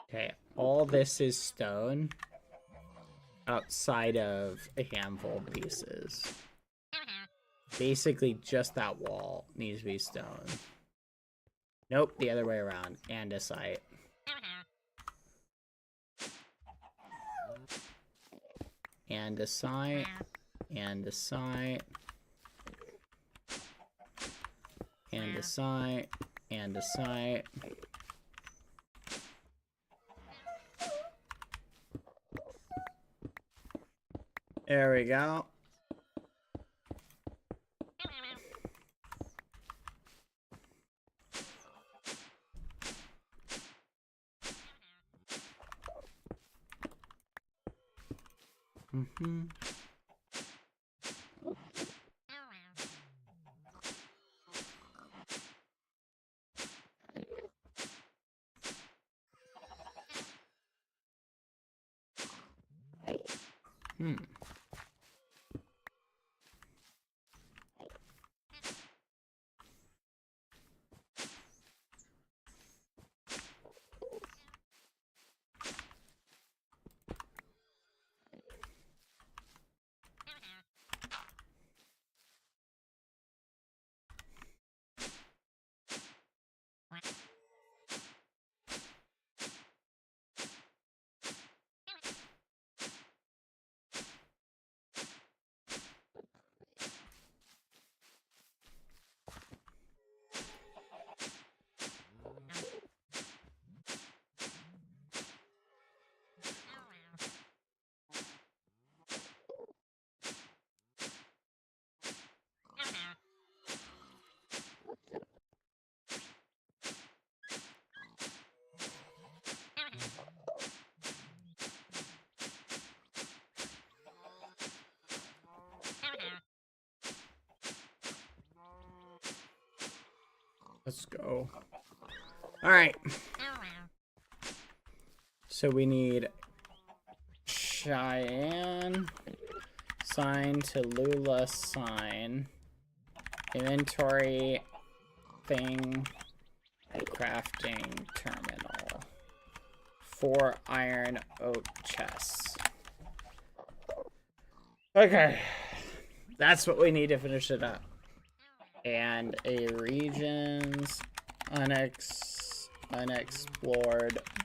Okay, all this is stone outside of a handful of pieces. Basically, just that wall needs to be stone. Nope, the other way around. Andesite. Andesite. Andesite. Andesite. Andesite. There we go. Let's go. All right. So we need Cheyenne sign to Lula sign. Inventory thing crafting terminal. 4 iron oak chests. Okay. That's what we need to finish it up. And a regions unexplored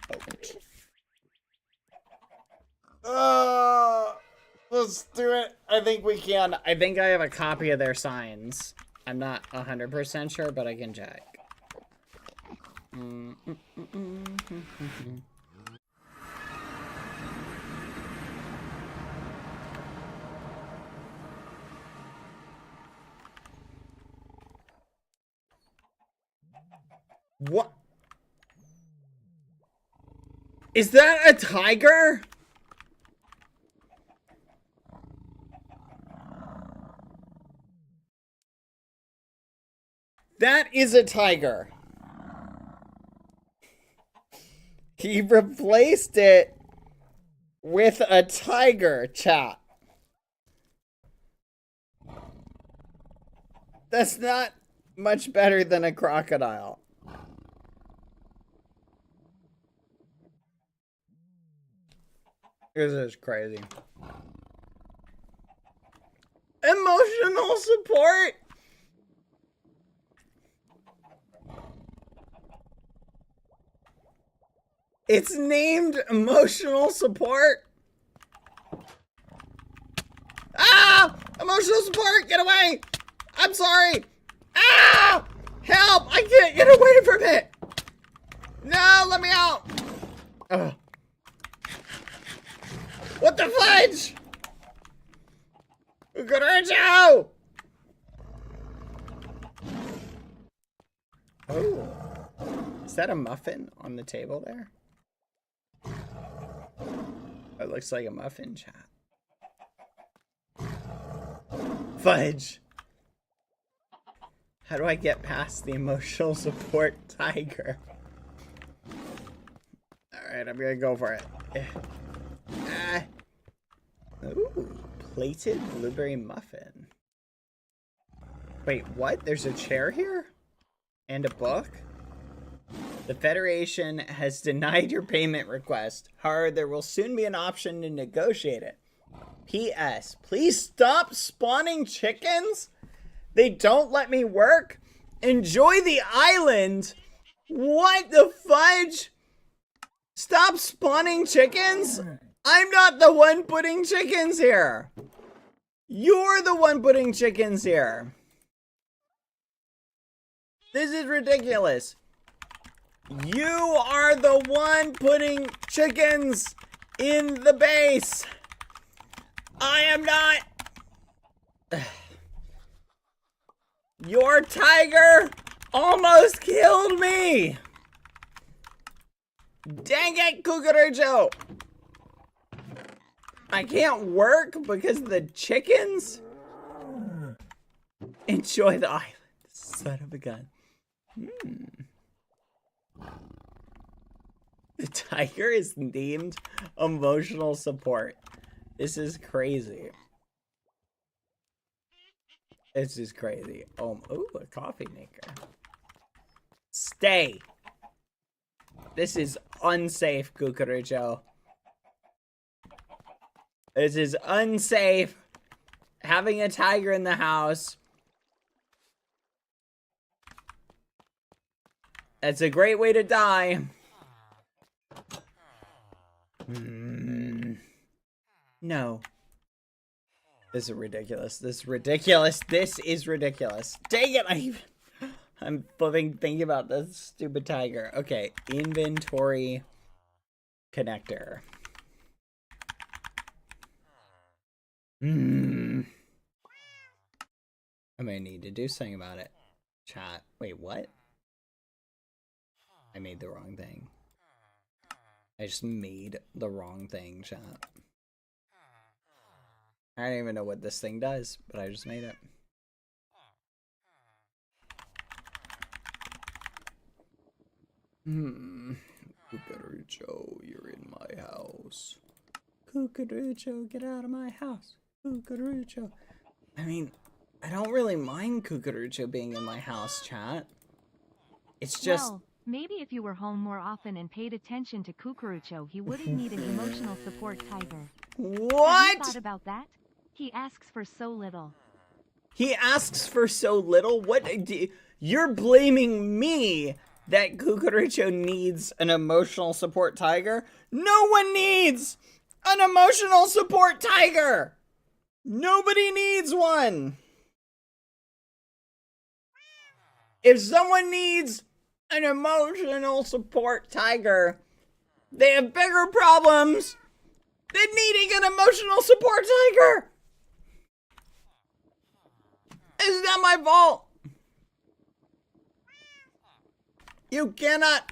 boat. Let's do it. I think we can. I think I have a copy of their signs. I'm not 100% sure, but I can check. What? Is that a tiger? That is a tiger. He replaced it with a tiger, chat. That's not much better than a crocodile. This is crazy. Emotional support? It's named emotional support? Ah! Emotional support, get away! I'm sorry! Ah! Help! I can't get away from it! No, let me out! Ugh. What the fudge? Cucaracho! Oh. Is that a muffin on the table there? It looks like a muffin, chat. Fudge. How do I get past the emotional support tiger? Alright, I'm gonna go for it. Ah. Ooh, plated blueberry muffin. Wait, what? There's a chair here? And a book? The Federation has denied your payment request. However, there will soon be an option to negotiate it. P.S. Please stop spawning chickens. They don't let me work. Enjoy the island. What the fudge? Stop spawning chickens? I'm not the one putting chickens here. You're the one putting chickens here. This is ridiculous. You are the one putting chickens in the base. I am not. Your tiger almost killed me. Dang it, Cucaracho. I can't work because of the chickens? Enjoy the island, son of a gun. The tiger is named emotional support. This is crazy. This is crazy. Ooh, a coffee maker. Stay. This is unsafe, Cucaracho. This is unsafe. Having a tiger in the house. That's a great way to die. No. This is ridiculous. This is ridiculous. This is ridiculous. Dang it, I'm flipping thinking about this stupid tiger. Okay, inventory connector. I may need to do something about it. Chat. Wait, what? I made the wrong thing. I just made the wrong thing, chat. I don't even know what this thing does, but I just made it. Cucaracho, you're in my house. Cucaracho, get out of my house. Cucaracho. I mean, I don't really mind Cucaracho being in my house, chat. It's just... Well, maybe if you were home more often and paid attention to Cucaracho, he wouldn't need an emotional support tiger. What? Have you thought about that? He asks for so little. He asks for so little? What? You're blaming me that Cucaracho needs an emotional support tiger? No one needs an emotional support tiger! Nobody needs one! If someone needs an emotional support tiger, they have bigger problems than needing an emotional support tiger! It's not my fault! You cannot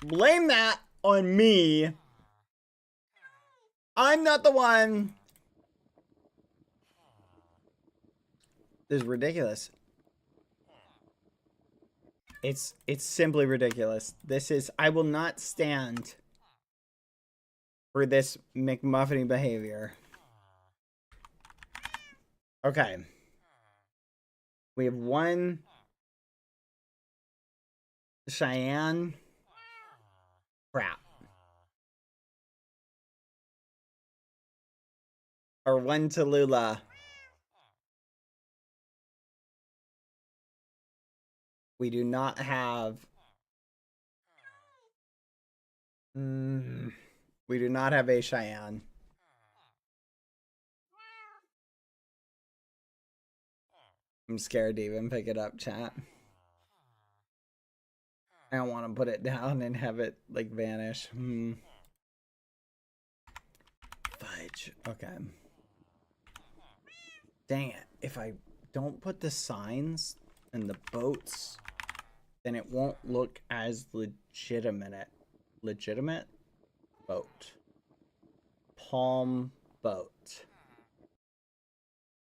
blame that on me. I'm not the one. This is ridiculous. It's simply ridiculous. This is, I will not stand for this McMuffining behavior. Okay. We have one Cheyenne. Crap. Or one Tallulah. We do not have... we do not have a Cheyenne. I'm scared to even pick it up, chat. I don't want to put it down and have it, like, vanish. Fudge. Okay. Dang it. If I don't put the signs and the boats, then it won't look as legitimate. Legitimate? Boat. Palm boat.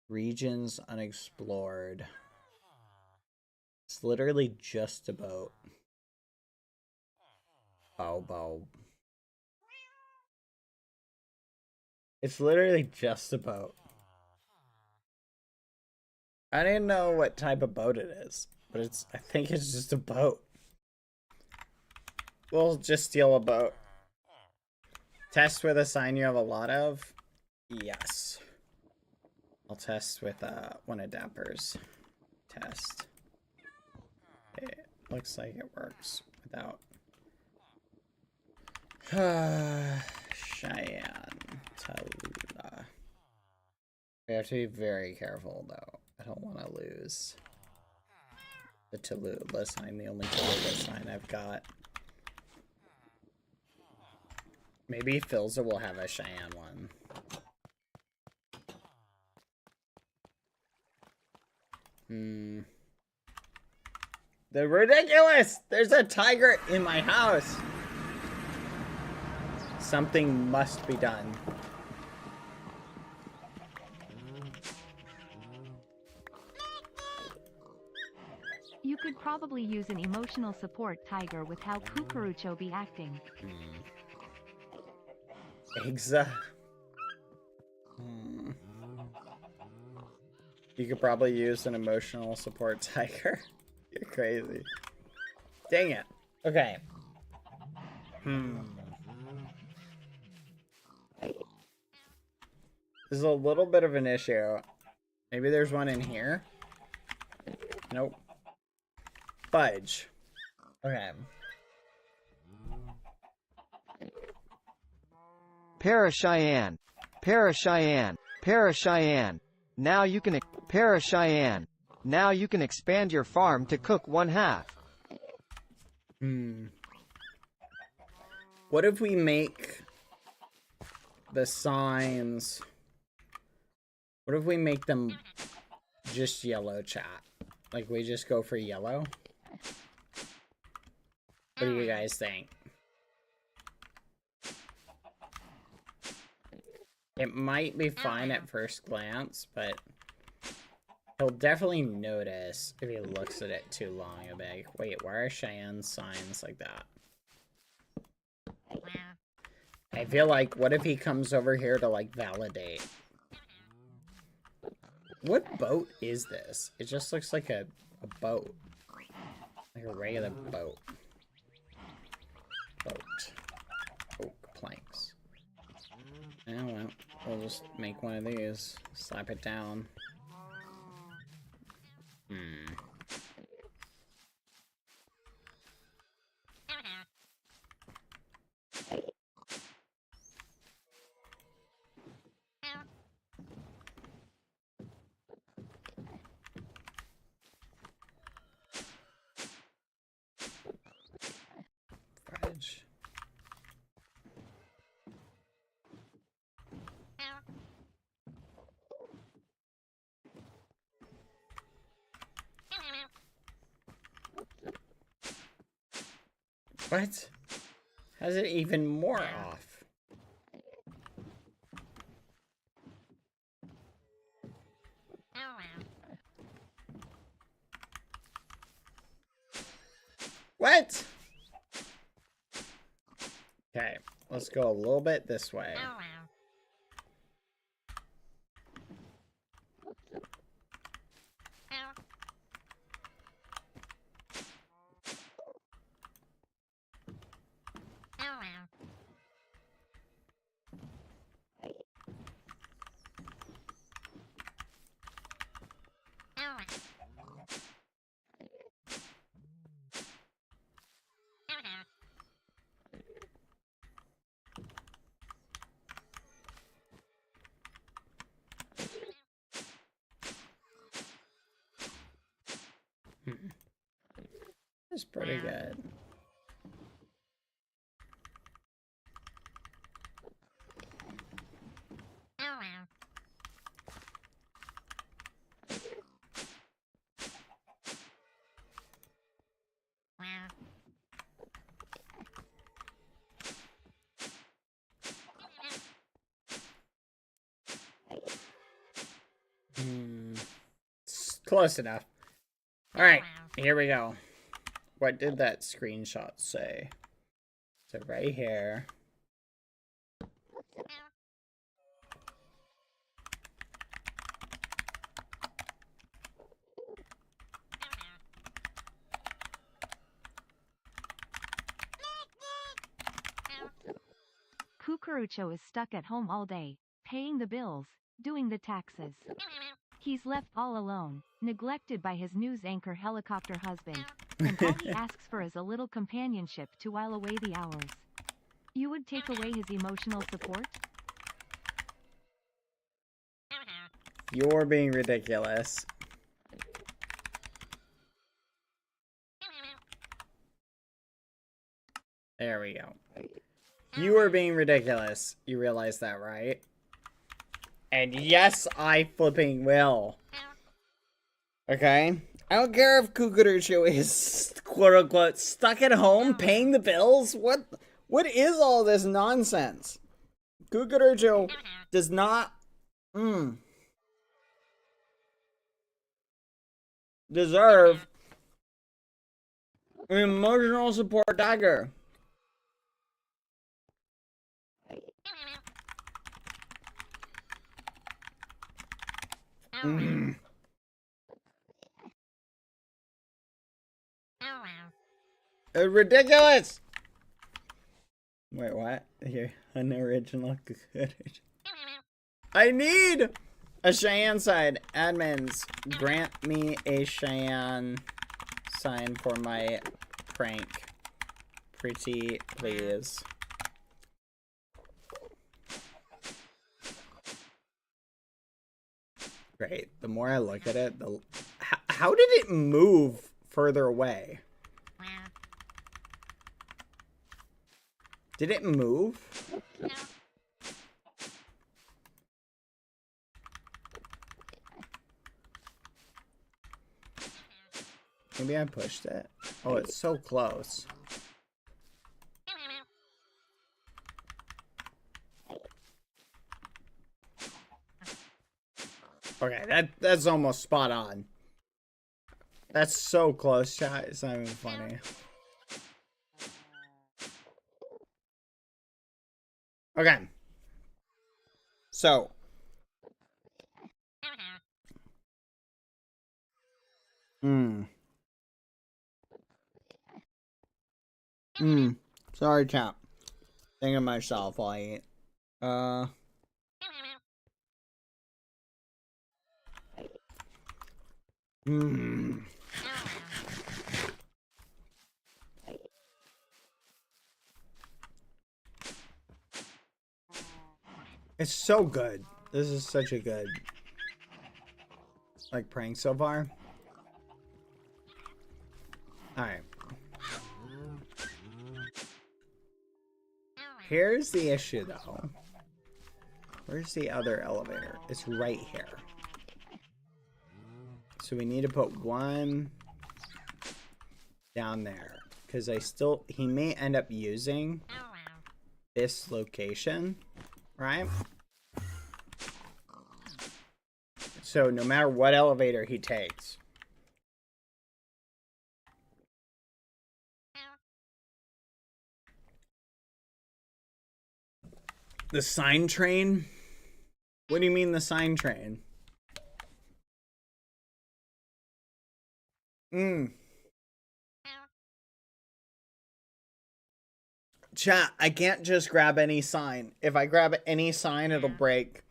Regions unexplored. It's literally just a boat. Bow. It's literally just a boat. I didn't know what type of boat it is, but I think it's just a boat. We'll just steal a boat. Test with a sign you have a lot of? Yes. I'll test with one of Dapper's. Test. It looks like it works without. Cheyenne. Tallulah. We have to be very careful though. I don't want to lose the Tallulah sign, the only Tallulah sign I've got. Maybe Philza will have a Cheyenne one. They're ridiculous! There's a tiger in my house! Something must be done. You could probably use an emotional support tiger with how Cucurucho be acting. Exa. You could probably use an emotional support tiger. You're crazy. Dang it. Okay. This is a little bit of an issue. Maybe there's one in here. Nope. Fudge. Okay. Para-Cheyenne. Para-Cheyenne. Para-Cheyenne. Now you can Para-Cheyenne. Now you can expand your farm to cook 1/2. What if we make the signs? What if we make them just yellow, chat? Like we just go for yellow? What do you guys think? It might be fine at first glance, but he'll definitely notice if he looks at it too long. He'll be like, wait, why are Cheyenne's signs like that? I feel like, what if he comes over here to, like, validate? What boat is this? It just looks like a boat. Like a regular boat. Oak planks. Yeah, well, we'll just make one of these. Slap it down. Fudge. What? How's it even more off? What? Okay, let's go a little bit this way. That's pretty good. Close enough. Alright, here we go. What did that screenshot say? So right here. Cucurucho is stuck at home all day, paying the bills, doing the taxes. He's left all alone, neglected by his news anchor helicopter husband, and all he asks for is a little companionship to while away the hours. You would take away his emotional support? You're being ridiculous. There we go. You are being ridiculous. You realize that, right? And yes, I flipping will. Okay? I don't care if Cucurucho is quote-unquote stuck at home paying the bills. What is all this nonsense? Cucurucho does not deserve an emotional support dagger. Ridiculous! Wait, what? Here, unoriginal Cucurucho. I need a Cheyenne side. Admins, grant me a Cheyenne sign for my prank. Pretty please. Great. The more I look at it, the how did it move further away? Did it move? Maybe I pushed it. Oh, it's so close. Okay, that's almost spot on. That's so close, chat. It's not even funny. Okay. So. Sorry, chat. Thinking of myself while I eat. It's so good. This is such a good, like, prank so far. Alright. Here's the issue, though. Where's the other elevator? It's right here. So we need to put one down there. because he may end up using this location, right? So no matter what elevator he takes. The sign train? What do you mean the sign train? Chat, I can't just grab any sign. If I grab any sign, it'll break.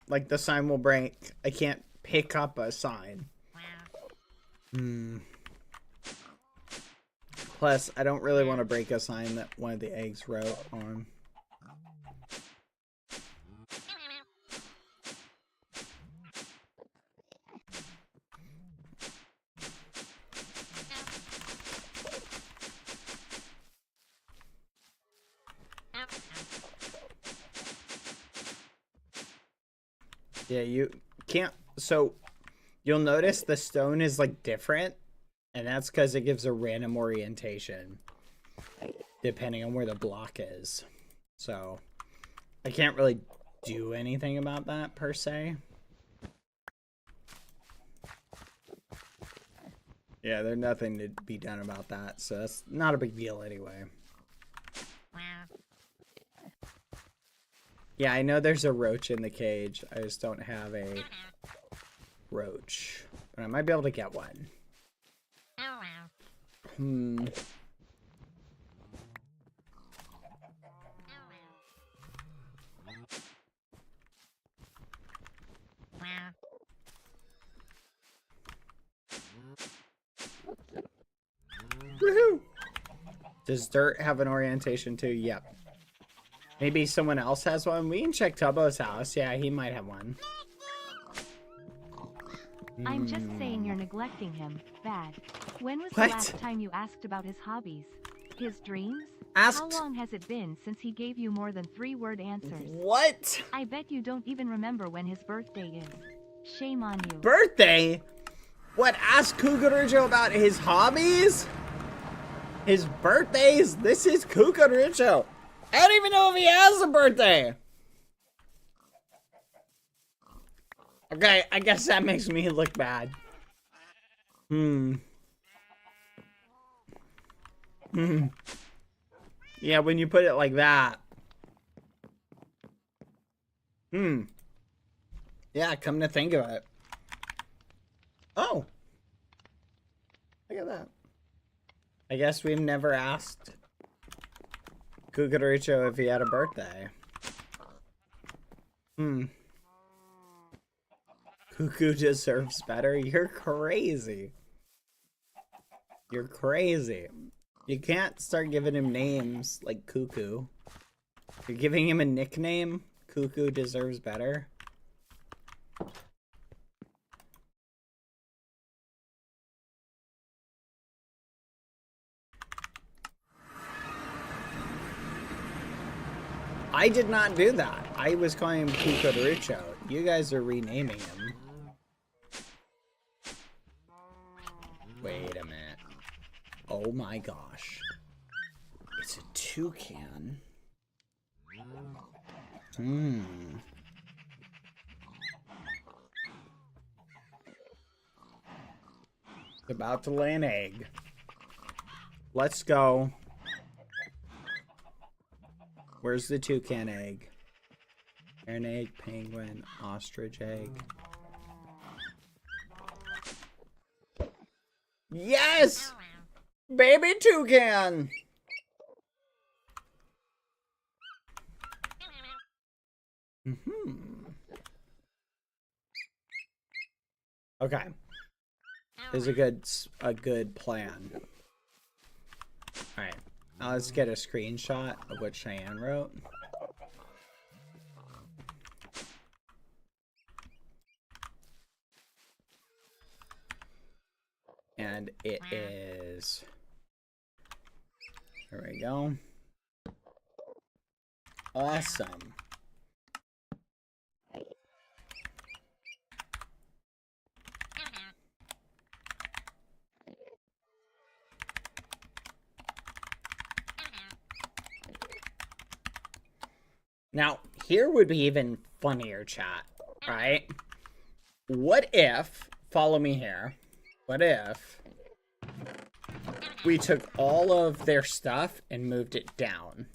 Like, the sign will break. I can't pick up a sign. Plus, I don't really want to break a sign that one of the eggs wrote on. Yeah, you can't. So, you'll notice the stone is like different. And that's because it gives a random orientation. Depending on where the block is. So, I can't really do anything about that per se. Yeah, there's nothing to be done about that. So, that's not a big deal anyway. Yeah, I know there's a roach in the cage. I just don't have a roach. But I might be able to get one. Woohoo! Does dirt have an orientation too? Yep. Maybe someone else has one? We can check Tubbo's house. Yeah, he might have one. I'm just saying you're neglecting him. Bad. When was What? the last time you asked about his hobbies? His dreams? Asked. How long has it been since he gave you more than 3-word answers? What? I bet you don't even remember when his birthday is. Shame on you. Birthday? What? Ask Cucaracho about his hobbies? His birthdays? This is Cucaracho. I don't even know if he has a birthday. Okay, I guess that makes me look bad. Yeah, when you put it like that. Yeah, come to think of it. Oh. Look at that. I guess we've never asked Cucaracho if he had a birthday. Cuckoo deserves better? You're crazy. You're crazy. You can't start giving him names like Cuckoo. You're giving him a nickname? Cuckoo deserves better? I did not do that. I was calling him Cucaracho. You guys are renaming him. Wait a minute. Oh my gosh. It's a toucan. It's about to lay an egg. Let's go. Where's the toucan egg? Heron egg, penguin, ostrich egg. Yes! Baby toucan! Okay. This is a good plan. Alright. Now let's get a screenshot of what Cheyenne wrote. And it is... There we go. Awesome. Now, here would be even funnier, chat, right? What if, follow me here, what if we took all of their stuff and moved it down?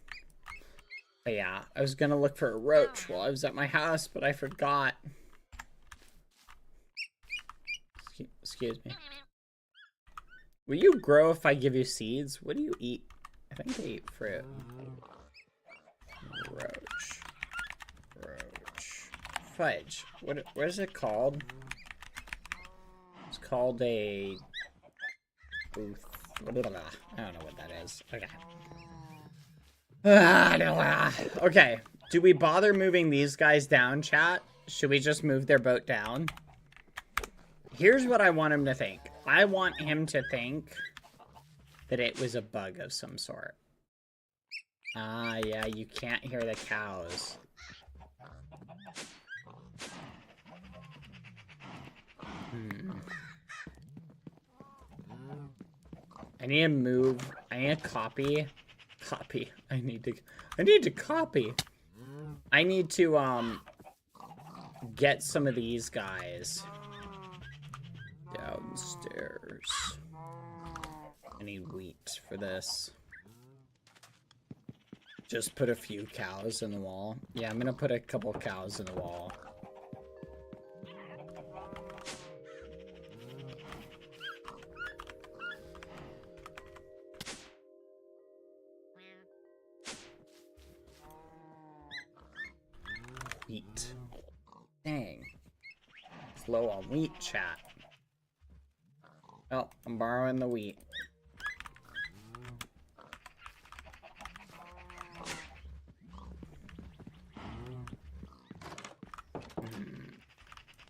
But yeah, I was gonna look for a roach while I was at my house, but I forgot. Excuse me. Will you grow if I give you seeds? What do you eat? I think they eat fruit. Roach. Fudge. What is it called? It's called a... I don't know what that is. Okay. Okay. Do we bother moving these guys down, chat? Should we just move their boat down? Here's what I want him to think. I want him to think that it was a bug of some sort. Ah, yeah, you can't hear the cows. I need to move. I need to copy. I need to copy. I need to, get some of these guys downstairs. I need wheat for this. Just put a few cows in the wall. Yeah, I'm gonna put a couple cows in the wall. Wheat. Dang. It's low on wheat, chat. Oh, I'm borrowing the wheat.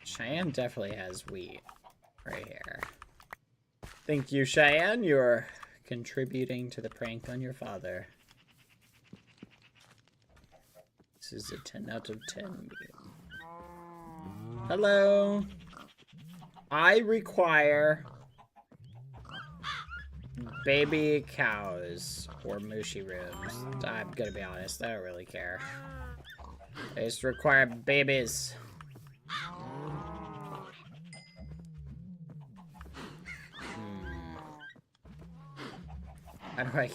Cheyenne definitely has wheat right here. Thank you, Cheyenne. You're contributing to the prank on your father. This is a 10 out of 10 meme. Hello. I require baby cows or mushy rooms. I'm gonna be honest, I don't really care. I just require babies. How do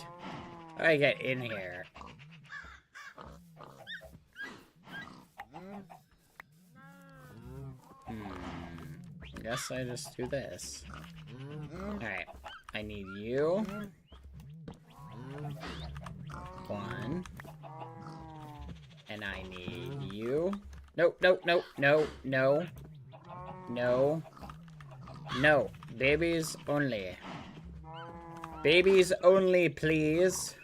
I get in here? I guess I just do this. Alright. I need you. 1. And I need you. No. No. Babies only. Babies only, please.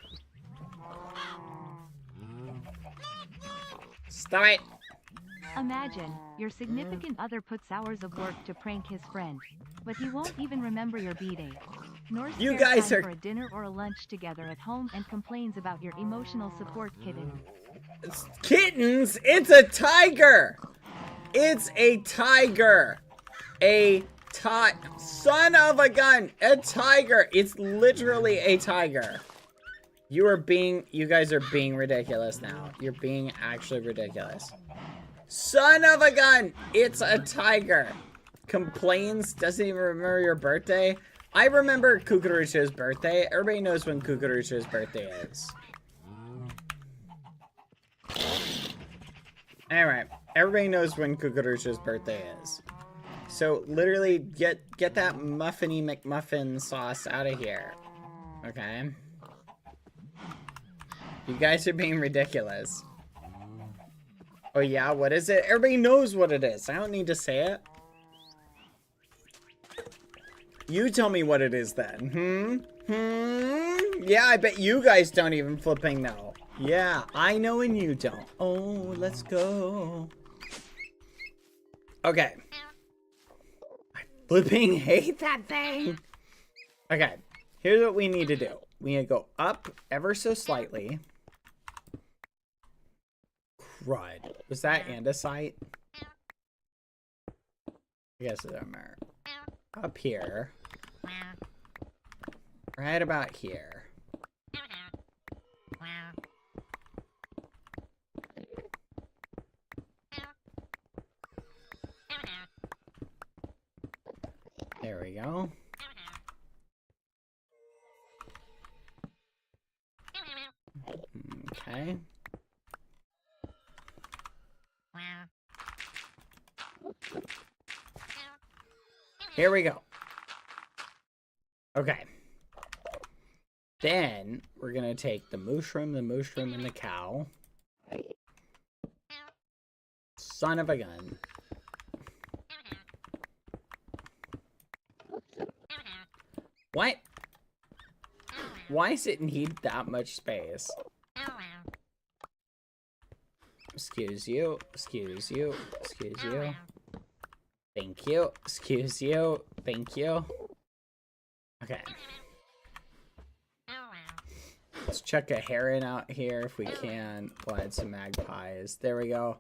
Stop it. Imagine, your significant other puts hours of work to prank his friend, but he won't even remember your b-day. Nor You spare guys time are- for a dinner or a lunch together at home and complains about your emotional support kitten. Kittens? It's a tiger! It's a tiger! Son of a gun! A tiger! It's literally a tiger. You guys are being ridiculous now. You're being actually ridiculous. Son of a gun! It's a tiger. Complains, doesn't even remember your birthday. I remember Cucurucho's birthday. Everybody knows when Cucurucho's birthday is. Alright, everybody knows when Cucurucho's birthday is. So, literally, get that muffiny McMuffin sauce out of here. Okay? You guys are being ridiculous. Oh yeah, what is it? Everybody knows what it is. I don't need to say it. You tell me what it is then. Yeah, I bet you guys don't even flipping know. Yeah, I know and you don't. Oh, let's go. Okay. I flipping hate that thing. Okay, here's what we need to do. We need to go up ever so slightly. Crud. Was that andesite? I guess it doesn't matter. Up here. Right about here. Okay. Here we go. Okay. Then we're gonna take the mushroom, and the cow. Son of a gun. What? Why does it need that much space? Excuse you. Excuse you. Excuse you. Thank you. Excuse you. Thank you. Okay. Let's chuck a heron out here if we can. We'll add some magpies. There we go.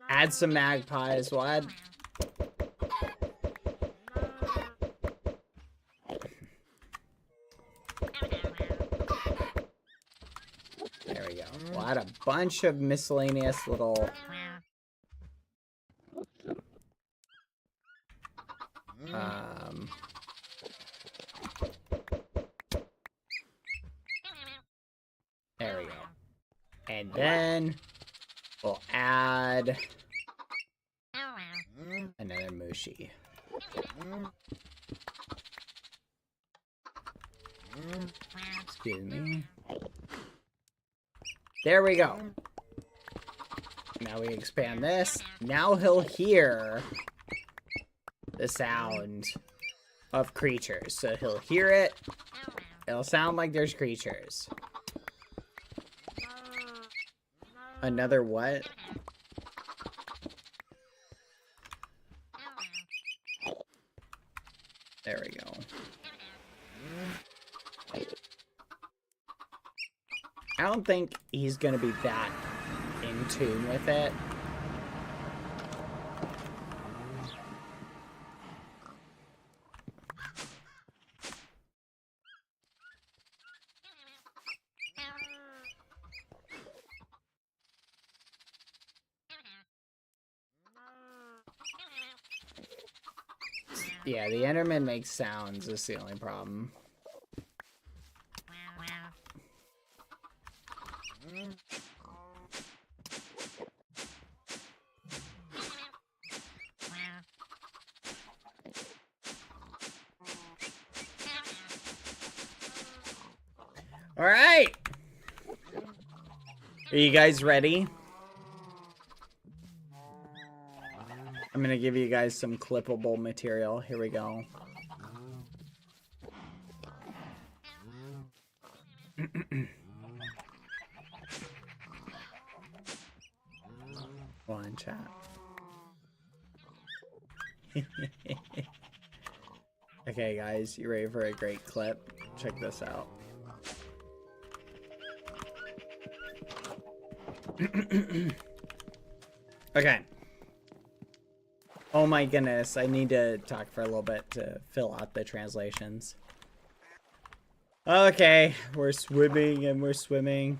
Add some magpies. We'll add... There we go. We'll add a bunch of miscellaneous little... There we go. And then we'll add another mushi. Excuse me. There we go. Now we expand this. Now he'll hear the sound of creatures. So he'll hear it. It'll sound like there's creatures. Another what? There we go. I don't think he's gonna be that in tune with it. Yeah, the Enderman makes sounds, that's the only problem. All right. Are you guys ready? I'm gonna give you guys some clippable material. Here we go. Go on, chat. Okay, guys, you ready for a great clip? Check this out. Okay. Oh my goodness, I need to talk for a little bit to fill out the translations. Okay, we're swimming and we're swimming.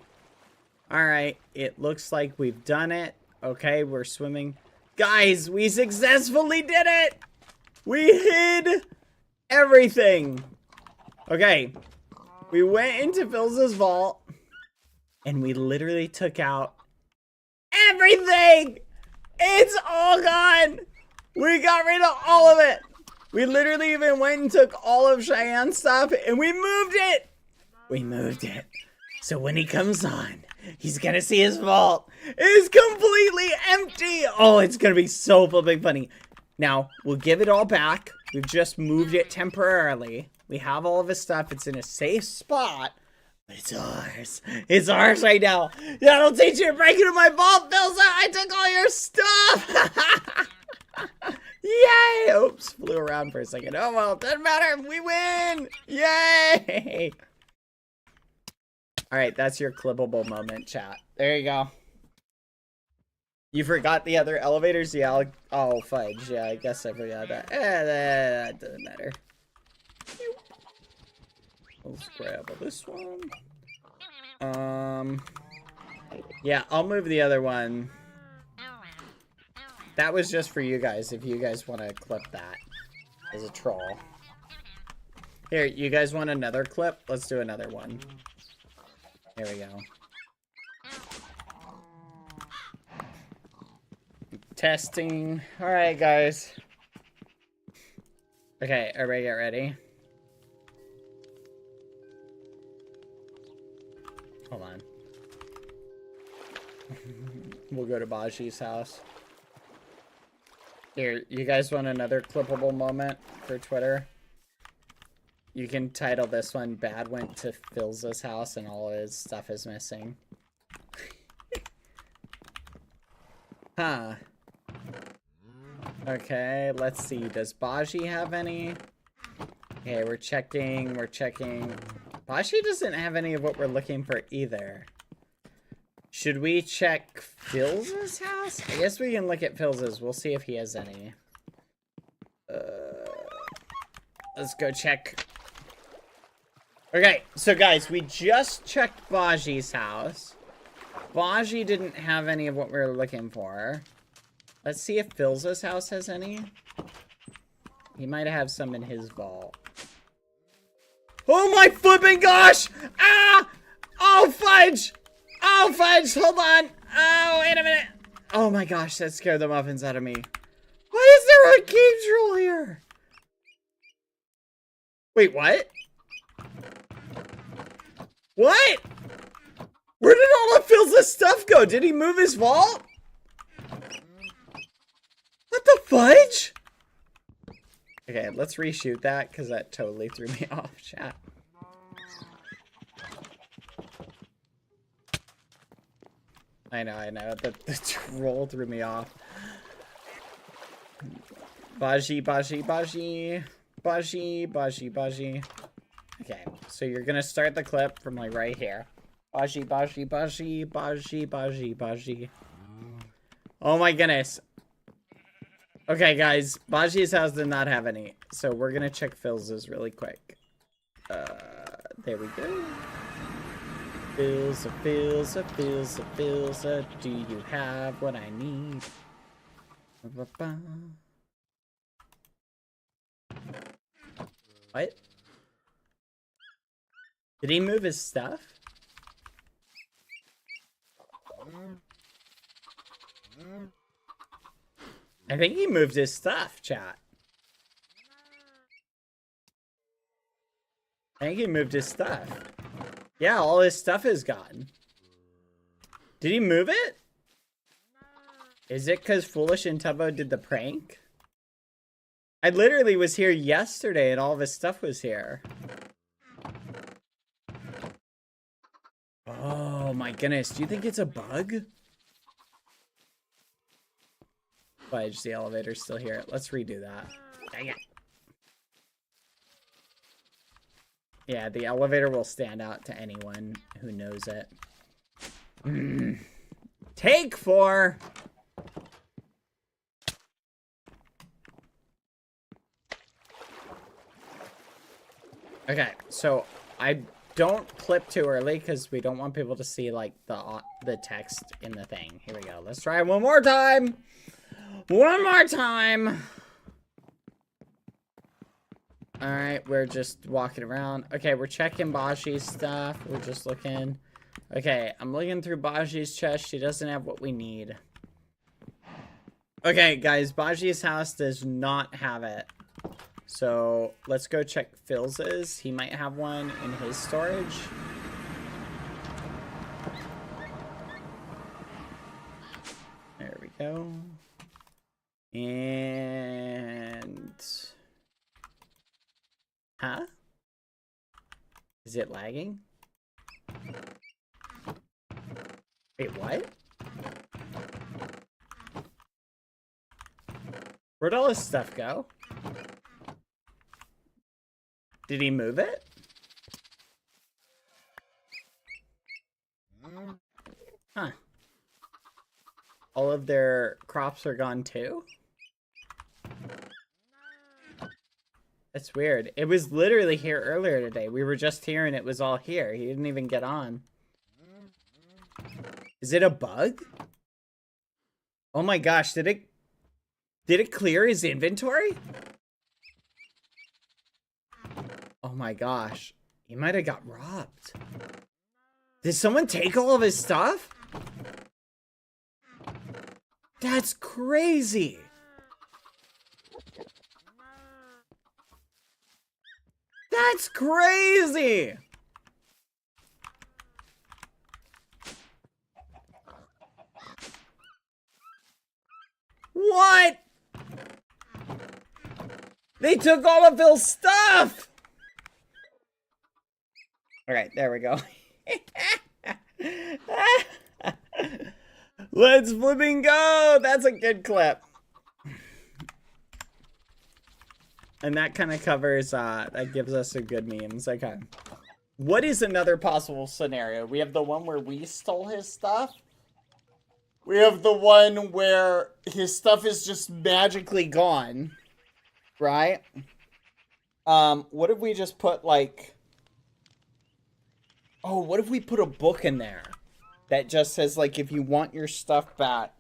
Alright, it looks like we've done it. Okay, we're swimming. Guys, we successfully did it! We hid everything. Okay, we went into Phil's vault and we literally took out everything! It's all gone! We got rid of all of it! We literally even went and took all of Cheyenne's stuff and we moved it! We moved it. So when he comes on, he's gonna see his vault is completely empty! Oh, it's gonna be so flipping funny. Now, we'll give it all back. We've just moved it temporarily. We have all of his stuff. It's in a safe spot. But it's ours. It's ours right now. That'll teach you to break into my vault, Philza. I took all your stuff. Yay! Oops, flew around for a second. Oh well, doesn't matter. We win. Yay! All right, that's your clippable moment, chat. There you go. You forgot the other elevators? Yeah, oh, fudge. Yeah, I guess I forgot that. That doesn't matter. Let's grab this one. Yeah, I'll move the other one. That was just for you guys, if you guys want to clip that as a troll. Here, you guys want another clip? Let's do another one. There we go. Testing. Alright, guys. Okay, everybody get ready. Hold on. We'll go to Baji's house. Here, you guys want another clippable moment for Twitter? You can title this one, Bad went to Phil's house and all his stuff is missing. Huh. Okay, let's see. Does Baji have any? Okay, we're checking. Baji doesn't have any of what we're looking for either. Should we check Phil's house? I guess we can look at Phil's. We'll see if he has any. Let's go check. Okay, so guys, we just checked Baji's house. Baji didn't have any of what we were looking for. Let's see if Phil's house has any. He might have some in his vault. Oh my flipping gosh! Ah! Oh fudge! Oh fudge! Hold on! Oh, wait a minute! Oh my gosh, that scared the muffins out of me. Why is there a cave troll here? Wait, what? What? Where did all of Phil's stuff go? Did he move his vault? What the fudge? Okay, let's reshoot that because that totally threw me off, chat. I know. The troll threw me off. Baji. Okay, so you're gonna start the clip from like right here. Baji. Oh my goodness. Okay, guys, Baji's house did not have any, so we're gonna check Phil's really quick. There we go. Phil's, do you have what I need? What? Did he move his stuff? I think he moved his stuff, chat. I think he moved his stuff. Yeah, all his stuff is gone. Did he move it? Is it because Foolish and Tubbo did the prank? I literally was here yesterday and all of his stuff was here. Oh my goodness, do you think it's a bug? Fudge, the elevator's still here. Let's redo that. Dang it. Yeah, the elevator will stand out to anyone who knows it. Take 4! Okay, so I don't clip too early because we don't want people to see like the text in the thing. Here we go. Let's try one more time. One more time. All right, we're just walking around. Okay, we're checking Baji's stuff. We're just looking. Okay, I'm looking through Baji's chest. She doesn't have what we need. Okay, guys, Baji's house does not have it. So let's go check Phil's. He might have one in his storage. There we go. And... Huh? Is it lagging? Wait, what? Where'd all his stuff go? Did he move it? Huh. All of their crops are gone too? That's weird. It was literally here earlier today. We were just here and it was all here. He didn't even get on. Is it a bug? Oh my gosh, did it clear his inventory? Oh my gosh. He might have got robbed. Did someone take all of his stuff? That's crazy. That's crazy. What? They took all of Phil's stuff. All right, there we go. Let's flipping go. That's a good clip. And that kind of covers, that gives us a good memes. Okay. What is another possible scenario? We have the one where we stole his stuff. We have the one where his stuff is just magically gone. Right? What if we just put, like... Oh, what if we put a book in there that just says, like, if you want your stuff back,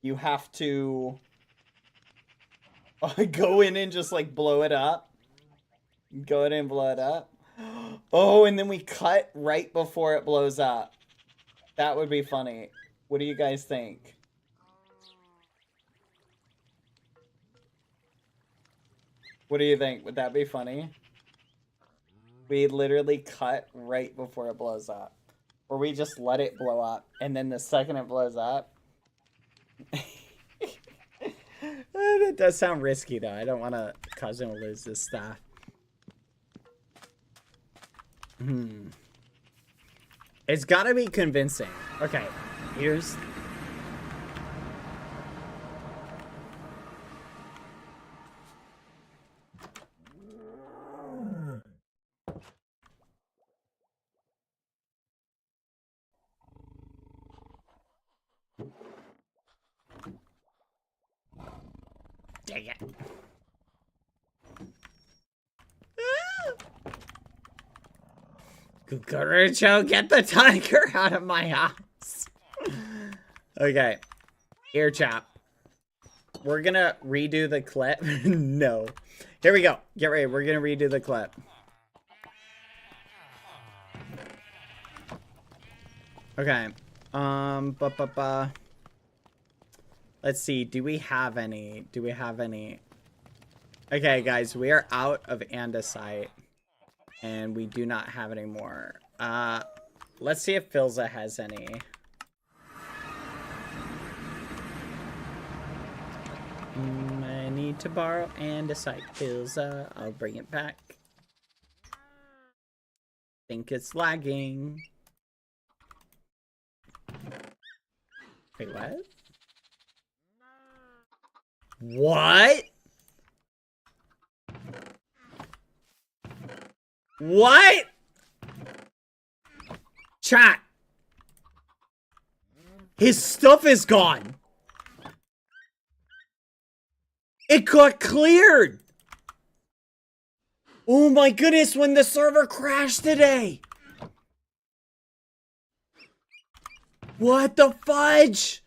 you have to go in and just, like, blow it up. Go in and blow it up. Oh, and then we cut right before it blows up. That would be funny. What do you guys think? What do you think? Would that be funny? We literally cut right before it blows up. Or we just let it blow up. And then the second it blows up. That does sound risky though. I don't want to cause him to lose this stuff. It's got to be convincing. Okay. Here's... Dang it. Cucaracho, get the tiger out of my house. Okay. Ear chop. We're gonna redo the clip. No. Here we go. Get ready. We're gonna redo the clip. Okay. Let's see. Do we have any? Do we have any? Okay, guys. We are out of andesite. And we do not have any more. Let's see if Philza has any. I need to borrow andesite, Philza. I'll bring it back. Think it's lagging. Wait, what? What? What? Chat. His stuff is gone. It got cleared. Oh my goodness, when the server crashed today. What the fudge?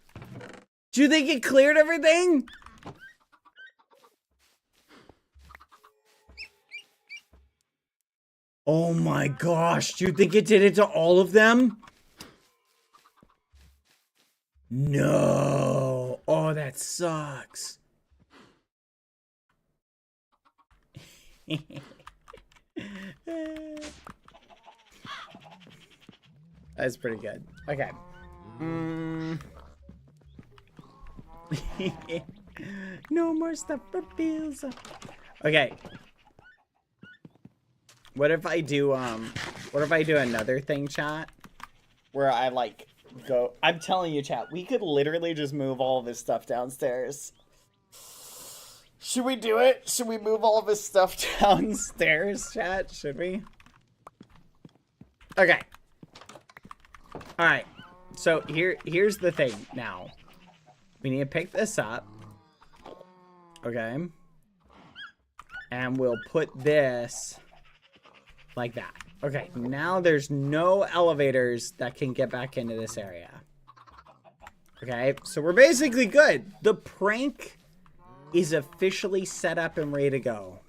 Do you think it cleared everything? Oh my gosh, do you think it did it to all of them? No. Oh, that sucks. That's pretty good. Okay. No more stuff for bills. Okay. What if I do another thing, chat? Where I like go, I'm telling you, chat, we could literally just move all of his stuff downstairs. Should we do it? Should we move all of his stuff downstairs, chat? Should we? Okay. Alright. So here's the thing now. We need to pick this up. Okay. And we'll put this like that. Okay, now there's no elevators that can get back into this area. Okay, so we're basically good. The prank is officially set up and ready to go.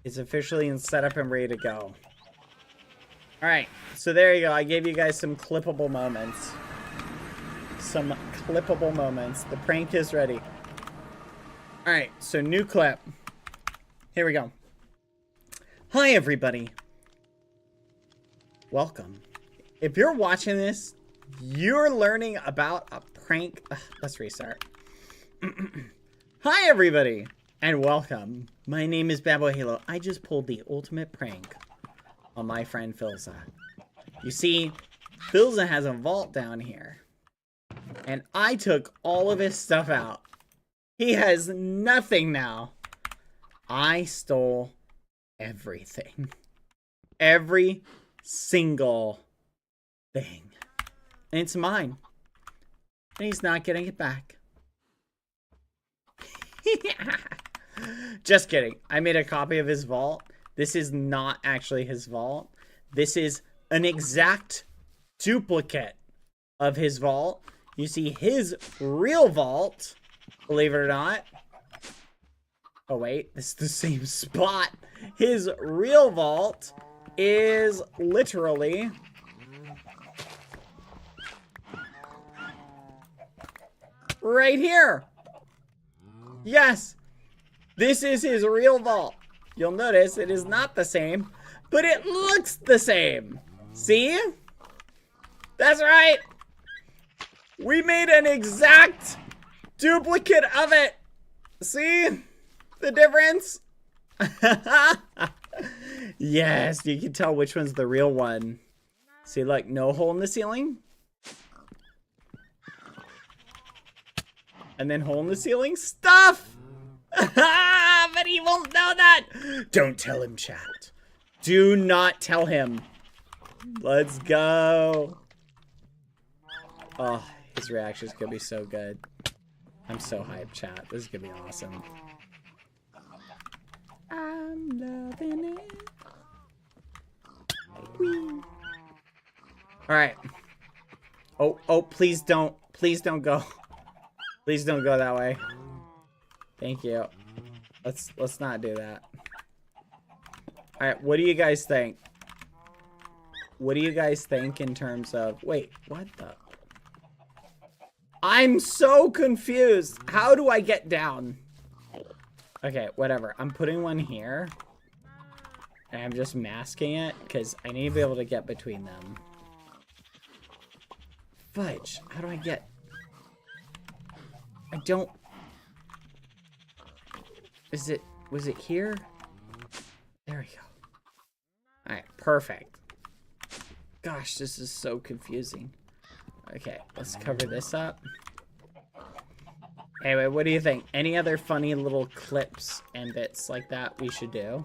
It's officially set up and ready to go. Alright, so there you go. I gave you guys some clippable moments. some clippable moments. The prank is ready. Alright, so new clip. Here we go. Hi, everybody. Welcome. If you're watching this, you're learning about a prank. Let's restart. Hi, everybody, and welcome. My name is BadBoyHalo. I just pulled the ultimate prank on my friend Philza. You see, Philza has a vault down here, and I took all of his stuff out. He has nothing now. I stole everything. Every single thing. And it's mine. And he's not getting it back. Just kidding. I made a copy of his vault. This is not actually his vault. This is an exact duplicate of his vault. You see his real vault, believe it or not. Oh wait, this is the same spot. His real vault is literally right here. Yes, this is his real vault. You'll notice it is not the same, but it looks the same. See? That's right. We made an exact duplicate of it. See the difference? Yes, you can tell which one's the real one. See, like, no hole in the ceiling. And then hole in the ceiling stuff. But he won't know that. Don't tell him, chat. Do not tell him. Let's go. Oh, his reaction's gonna be so good. I'm so hyped, chat. This is gonna be awesome. I'm loving it. Alright. Oh, please don't go. Please don't go that way. Thank you. Let's not do that. Alright, what do you guys think? What do you guys think in terms of... Wait, what the... I'm so confused. How do I get down? Okay, whatever. I'm putting one here. And I'm just masking it because I need to be able to get between them. Fudge. How do I get... I don't... Was it here? There we go. Alright, perfect. Gosh, this is so confusing. Okay, let's cover this up. Anyway, what do you think? Any other funny little clips and bits like that we should do?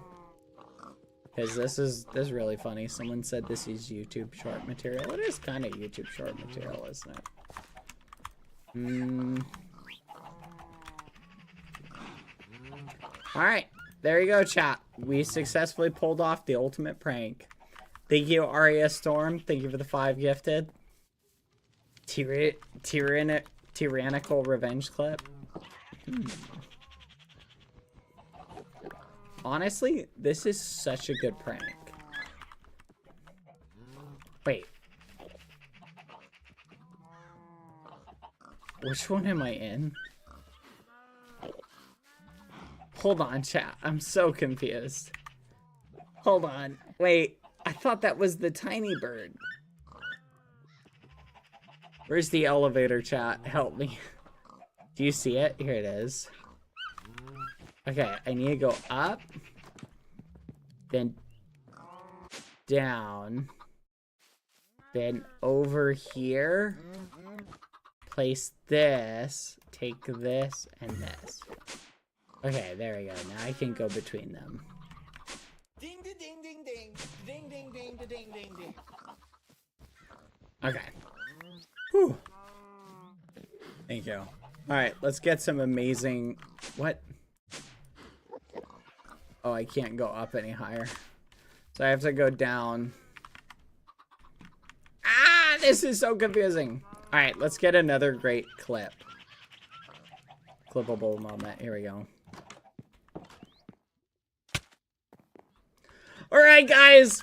Because this is really funny. Someone said this is YouTube short material. It is kind of YouTube short material, isn't it? Alright, there you go, chat. We successfully pulled off the ultimate prank. Thank you, Aria Storm. Thank you for the 5 gifted. Tyrannical revenge clip. Honestly, this is such a good prank. Wait. Which one am I in? Hold on, chat. I'm so confused. Hold on. Wait. I thought that was the tiny bird. Where's the elevator, chat? Help me. Do you see it? Here it is. Okay, I need to go up. Then down. Then over here. Place this. Take this and this. Okay, there we go. Now I can go between them. Ding ding ding ding ding. Ding ding ding ding ding ding. Okay. Whew. Thank you. Alright, let's get some amazing... What? Oh, I can't go up any higher. So I have to go down. Ah, this is so confusing. Alright, let's get another great clip. Clippable moment. Here we go. Alright, guys.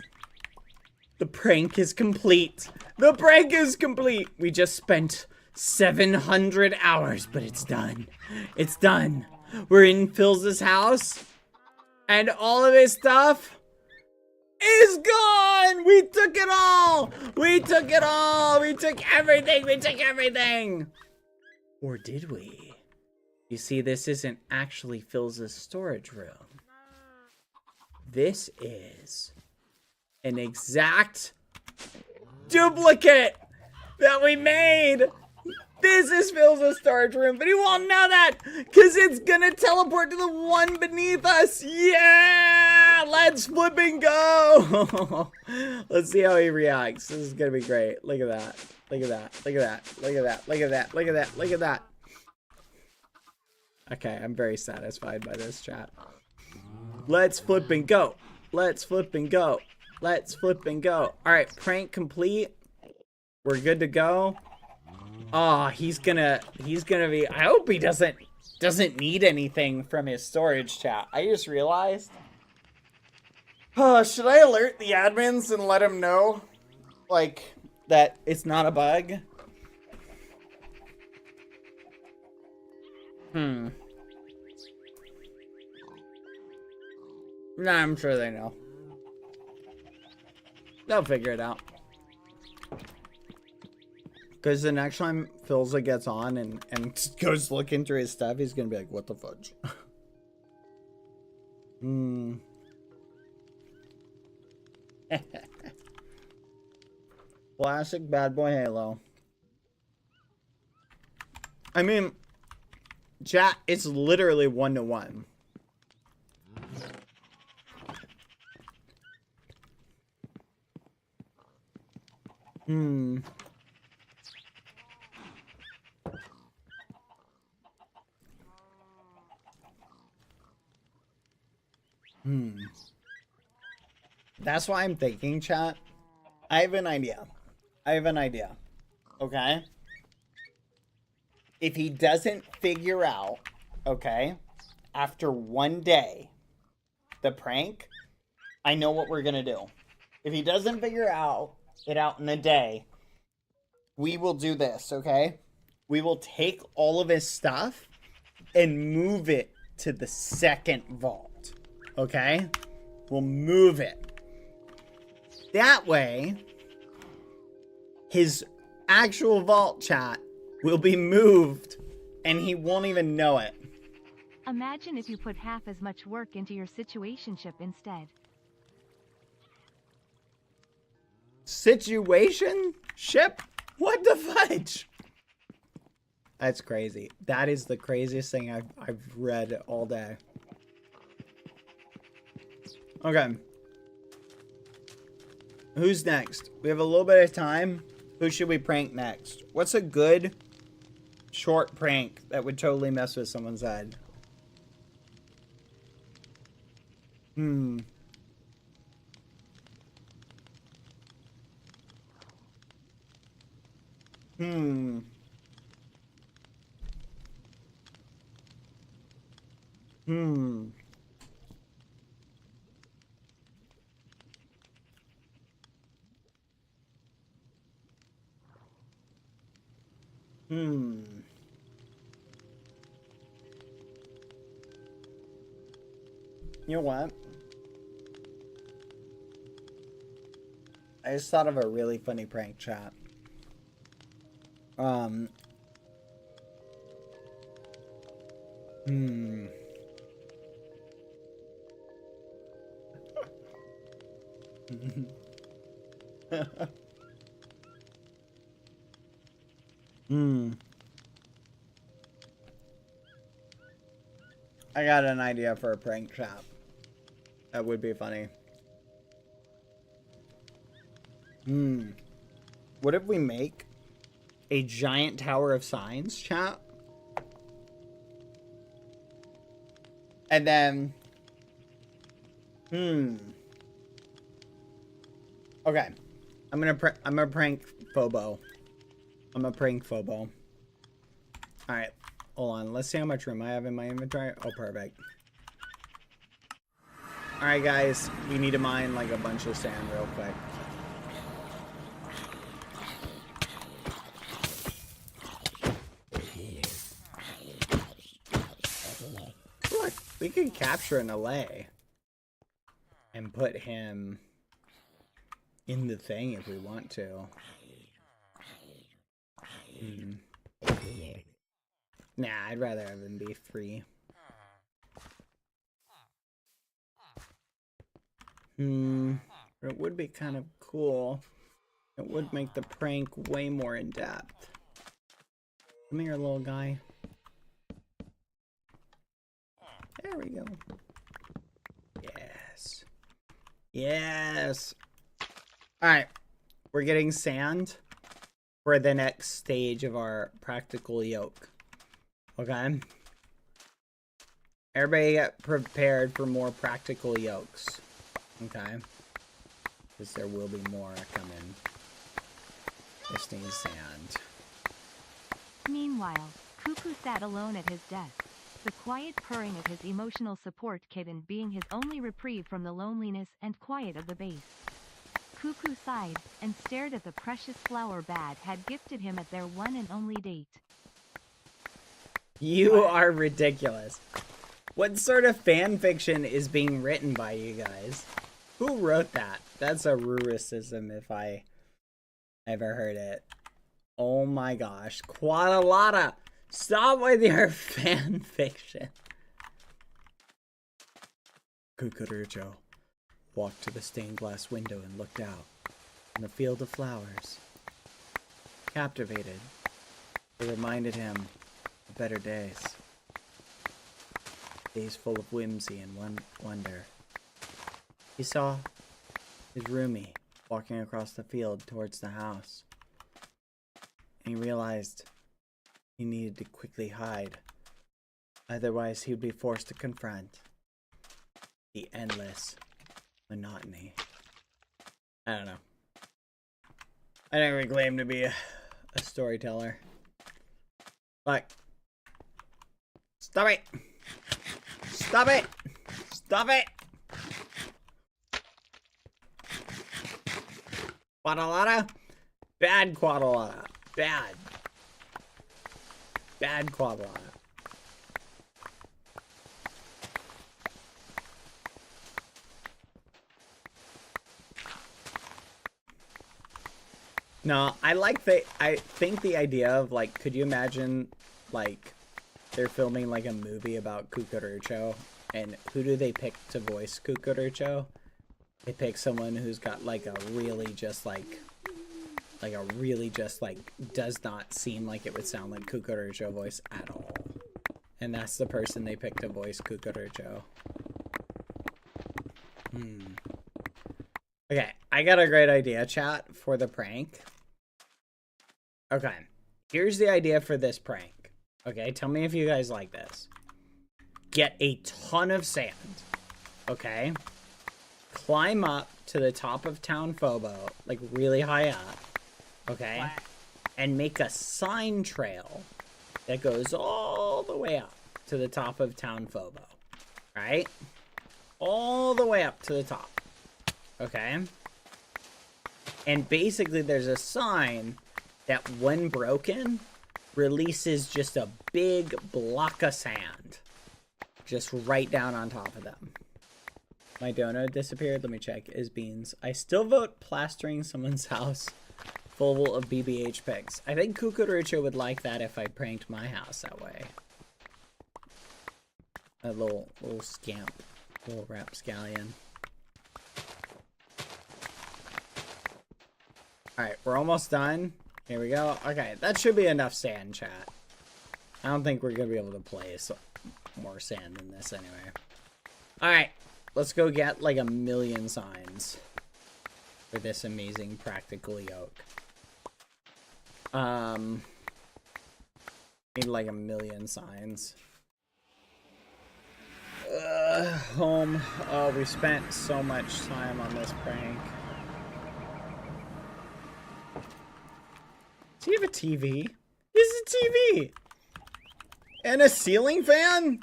The prank is complete. The prank is complete. We just spent 700 hours, but it's done. It's done. We're in Phil's house, and all of his stuff is gone. We took it all. We took it all. We took everything. We took everything. Or did we? You see, this isn't actually Phil's storage room. This is an exact duplicate that we made. This is Phil's storage room, but he won't know that because it's gonna teleport to the one beneath us. Yeah, let's flip and go. Let's see how he reacts. This is gonna be great. Look at that. Look at that. Look at that. Look at that. Look at that. Look at that. Look at that. Okay, I'm very satisfied by this, chat. Let's flip and go. Let's flip and go. Let's flip and go. All right, prank complete. We're good to go. Oh, he's gonna be, I hope he doesn't need anything from his storage, chat. I just realized. Should I alert the admins and let them know, like, that it's not a bug? Nah, I'm sure they know. They'll figure it out. Because the next time Philza gets on and goes looking through his stuff, he's going to be like, what the fudge? Classic Bad Boy Halo. I mean, chat, it's literally 1-to-1. That's why I'm thinking, chat. I have an idea. Okay? If he doesn't figure out, okay, after one day, the prank, I know what we're gonna do. If he doesn't figure it out in a day, we will do this, okay? We will take all of his stuff and move it to the second vault, okay? We'll move it. That way, his actual vault, chat, will be moved and he won't even know it. Imagine if you put half as much work into your situationship instead. Situation? Ship? What the fudge? That's crazy. That is the craziest thing I've read all day. Okay. Who's next? We have a little bit of time. Who should we prank next? What's a good short prank that would totally mess with someone's head? Hmm. You know what? I just thought of a really funny prank, chat. I got an idea for a prank, chat. That would be funny. What if we make a giant tower of signs, chat? And then... Okay. I'm gonna prank Phobo. I'm gonna prank Phobo. Alright. Hold on. Let's see how much room I have in my inventory. Oh, perfect. Alright, guys. We need to mine, like, a bunch of sand real quick. We could capture an LA and put him in the thing if we want to. Nah, I'd rather have him be free. It would be kind of cool. It would make the prank way more in depth. Come here, little guy. There we go. Yes. Yes. Alright. We're getting sand for the next stage of our practical yoke. Okay? Everybody get prepared for more practical yokes. Okay? Because there will be more coming. This needs sand. Meanwhile, Cuckoo sat alone at his desk, the quiet purring of his emotional support kitten being his only reprieve from the loneliness and quiet of the base. Cuckoo sighed, and stared at the precious flower Bad had gifted him at their one and only date. You are ridiculous. What sort of fan fiction is being written by you guys? Who wrote that? That's a Rurisism if I ever heard it. Oh my gosh. Quadalata! Stop with your fan fiction. Cucurucho walked to the stained glass window and looked out on the field of flowers. Captivated, it reminded him of better days. Days full of whimsy and wonder. He saw his roomie walking across the field towards the house. And he realized he needed to quickly hide. Otherwise, he would be forced to confront the endless monotony. I don't know. I never claim to be a storyteller. Like, stop it! Stop it! Stop it! Quadalata? Bad Quadalata. Bad. Bad Quadalata. No, I think the idea of, like, could you imagine, like, they're filming, like, a movie about Cucurucho, and who do they pick to voice Cucurucho? They pick someone who's got, like, a really just, like, does not seem like it would sound like Cucurucho voice at all. And that's the person they pick to voice Cucurucho. Okay, I got a great idea, chat, for the prank. Okay, here's the idea for this prank. Okay, tell me if you guys like this. Get a ton of sand. Okay? Climb up to the top of Town Phobo, like really high up. Okay? And make a sign trail that goes all the way up to the top of Town Phobo. Right? All the way up to the top. Okay? And basically there's a sign that when broken releases just a big block of sand just right down on top of them. My donut disappeared. Let me check. Is beans. I still vote plastering someone's house full of BBH pigs. I think Cucurucho would like that if I pranked my house that way. A little scamp. Little rapscallion. Alright, we're almost done. Here we go. Okay, that should be enough sand, chat. I don't think we're going to be able to place more sand than this anyway. Alright, let's go get like 1,000,000 signs for this amazing practical yoke. Need like 1,000,000 signs. Home. Oh, we spent so much time on this prank. Does he have a TV? He has a TV! And a ceiling fan?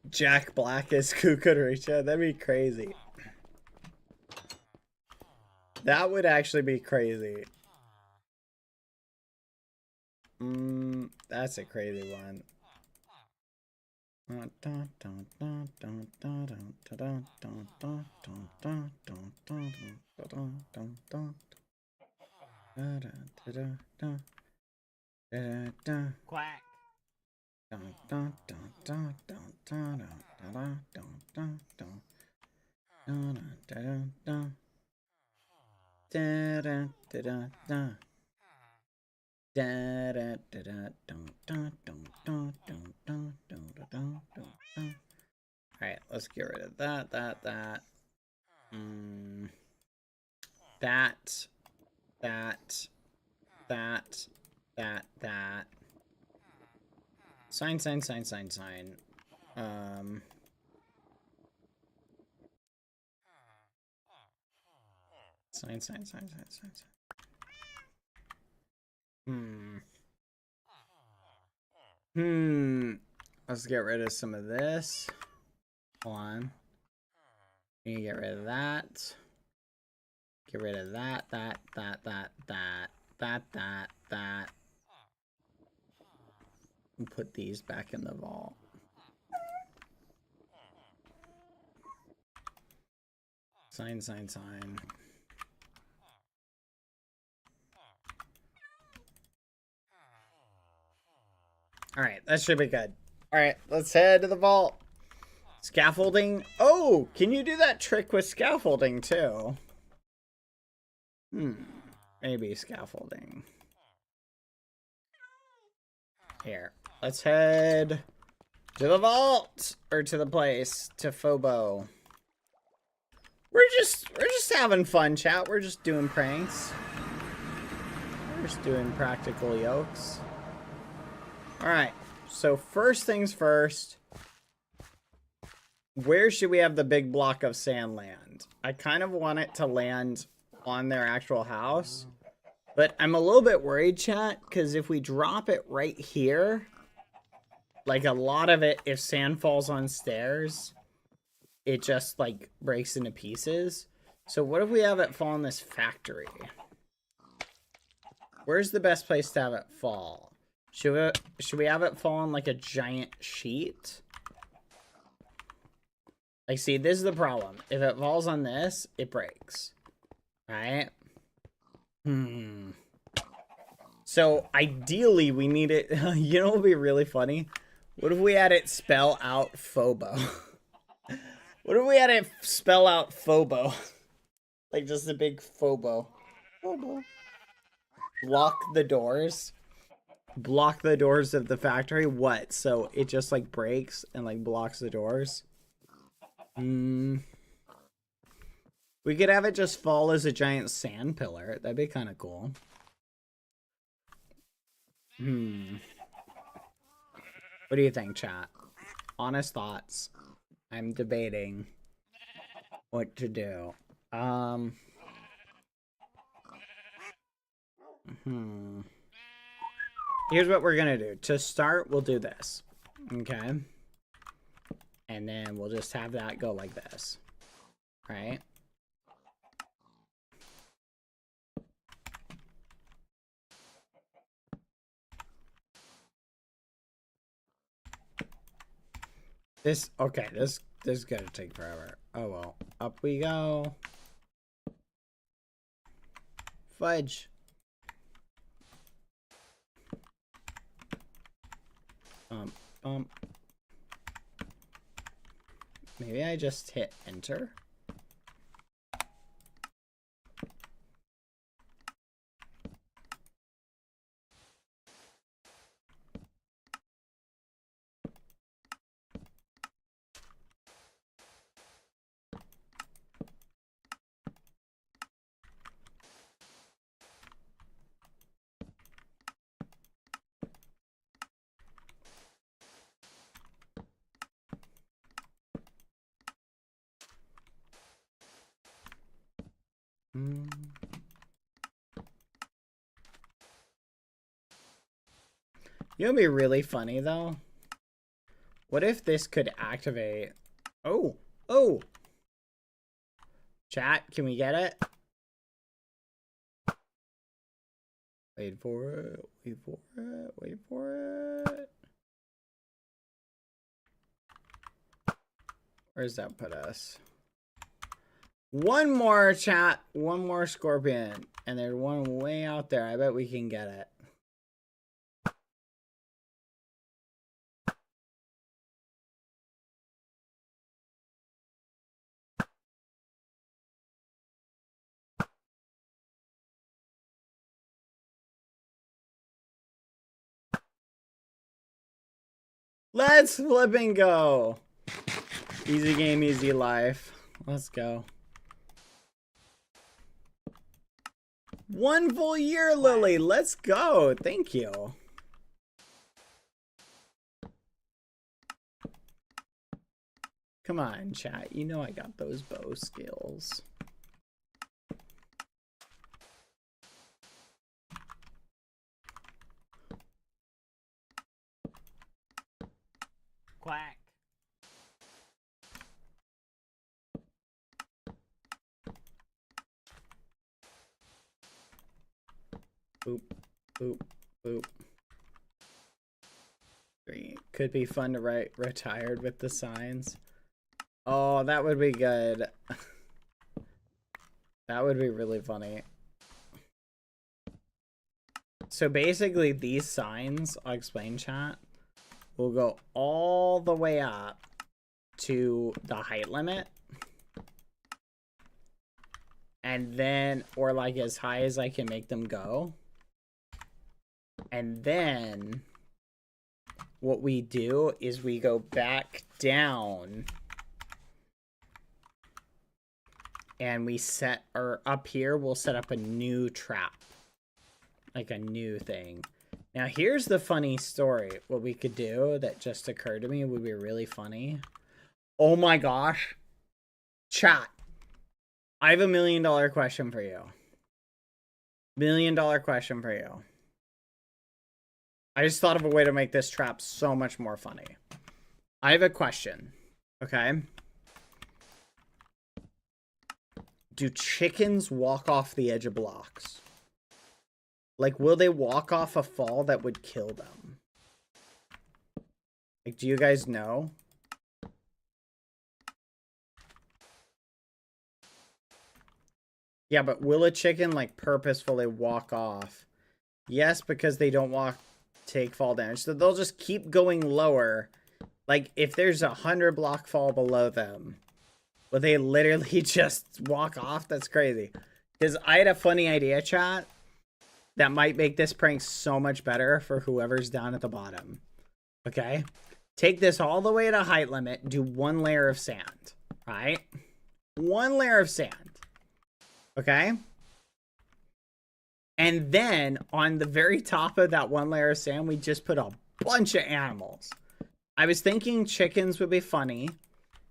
Jack Black is Cucurucho. That'd be crazy. That would actually be crazy. That's a crazy one. Quack. Alright, let's get rid of that. That. Sign. Let's get rid of some of this. Hold on. You get rid of that. Get rid of that. And put these back in the vault. Sign. Alright, that should be good. Alright, let's head to the vault. Scaffolding. Oh, can you do that trick with scaffolding too? Maybe scaffolding. Here, let's head to the vault, or to the place, to Phobo. We're just having fun, chat. We're just doing pranks. We're just doing practical jokes. Alright, so first things first. Where should we have the big block of sand land? I kind of want it to land on their actual house. But I'm a little bit worried, chat, because if we drop it right here, like a lot of it, if sand falls on stairs, it just like breaks into pieces. So what if we have it fall in this factory? Where's the best place to have it fall? Should we have it fall on like a giant sheet? Like, see, this is the problem. If it falls on this, it breaks. Right? So, ideally, we need it... You know what would be really funny? What if we had it spell out Phobo? What if we had it spell out Phobo? Like, just a big Phobo. Phobo. Block the doors. Block the doors of the factory. What? So, it just, like, breaks and, like, blocks the doors? We could have it just fall as a giant sand pillar. That'd be kind of cool. What do you think, chat? Honest thoughts. I'm debating what to do. Here's what we're gonna do. To start, we'll do this. Okay? And then we'll just have that go like this. Right? This is gonna take forever. Oh well. Up we go. Fudge. Maybe I just hit enter. You know what'd be really funny though? What if this could activate? Oh! Chat, can we get it? Wait for it. Wait for it. Wait for it. Where's that put us? One more chat. One more scorpion. And there's one way out there. I bet we can get it. Let's flip and go. Easy game, easy life. Let's go. 1 full year, Lily. Let's go. Thank you. Come on, chat. You know I got those bow skills. Quack. Boop, boop, boop. 3. Could be fun to write retired with the signs. Oh, that would be good. That would be really funny. So basically these signs, I'll explain, chat, will go all the way up to the height limit. And then, or like as high as I can make them go. And then what we do is we go back down and we set, or up here, we'll set up a new trap. Like a new thing. Now here's the funny story. What we could do that just occurred to me would be really funny. Oh my gosh. Chat. I have $1 million question for you. $1 million question for you. I just thought of a way to make this trap so much more funny. I have a question. Okay. Do chickens walk off the edge of blocks? Like, will they walk off a fall that would kill them? Like, do you guys know? Yeah, but will a chicken, like, purposefully walk off? Yes, because they don't take fall damage. So they'll just keep going lower. Like, if there's 100 block fall below them, will they literally just walk off? That's crazy. Because I had a funny idea, chat, that might make this prank so much better for whoever's down at the bottom. Okay? Take this all the way to height limit. Do 1 layer of sand. Right? 1 layer of sand. Okay? And then on the very top of that 1 layer of sand, we just put a bunch of animals. I was thinking chickens would be funny.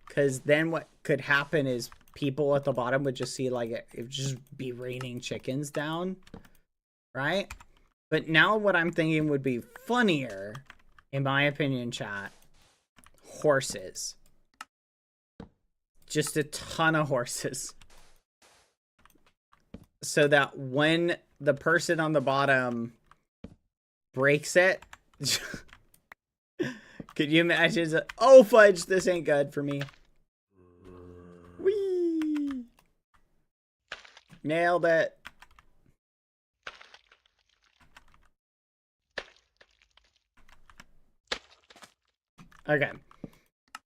Because then what could happen is people at the bottom would just see, like, it would just be raining chickens down. Right? But now what I'm thinking would be funnier, in my opinion, chat. Horses. Just a ton of horses. So that when the person on the bottom breaks it... Could you imagine? Oh, fudge, this ain't good for me. Whee! Nailed it. Okay.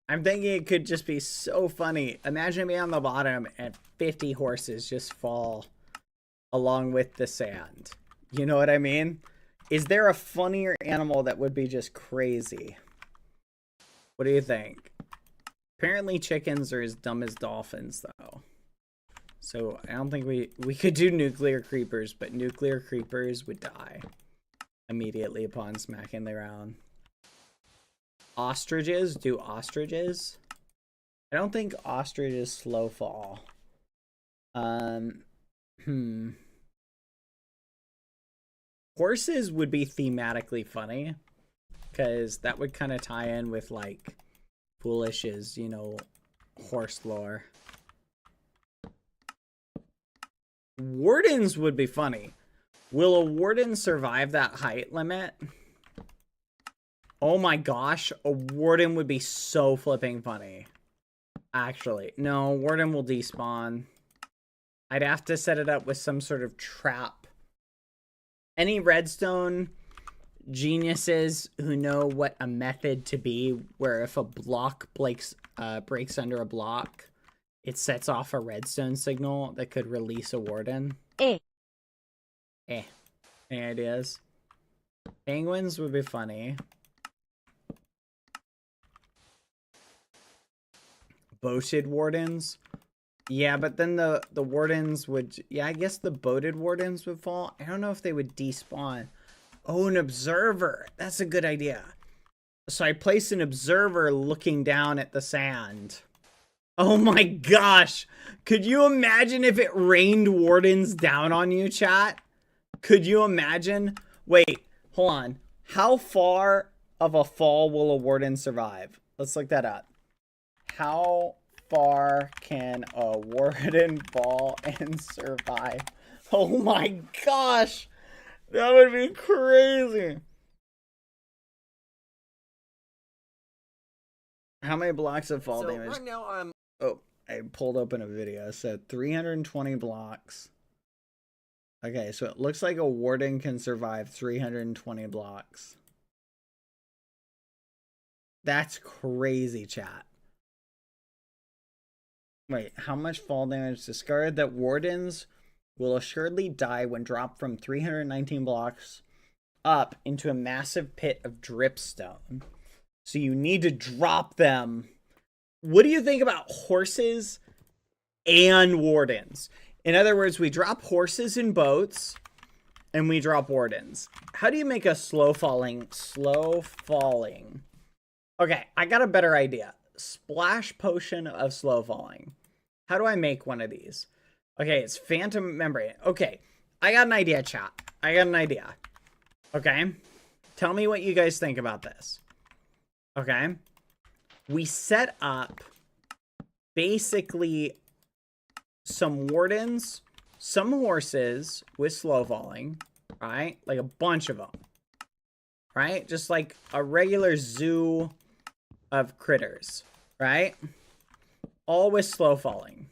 I'm thinking it could just be so funny. Imagine me on the bottom and 50 horses just fall along with the sand. You know what I mean? Is there a funnier animal that would be just crazy? What do you think? Apparently chickens are as dumb as dolphins, though. So I don't think we could do nuclear creepers, but nuclear creepers would die immediately upon smacking the ground. Ostriches? Do ostriches? I don't think ostriches slow fall. Horses would be thematically funny. Because that would kind of tie in with, like, Foolish's, you know, horse lore. Wardens would be funny. Will a warden survive that height limit? Oh my gosh, a warden would be so flipping funny. Actually, no, warden will despawn. I'd have to set it up with some sort of trap. Any redstone geniuses who know what a method to be, where if a block breaks under a block, it sets off a redstone signal that could release a warden. Any ideas? Penguins would be funny. Boated wardens. Yeah, but then the wardens would... Yeah, I guess the boated wardens would fall. I don't know if they would despawn. Oh, an observer. That's a good idea. So I place an observer looking down at the sand. Oh my gosh. Could you imagine if it rained wardens down on you, chat? Could you imagine? Wait, hold on. How far of a fall will a warden survive? Let's look that up. How far can a warden fall and survive? Oh my gosh. That would be crazy. How many blocks of fall damage? Right now I'm... Oh, I pulled open a video. It said 320 blocks. Okay, so it looks like a warden can survive 320 blocks. That's crazy, chat. Wait, how much fall damage discarded? That wardens will assuredly die when dropped from 319 blocks up into a massive pit of dripstone. So you need to drop them. What do you think about horses and wardens? In other words, we drop horses in boats and we drop wardens. How do you make a slow falling? Okay, I got a better idea. Splash potion of slow falling. How do I make one of these? Okay, it's phantom membrane. Okay, I got an idea, chat. I got an idea. Okay, tell me what you guys think about this. Okay, we set up basically some wardens, some horses with slow falling, right? Like a bunch of them, right? Just like a regular zoo of critters, right? All with slow falling.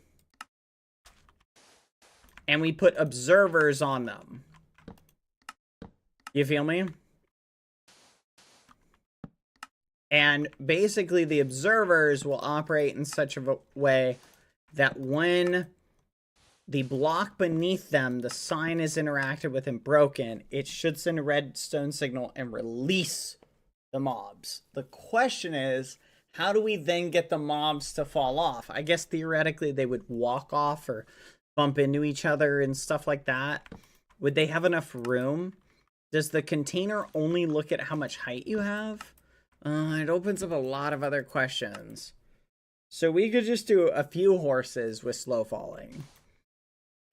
And we put observers on them. You feel me? And basically the observers will operate in such a way that when the block beneath them, the sign is interacted with and broken, it should send a redstone signal and release the mobs. The question is, how do we then get the mobs to fall off? I guess theoretically they would walk off or bump into each other and stuff like that. Would they have enough room? Does the container only look at how much height you have? It opens up a lot of other questions. So we could just do a few horses with slow falling.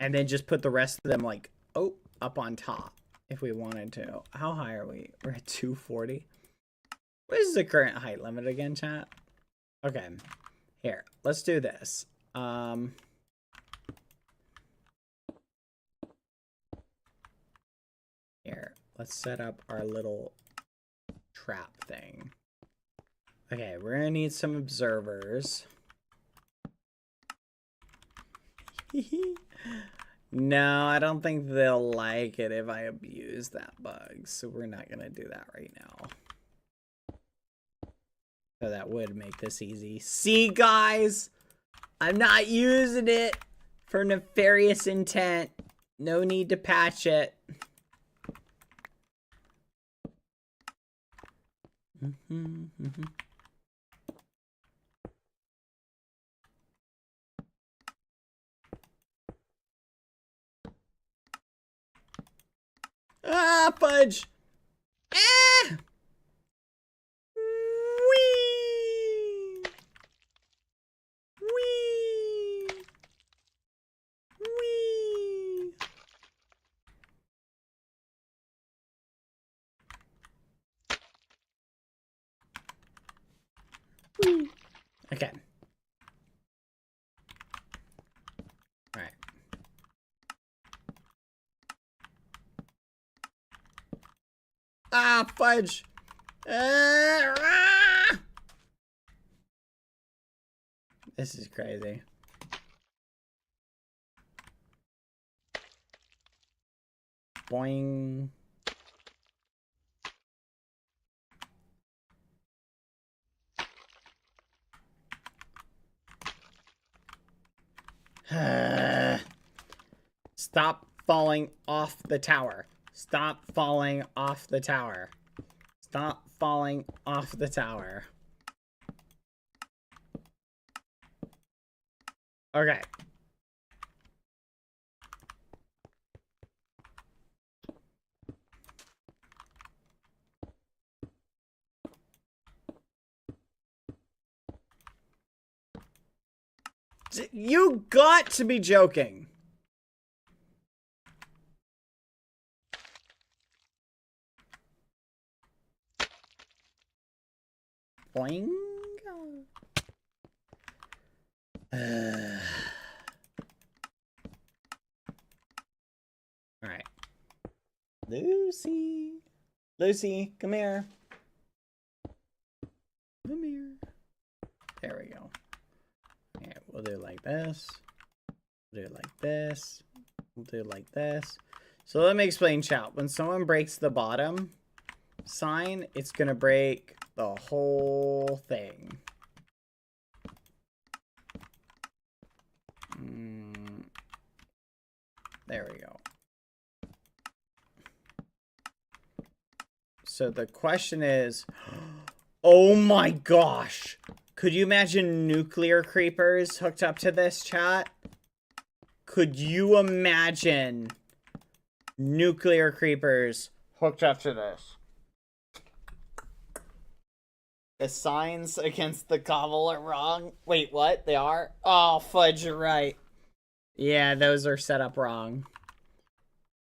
And then just put the rest of them like, oh, up on top if we wanted to. How high are we? We're at 240. What is the current height limit again, chat? Okay. Here, let's do this. Here, let's set up our little trap thing. Okay, we're gonna need some observers. No, I don't think they'll like it if I abuse that bug, so we're not gonna do that right now. So that would make this easy. See, guys? I'm not using it for nefarious intent. No need to patch it. Ah, fudge! Ah! Whee! Whee! Whee! Whee! Okay. All right. Ah, fudge. Ah! This is crazy. Boing. Stop falling off the tower. Stop falling off the tower. Stop falling off the tower. Okay. You got to be joking. Boing. All right. Lucy. Lucy, come here. Come here. There we go. Yeah, we'll do it like this. We'll do it like this. We'll do it like this. So let me explain, chat. When someone breaks the bottom sign, it's gonna break the whole thing. There we go. So the question is, oh my gosh. Could you imagine nuclear creepers hooked up to this, chat? Could you imagine nuclear creepers hooked up to this? The signs against the cobble are wrong. Wait, what? They are? Oh, fudge, you're right. Yeah, those are set up wrong.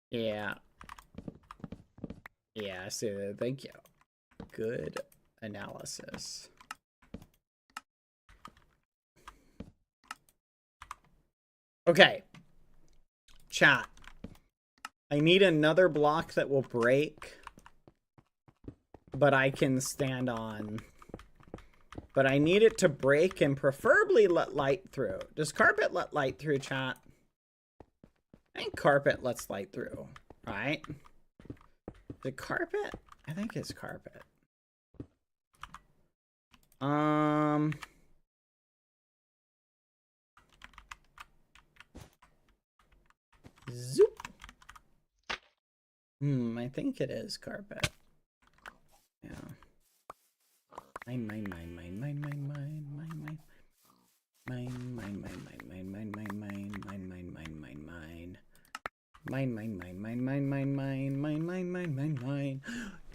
Yeah. Yeah, I see that. Thank you. Good analysis. Okay. Chat. I need another block that will break, but I can stand on. But I need it to break and preferably let light through. Does carpet let light through, chat? I think carpet lets light through, right? The carpet? I think it's carpet. Zoop. I think it is carpet. Yeah. Mine.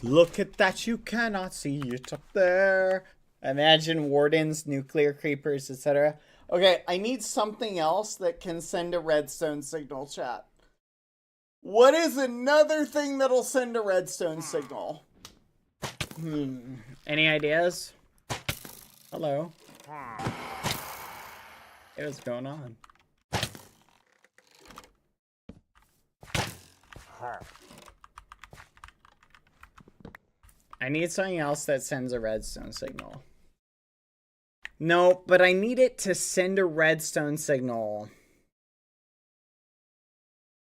Look at that, you cannot see it up there. Imagine wardens, nuclear creepers, etc. Okay, I need something else that can send a redstone signal, chat. What is another thing that'll send a redstone signal? Any ideas? Hello. Hey, what's going on? I need something else that sends a redstone signal. No, but I need it to send a redstone signal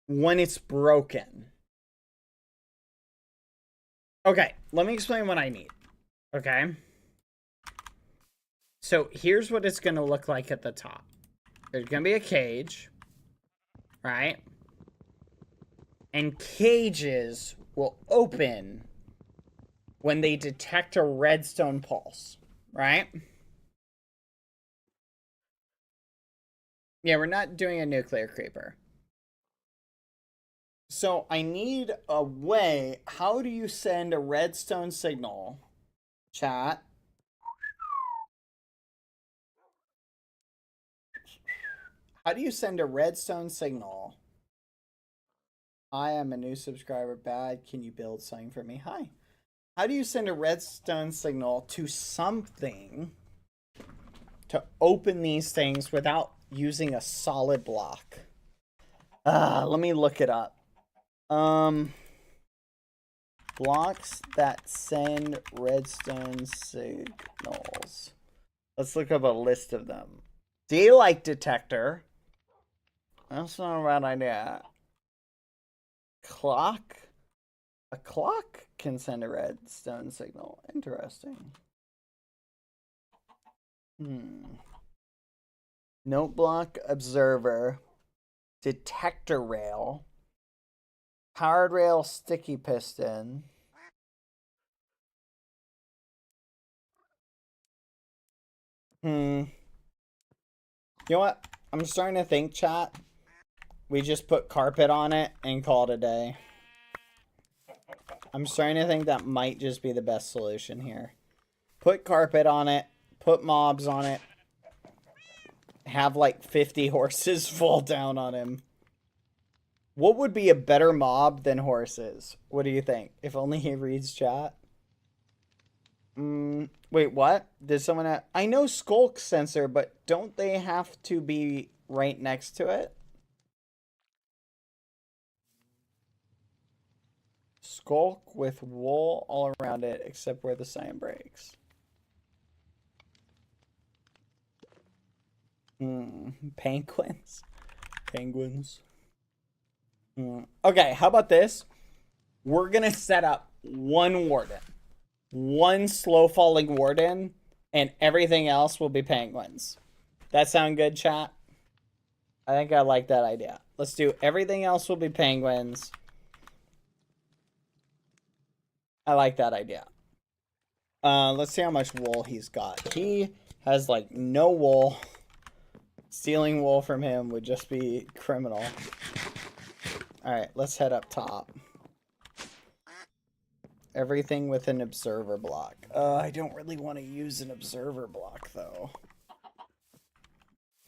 when it's broken. Okay, let me explain what I need. Okay. So here's what it's going to look like at the top. There's going to be a cage, right? And cages will open when they detect a redstone pulse, right? Yeah, we're not doing a nuclear creeper. So I need a way. How do you send a redstone signal? Chat. How do you send a redstone signal? I am a new subscriber. Bad. Can you build something for me? Hi. How do you send a redstone signal to something to open these things without using a solid block? Let me look it up. Blocks that send redstone signals. Let's look up a list of them. Daylight detector. That's not a bad idea. Clock. A clock can send a redstone signal. Interesting. Note block observer. Detector rail. Powered rail sticky piston. You know what? I'm starting to think, chat. We just put carpet on it and call it a day. I'm starting to think that might just be the best solution here. Put carpet on it. Put mobs on it. Have like 50 horses fall down on him. What would be a better mob than horses? What do you think? If only he reads chat. Wait, what? Did someone have... I know skulk sensor, but don't they have to be right next to it? Skulk with wool all around it, except where the sign breaks. Penguins. Penguins. Okay, how about this? We're gonna set up one warden. One slow falling warden, and everything else will be penguins. That sound good, chat? I think I like that idea. Let's do everything else will be penguins. I like that idea. Let's see how much wool he's got. He has like no wool. Stealing wool from him would just be criminal. Alright, let's head up top. Everything with an observer block. I don't really want to use an observer block, though.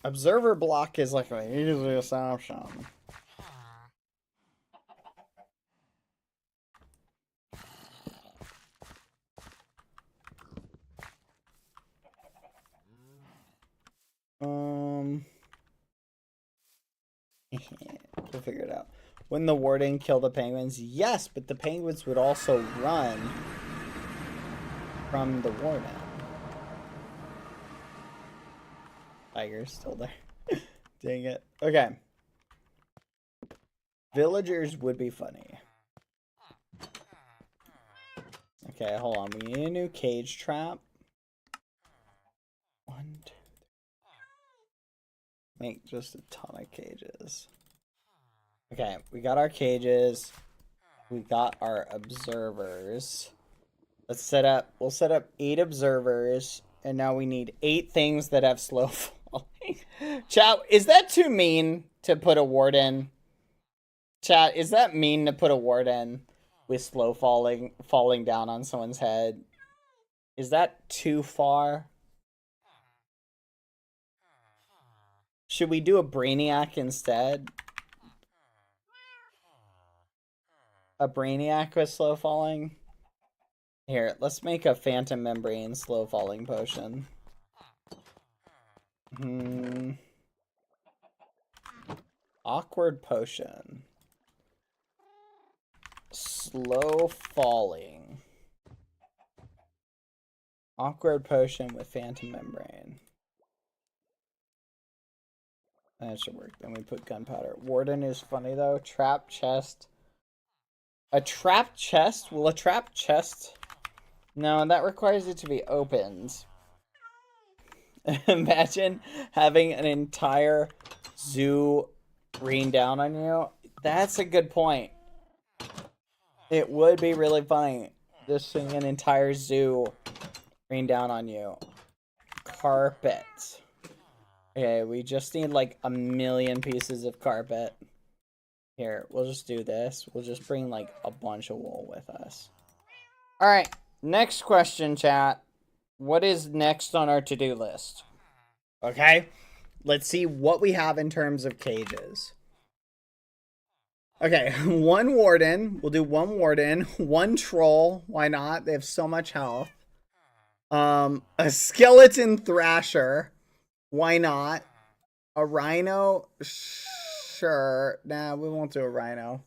Observer block is like the easiest option. We'll figure it out. Wouldn't the warden kill the penguins? Yes, but the penguins would also run from the warden. Tiger's still there. Dang it. Okay. Villagers would be funny. Okay, hold on. We need a new cage trap. 1, 2, 3. Make just a ton of cages. Okay, we got our cages. We got our observers. Let's set up, we'll set up 8 observers. And now we need 8 things that have slow falling. Chat, is that too mean to put a warden? Chat, is that mean to put a warden with slow falling down on someone's head? Is that too far? Should we do a brainiac instead? A brainiac with slow falling? Here, let's make a phantom membrane slow falling potion. Awkward potion. Slow falling. Awkward potion with phantom membrane. That should work. Then we put gunpowder. Warden is funny though. Trap chest. A trap chest? Will a trap chest? No, that requires it to be opened. Imagine having an entire zoo rain down on you. That's a good point. It would be really funny. Just seeing an entire zoo rain down on you. Carpet. Okay, we just need like 1,000,000 pieces of carpet. Here, we'll just do this. We'll just bring like a bunch of wool with us. Alright, next question, chat. What is next on our to-do list? Okay, let's see what we have in terms of cages. Okay, 1 warden. We'll do 1 warden. 1 troll. Why not? They have so much health. A skeleton thrasher. Why not? A rhino? Sure. Nah, we won't do a rhino.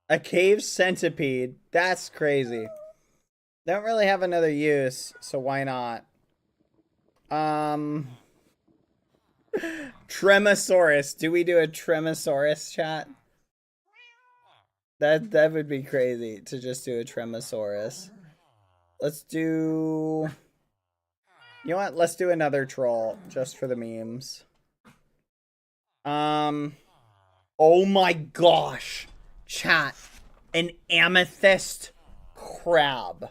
A cave centipede. That's crazy. Don't really have another use, so why not? Tremosaurus. Do we do a Tremosaurus, chat? That would be crazy to just do a Tremosaurus. Let's do... You know what? Let's do another troll just for the memes. Oh my gosh. Chat. An amethyst crab.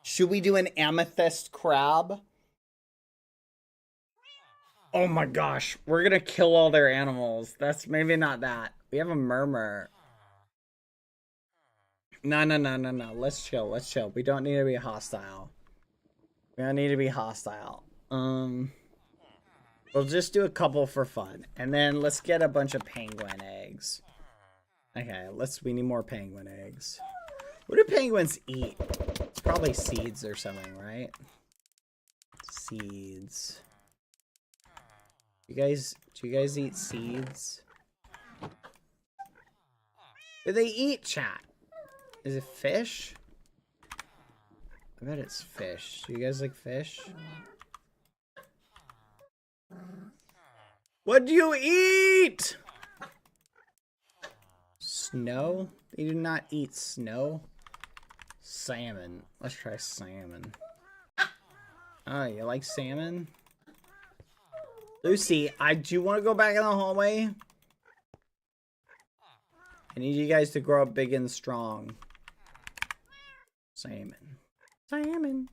Should we do an amethyst crab? Oh my gosh. We're gonna kill all their animals. That's maybe not that. We have a murmur. No. Let's chill. Let's chill. We don't need to be hostile. We don't need to be hostile. We'll just do a couple for fun. And then let's get a bunch of penguin eggs. Okay, we need more penguin eggs. What do penguins eat? It's probably seeds or something, right? Seeds. Do you guys eat seeds? Do they eat, chat? Is it fish? I bet it's fish. Do you guys like fish? What do you eat? Snow? They do not eat snow. Salmon. Let's try salmon. Oh, you like salmon? Lucy, I do want to go back in the hallway. I need you guys to grow up big and strong. Salmon. Salmon.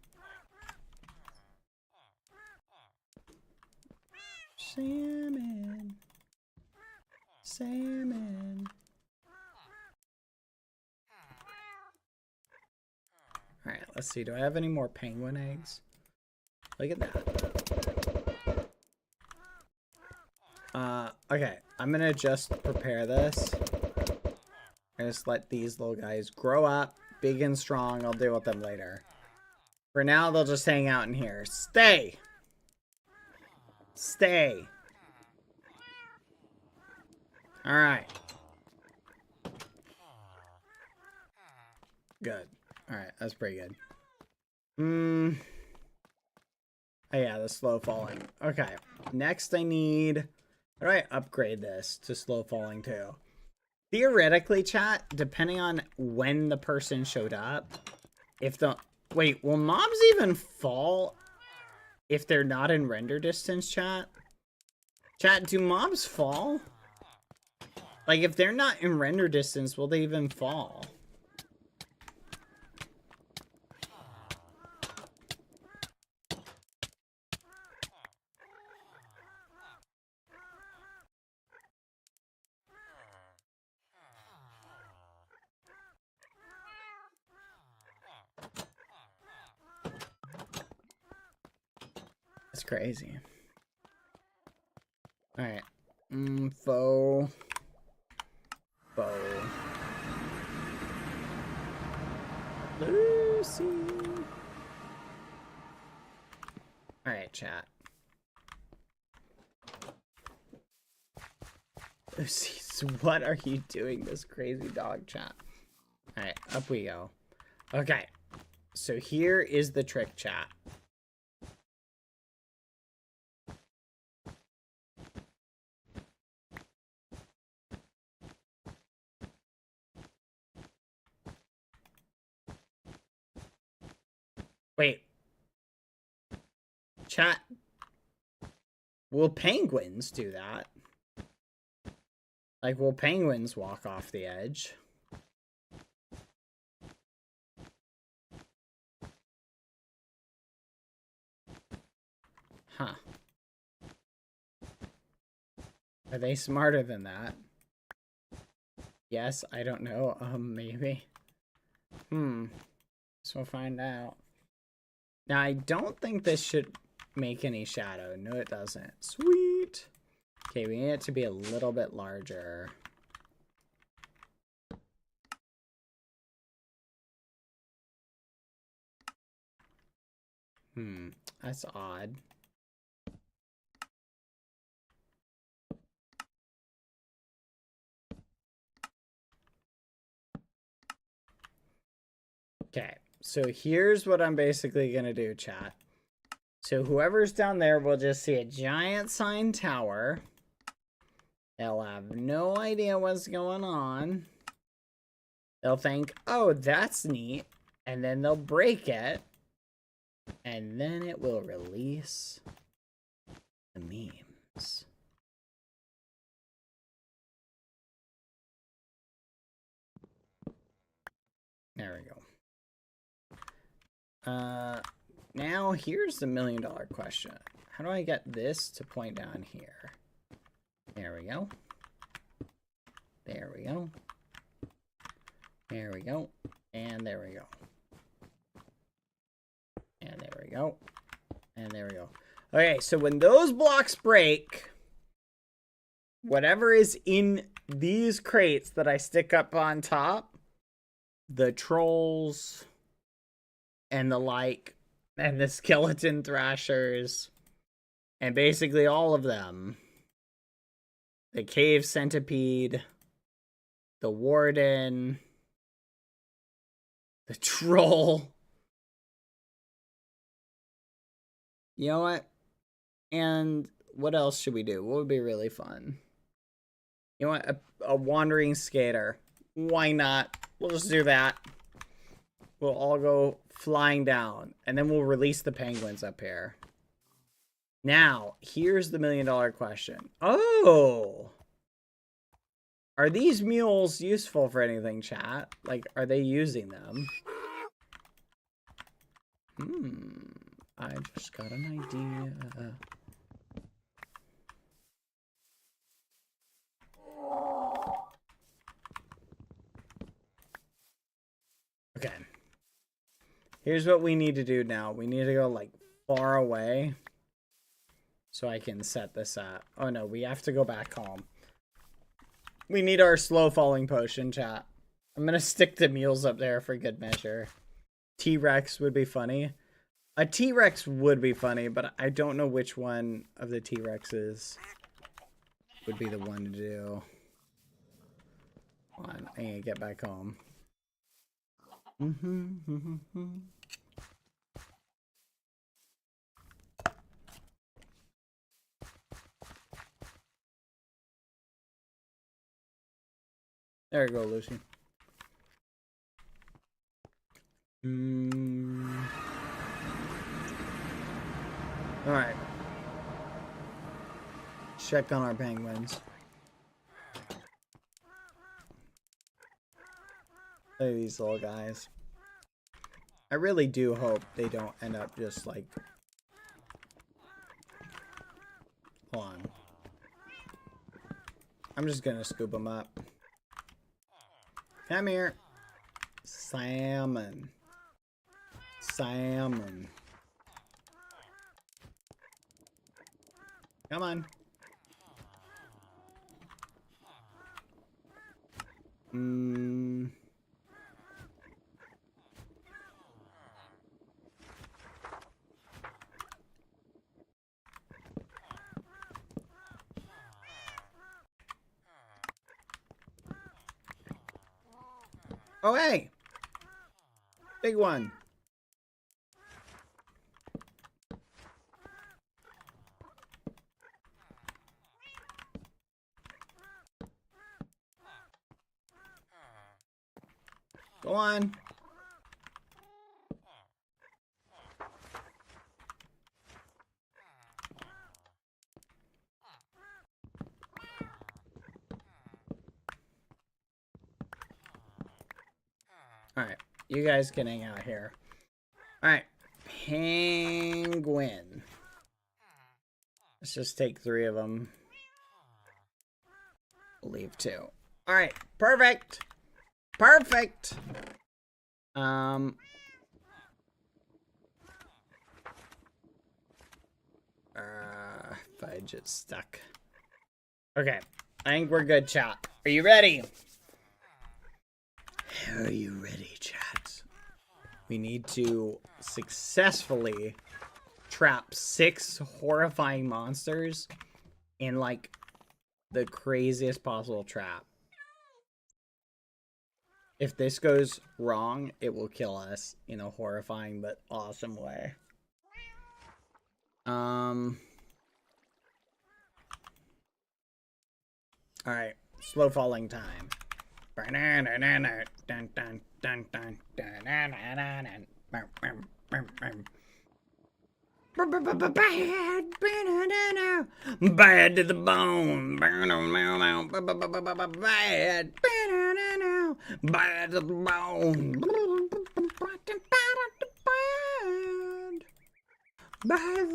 Salmon. Salmon. Alright, let's see. Do I have any more penguin eggs? Look at that. Okay. I'm gonna just prepare this. I just let these little guys grow up, big and strong. I'll deal with them later. For now, they'll just hang out in here. Stay! Stay! Alright. Good. Alright, that's pretty good. Oh yeah, the slow falling. Okay. Next I need... How do I upgrade this to slow falling too? Theoretically, chat, depending on when the person showed up, if the... Wait, will mobs even fall if they're not in render distance, chat? Chat, do mobs fall? Like, if they're not in render distance, will they even fall? That's crazy. Alright. Faux. Lucy. Alright, chat. Lucy, what are you doing, this crazy dog, chat? Alright, up we go. Okay. So here is the trick, chat. Wait. Chat. Will penguins do that? Like, will penguins walk off the edge? Huh. Are they smarter than that? Yes, I don't know. Maybe. So we'll find out. Now, I don't think this should make any shadow. No, it doesn't. Sweet. Okay, we need it to be a little bit larger. That's odd. Okay, so here's what I'm basically gonna do, chat. So whoever's down there will just see a giant sign tower. They'll have no idea what's going on. They'll think, oh, that's neat. And then they'll break it. And then it will release the memes. There we go. Now here's the $1 million question. How do I get this to point down here? There we go. There we go. There we go. And there we go. And there we go. And there we go. Okay, so when those blocks break, whatever is in these crates that I stick up on top, the trolls and the like, and the skeleton thrashers, and basically all of them, the cave centipede, the warden, the troll. You know what? And what else should we do? What would be really fun? You know what? A wandering skater. Why not? We'll just do that. We'll all go flying down. And then we'll release the penguins up here. Now, here's the $1 million question. Oh! Are these mules useful for anything, chat? Like, are they using them? I just got an idea. Okay. Here's what we need to do now. We need to go, like, far away so I can set this up. Oh, no, we have to go back home. We need our slow falling potion, chat. I'm gonna stick the mules up there for good measure. T-Rex would be funny. A T-Rex would be funny, but I don't know which one of the T-Rexes would be the one to do. Hold on, I need to get back home. There you go, Lucy. Alright. Check on our penguins. Look at these little guys. I really do hope they don't end up just like... Hold on. I'm just gonna scoop them up. Come here. Salmon. Salmon. Come on. Oh, hey. Big one. Go on. Alright, you guys can hang out here. Alright, penguin. Let's just take 3 of them. We'll leave 2. Alright, perfect! Perfect! Fudge, it's stuck. Okay, I think we're good, chat. Are you ready? Are you ready, chat? We need to successfully trap 6 horrifying monsters in, like, the craziest possible trap. If this goes wrong, it will kill us in a horrifying but awesome way. Alright, slow falling time. Bad to the bone. Bad to the bone. Bad to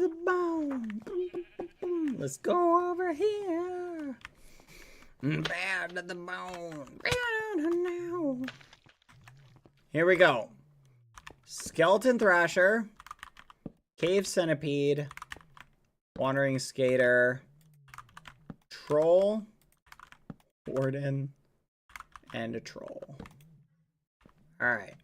the bone. Let's go over here. Bad to the bone. Here we go. Skeleton Thrasher. Cave Centipede. Wandering Skater. Troll. Warden. And a Troll. Alright.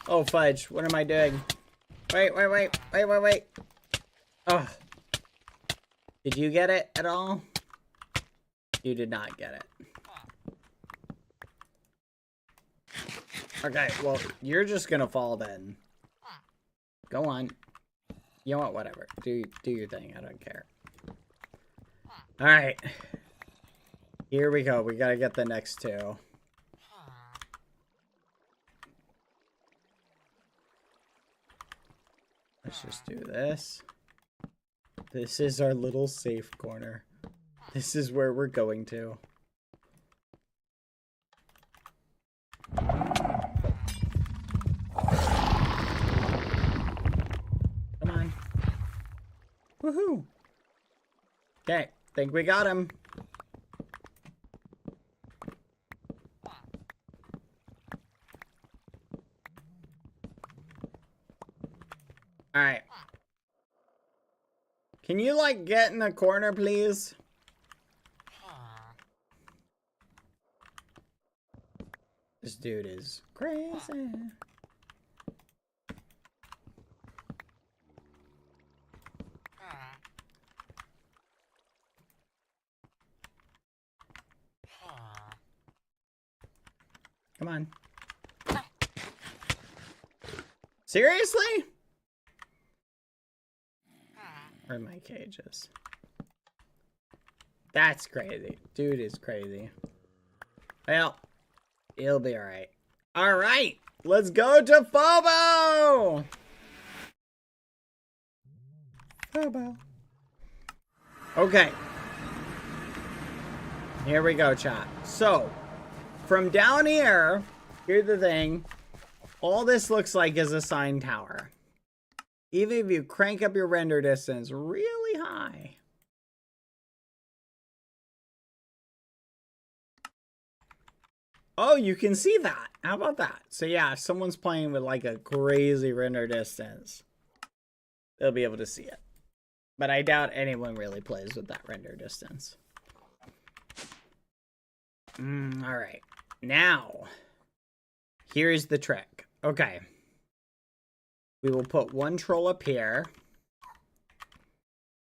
Oh, fudge. What am I doing? Wait. Oh. Did you get it at all? You did not get it. Okay, well, you're just gonna fall then. Go on. You know what? Whatever. Do your thing. I don't care. Alright. Here we go. We gotta get the next two. Let's just do this. This is our little safe corner. This is where we're going to. Come on. Woohoo! Okay, think we got him. Alright. Can you, like, get in the corner, please? This dude is crazy. Come on. Seriously? Where are my cages? That's crazy. Dude is crazy. Well, he'll be alright. Alright, let's go to Phobo! Phobo. Okay. Here we go, chat. So, from down here, here's the thing. All this looks like is a sign tower. Even if you crank up your render distance really high. Oh, you can see that. How about that? So yeah, if someone's playing with like a crazy render distance, they'll be able to see it. But I doubt anyone really plays with that render distance. All right. Now, here's the trick. Okay. We will put one troll up here.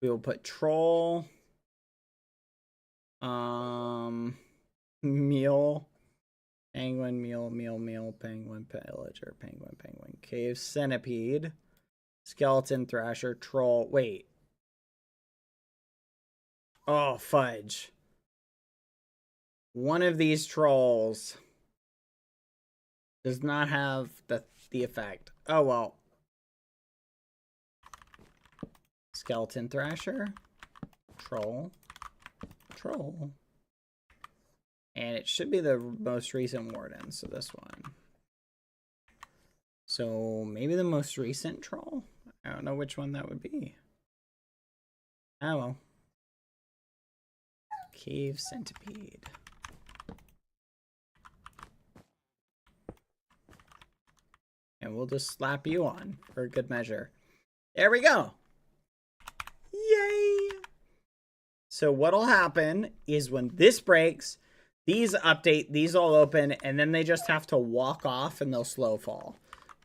We will put troll, meal, penguin, meal, penguin, pillager, penguin, cave, centipede, skeleton, thrasher, troll. Wait. Oh, fudge. One of these trolls does not have the effect. Oh, well. Skeleton Thrasher, Troll, and it should be the most recent Warden, so this one. So maybe the most recent Troll? I don't know which one that would be. Oh well. Cave Centipede. And we'll just slap you on for a good measure. There we go. Yay! So what'll happen is when this breaks, these update, these all open, and then they just have to walk off and they'll slow fall.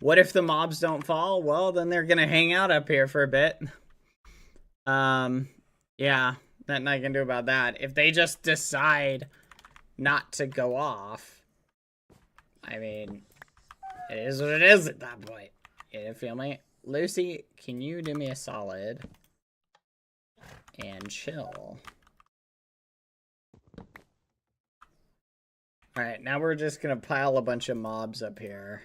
What if the mobs don't fall? Well, then they're gonna hang out up here for a bit. Yeah, nothing I can do about that. If they just decide not to go off, I mean, it is what it is at that point. You feel me? Lucy, can you do me a solid and chill? Alright, now we're just gonna pile a bunch of mobs up here.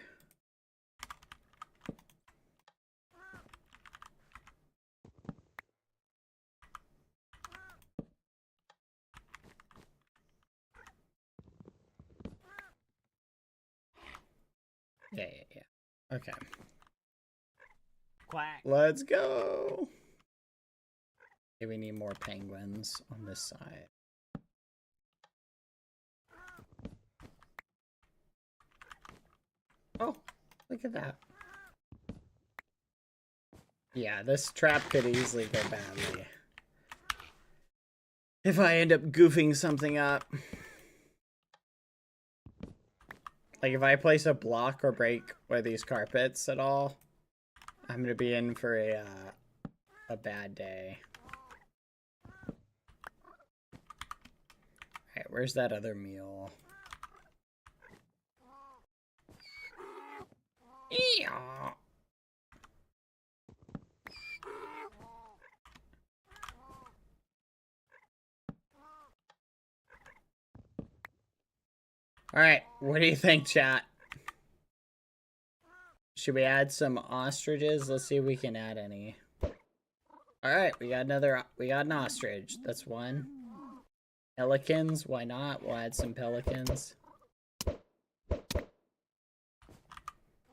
Yeah. Okay. Quack. Let's go. Okay, we need more penguins on this side. Oh, look at that. Yeah, this trap could easily go badly if I end up goofing something up. Like, if I place a block or break one of these carpets at all, I'm gonna be in for a bad day. Alright, where's that other mule? Eeyaw. Alright, what do you think, chat? Should we add some ostriches? Let's see if we can add any. Alright, we got an ostrich. That's one. Pelicans, why not? We'll add some pelicans.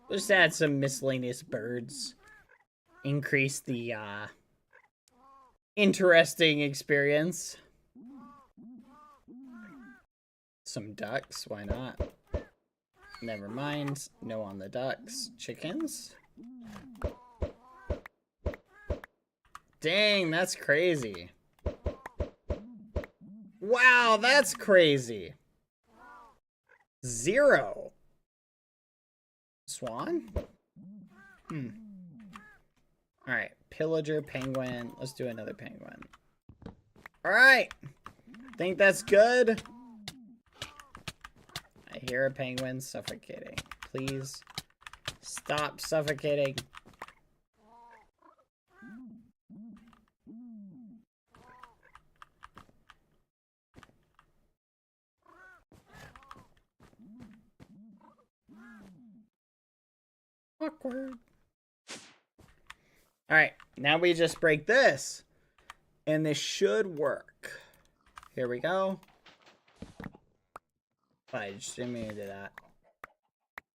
We'll just add some miscellaneous birds. Increase the, interesting experience. Some ducks, why not? Never mind. No on the ducks. Chickens? Dang, that's crazy. Wow, that's crazy. 0. Swan? Alright, pillager, penguin. Let's do another penguin. Alright. Think that's good? I hear a penguin suffocating. Please stop suffocating. Awkward. Alright, now we just break this. And this should work. Here we go. I just didn't mean to do that.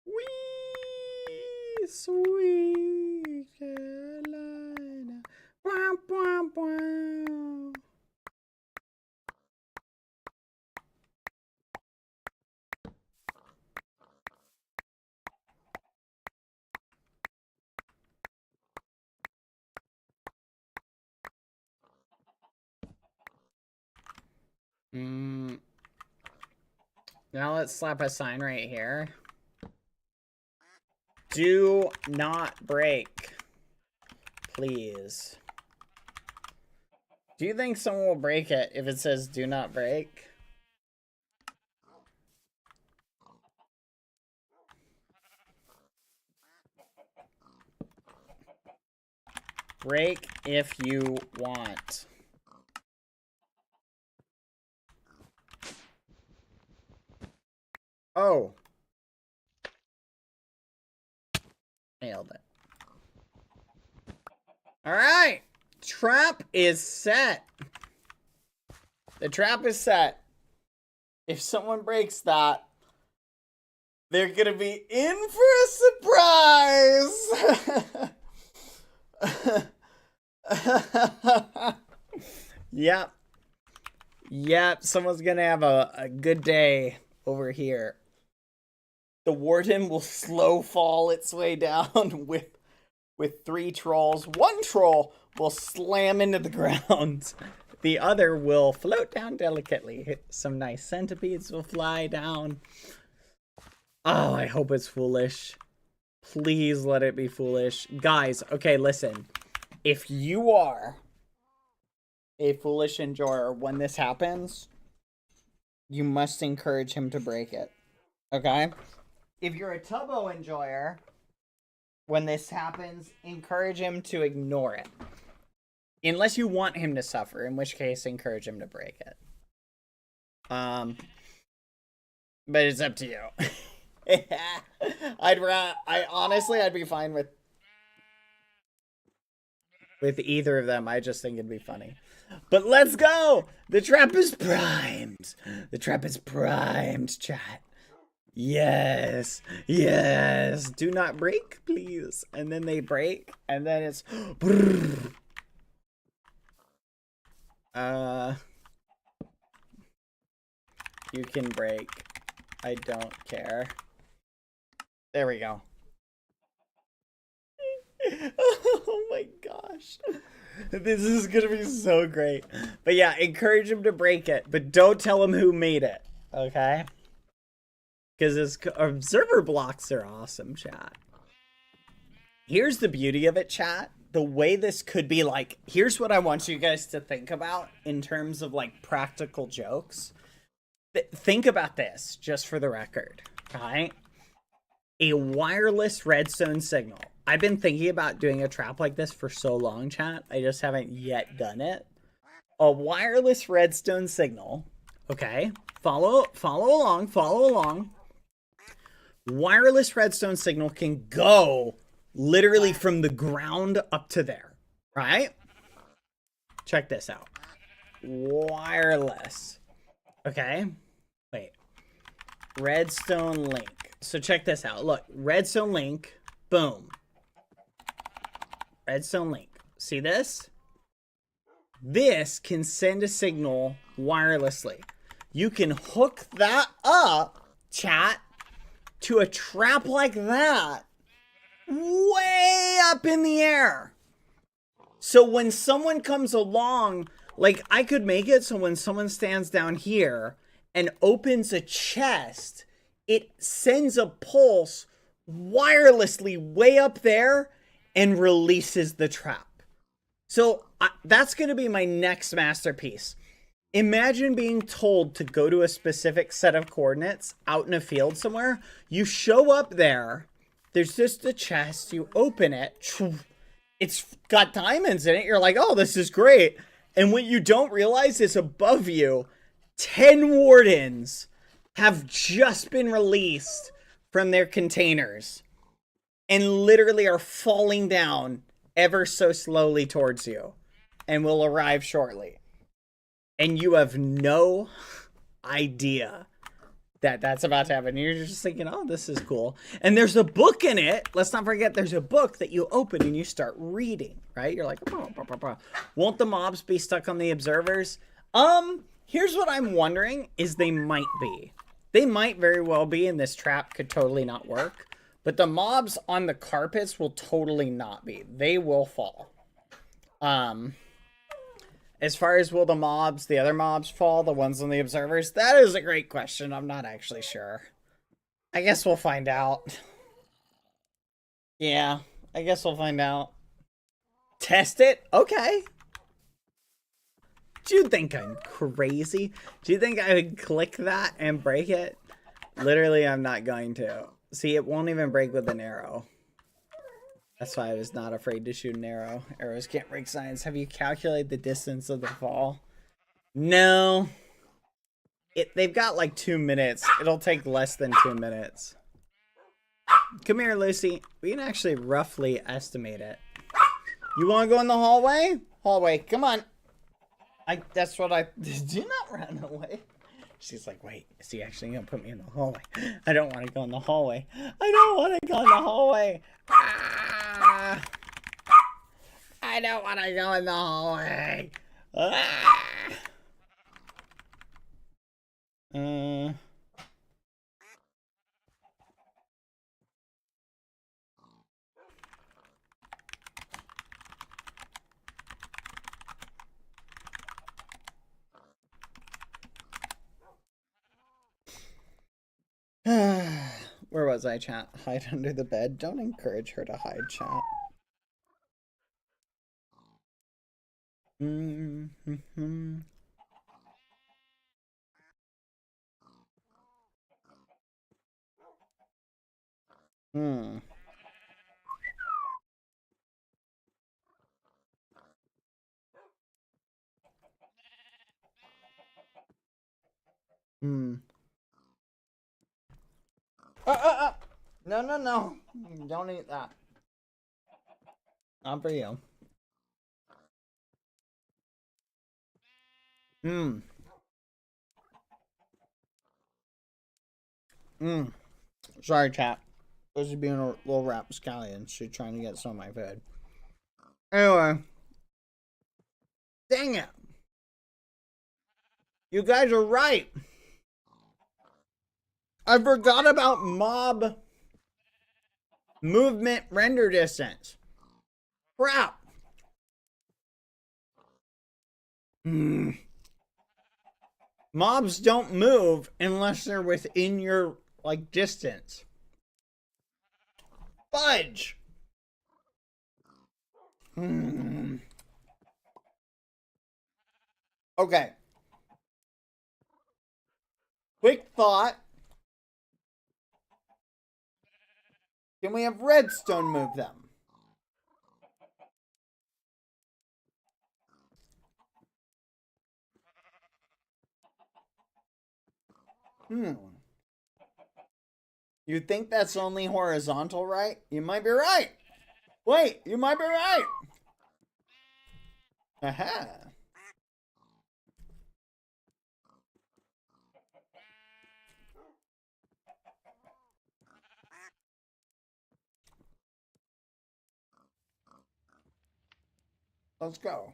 Wee, sweet Carolina. Wow, wow, wow. Now let's slap a sign right here. Do not break. Please. Do you think someone will break it if it says do not break? Break if you want. Oh. Nailed it. Alright. Trap is set. The trap is set. If someone breaks that, they're gonna be in for a surprise. Yep. Yep. Someone's gonna have a good day over here. The warden will slow fall its way down with 3 trolls. 1 troll will slam into the ground. The other will float down delicately. Some nice centipedes will fly down. Oh, I hope it's foolish. Please let it be foolish. Guys, okay, listen. If you are a foolish enjoyer when this happens, you must encourage him to break it. Okay? If you're a Tubbo enjoyer, when this happens, encourage him to ignore it. Unless you want him to suffer, in which case encourage him to break it. But it's up to you. I'd be fine with either of them. I just think it'd be funny. But let's go! The trap is primed. The trap is primed, chat. Yes. Yes. Do not break, please. And then they break, and then it's you can break. I don't care. There we go. Oh my gosh. This is gonna be so great. But yeah, encourage him to break it, but don't tell him who made it, okay? Because his observer blocks are awesome, chat. Here's the beauty of it, chat. The way this could be like, here's what I want you guys to think about in terms of like practical jokes. Think about this, just for the record, right? A wireless redstone signal. I've been thinking about doing a trap like this for so long, chat. I just haven't yet done it. A wireless redstone signal. Okay, follow along. Wireless redstone signal can go literally from the ground up to there, right? Check this out. Wireless. Okay, wait. Redstone link. So check this out. Look, redstone link. Boom. Redstone link. See this? This can send a signal wirelessly. You can hook that up, chat, to a trap like that way up in the air. So when someone comes along, like I could make it so when someone stands down here and opens a chest, it sends a pulse wirelessly way up there and releases the trap. So that's going to be my next masterpiece. Imagine being told to go to a specific set of coordinates out in a field somewhere. You show up there. There's just a chest. You open it. It's got diamonds in it. You're like, oh, this is great. And what you don't realize is above you, 10 wardens have just been released from their containers and literally are falling down ever so slowly towards you and will arrive shortly. And you have no idea that that's about to happen. You're just thinking, oh, this is cool. And there's a book in it. Let's not forget there's a book that you open and you start reading, right? You're like, bah, bah, bah, bah. Won't the mobs be stuck on the observers? Here's what I'm wondering is they might be. They might very well be, and this trap could totally not work. But the mobs on the carpets will totally not be. They will fall. As far as will the other mobs fall, the ones on the observers? That is a great question. I'm not actually sure. I guess we'll find out. Yeah, I guess we'll find out. Test it? Okay. Do you think I'm crazy? Do you think I would click that and break it? Literally, I'm not going to. See, it won't even break with an arrow. That's why I was not afraid to shoot an arrow. Arrows can't break science. Have you calculated the distance of the fall? No. They've got like 2 minutes. It'll take less than 2 minutes. Come here, Lucy. We can actually roughly estimate it. You want to go in the hallway? Hallway, come on. That's what I... Do not run away. She's like, wait, is he actually going to put me in the hallway? I don't want to go in the hallway. I don't want to go in the hallway. Ah, I don't want to go in the hallway. Ah. Where was I, chat? Hide under the bed. Don't encourage her to hide, chat. Mm-hmm. Hmm. Hmm. No, no, no. Don't eat that. Not for you. Hmm. Hmm. Sorry, chat. Supposed to be in a little rapscallion. She's trying to get some of my food. Anyway. Dang it. You guys are right. I forgot about mob movement render distance. Crap. Mobs don't move unless they're within your, like, distance. Fudge. Okay. Quick thought. Can we have redstone move them? You think that's only horizontal, right? You might be right. Wait, you might be right. Aha. Let's go.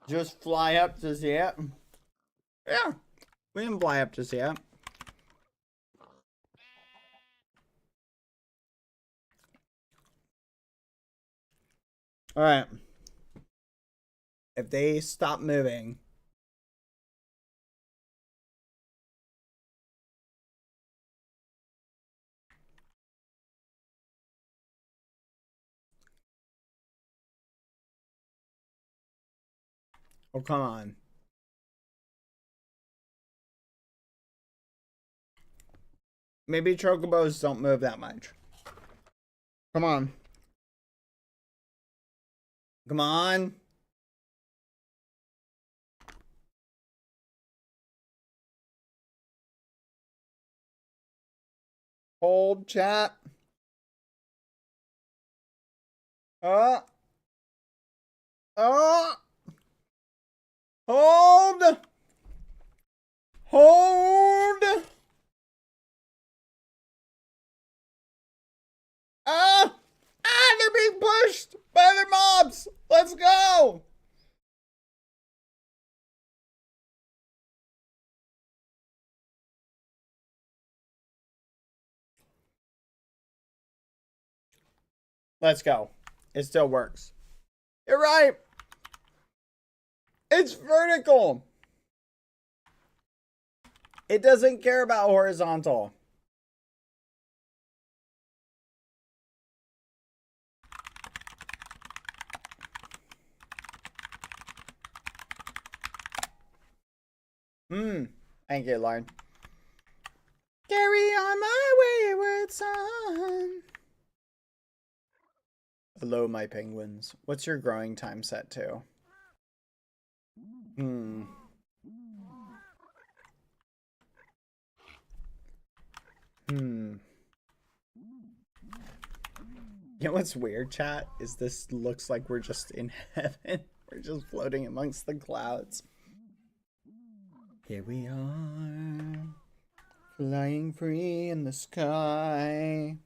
Just fly up to see it. Yeah, we can fly up to see it. All right. If they stop moving. Oh, come on. Maybe chocobos don't move that much. Come on. Come on. Hold, chat. Oh. Hold. Hold. They're being pushed by other mobs. Let's go. Let's go. It still works. You're right. It's vertical. It doesn't care about horizontal. Thank you, Lauren. Carry on my wayward son. Hello, my penguins. What's your growing time set to? You know what's weird, chat? Is this looks like we're just in heaven. We're just floating amongst the clouds. Here we are, flying free in the sky,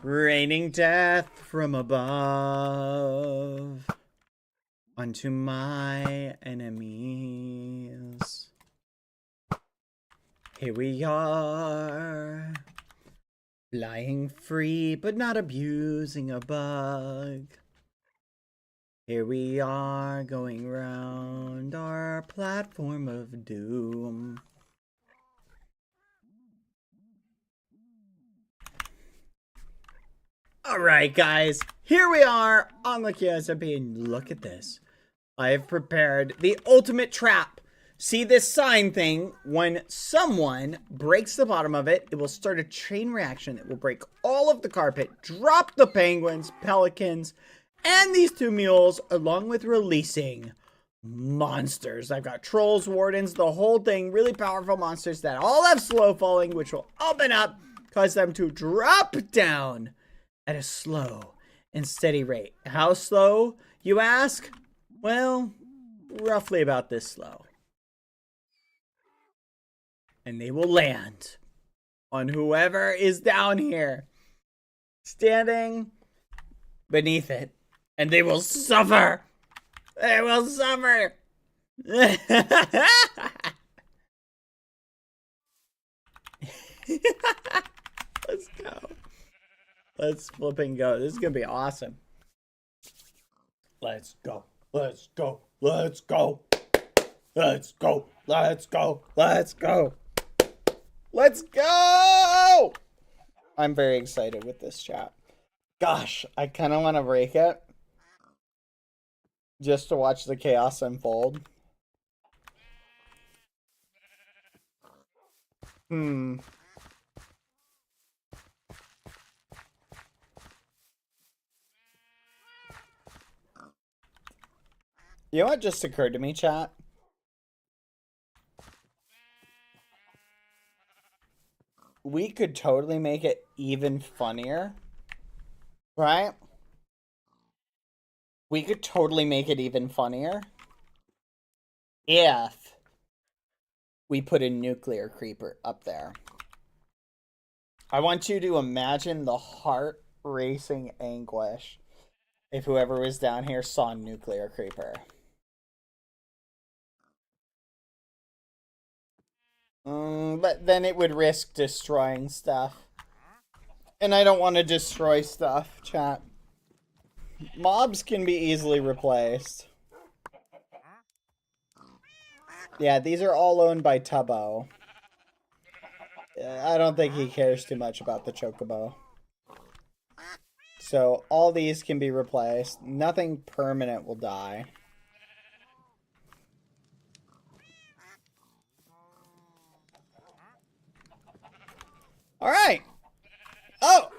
raining death from above onto my enemies. Here we are, flying free but not abusing a bug. Here we are, going round our platform of doom. Alright guys, here we are on the QSMP, and look at this. I have prepared the ultimate trap. See this sign thing? When someone breaks the bottom of it, it will start a chain reaction that will break all of the carpet, drop the penguins, pelicans, and these two mules, along with releasing monsters. I've got trolls, wardens, the whole thing, really powerful monsters that all have slow falling, which will open up, cause them to drop down at a slow and steady rate. How slow, you ask? Well, roughly about this slow. And they will land on whoever is down here, standing beneath it. And they will suffer. They will suffer. Let's go. Let's flip and go. This is going to be awesome. Let's go. Let's go. Let's go. Let's go. Let's go. Let's go. Let's go. I'm very excited with this chat. Gosh, I kind of want to break it just to watch the chaos unfold. You know what just occurred to me, chat? We could totally make it even funnier, right? We could totally make it even funnier if we put a nuclear creeper up there. I want you to imagine the heart racing anguish if whoever was down here saw a nuclear creeper. But then it would risk destroying stuff. And I don't want to destroy stuff, chat. Mobs can be easily replaced. Yeah, these are all owned by Tubbo. I don't think he cares too much about the Chocobo. So all these can be replaced. Nothing permanent will die. All right. Oh,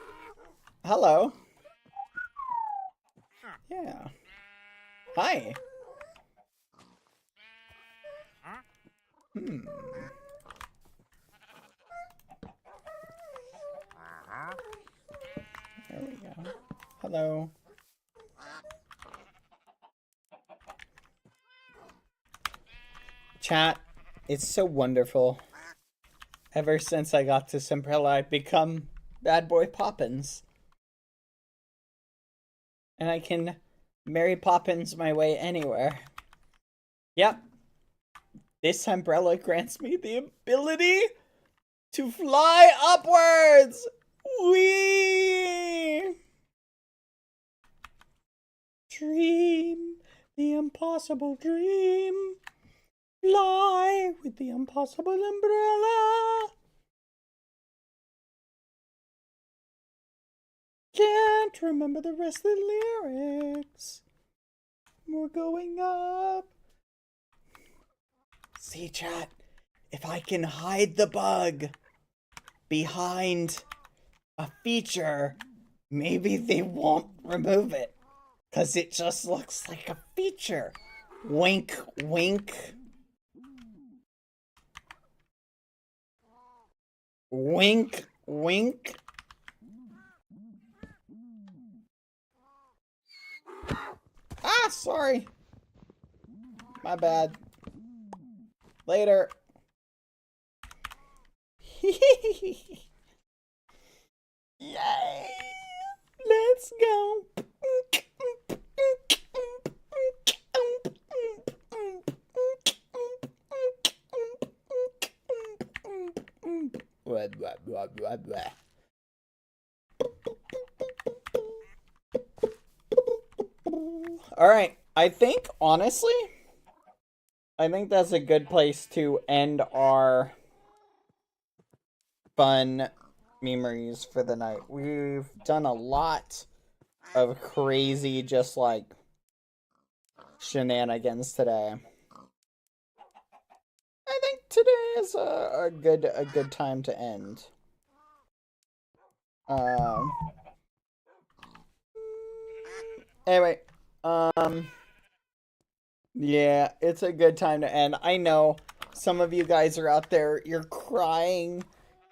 hello. Yeah. Hi. There we go. Hello. Chat, it's so wonderful. Ever since I got to Simprella, I've become Bad Boy Poppins. And I can Mary Poppins my way anywhere. Yep. This umbrella grants me the ability to fly upwards! Whee! Dream the impossible dream. Fly with the impossible umbrella. Can't remember the rest of the lyrics. We're going up. See, chat, if I can hide the bug behind a feature, maybe they won't remove it. Because it just looks like a feature. Wink, wink. Wink, wink. Ah, sorry. My bad. Later. Yay! Let's go. Alright, I think, honestly, I think that's a good place to end our fun memories for the night. We've done a lot of crazy, just like, shenanigans today. I think today is a good time to end. Anyway, yeah, it's a good time to end. I know some of you guys are out there, you're crying,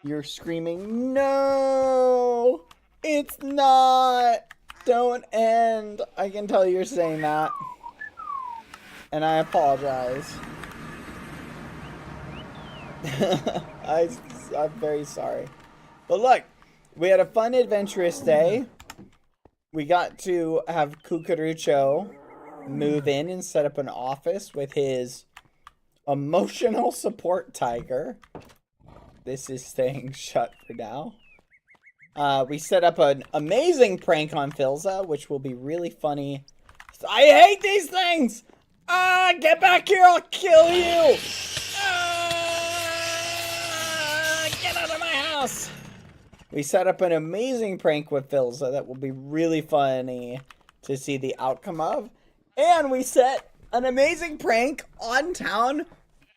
you're screaming, no, it's not, don't end. I can tell you're saying that, and I apologize. I'm very sorry. But look, we had a fun, adventurous day. We got to have Cucurucho move in and set up an office with his emotional support tiger. This is staying shut for now. We set up an amazing prank on Filza, which will be really funny. I hate these things! Get back here, I'll kill you! Get out of my house! We set up an amazing prank with Filza that will be really funny to see the outcome of. And we set an amazing prank on Town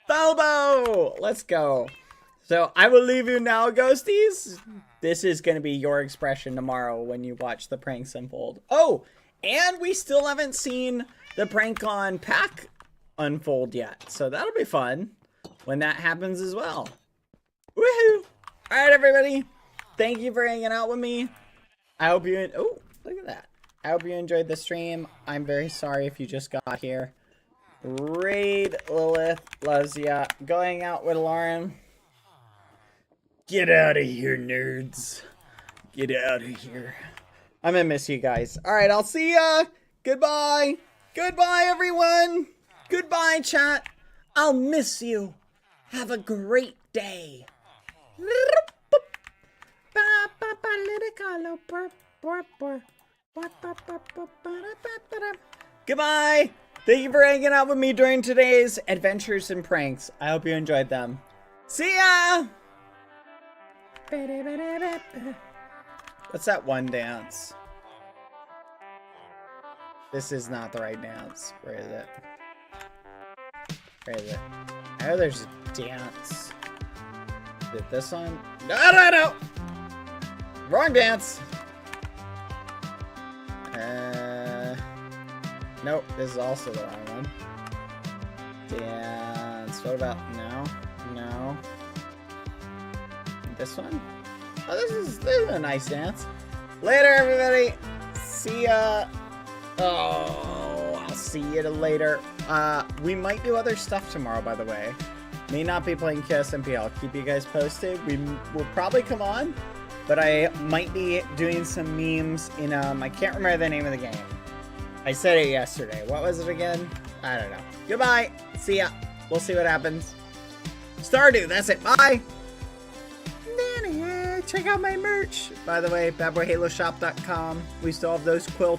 Felbo! Let's go. So I will leave you now, ghosties. This is going to be your expression tomorrow when you watch the pranks unfold. Oh, and we still haven't seen the prank on Pack unfold yet. So that'll be fun when that happens as well. Woohoo! Alright, everybody. Thank you for hanging out with me. I hope you... Oh, look at that. I hope you enjoyed the stream. I'm very sorry if you just got here. Raid Lilith loves ya. Going out with Lauren. Get out of here, nerds. Get out of here. I'm gonna miss you guys. Alright, I'll see ya. Goodbye. Goodbye, everyone. Goodbye, chat. I'll miss you. Have a great day. Goodbye. Thank you for hanging out with me during today's adventures and pranks. I hope you enjoyed them. See ya. What's that one dance? This is not the right dance. Where is it? Where is it? Oh, there's a dance. Is it this one? No! Wrong dance! Nope, this is also the wrong one. Dance. What about no? No. This one? Oh, this is a nice dance. Later, everybody. See ya. Oh, I'll see you later. We might do other stuff tomorrow, by the way. May not be playing QSMP. I'll keep you guys posted. We will probably come on, but I might be doing some memes in, I can't remember the name of the game. I said it yesterday. What was it again? I don't know. Goodbye. See ya. We'll see what happens. Stardew, that's it. Bye. Check out my merch. By the way, BadBoyHaloShop.com. We still have those quilts.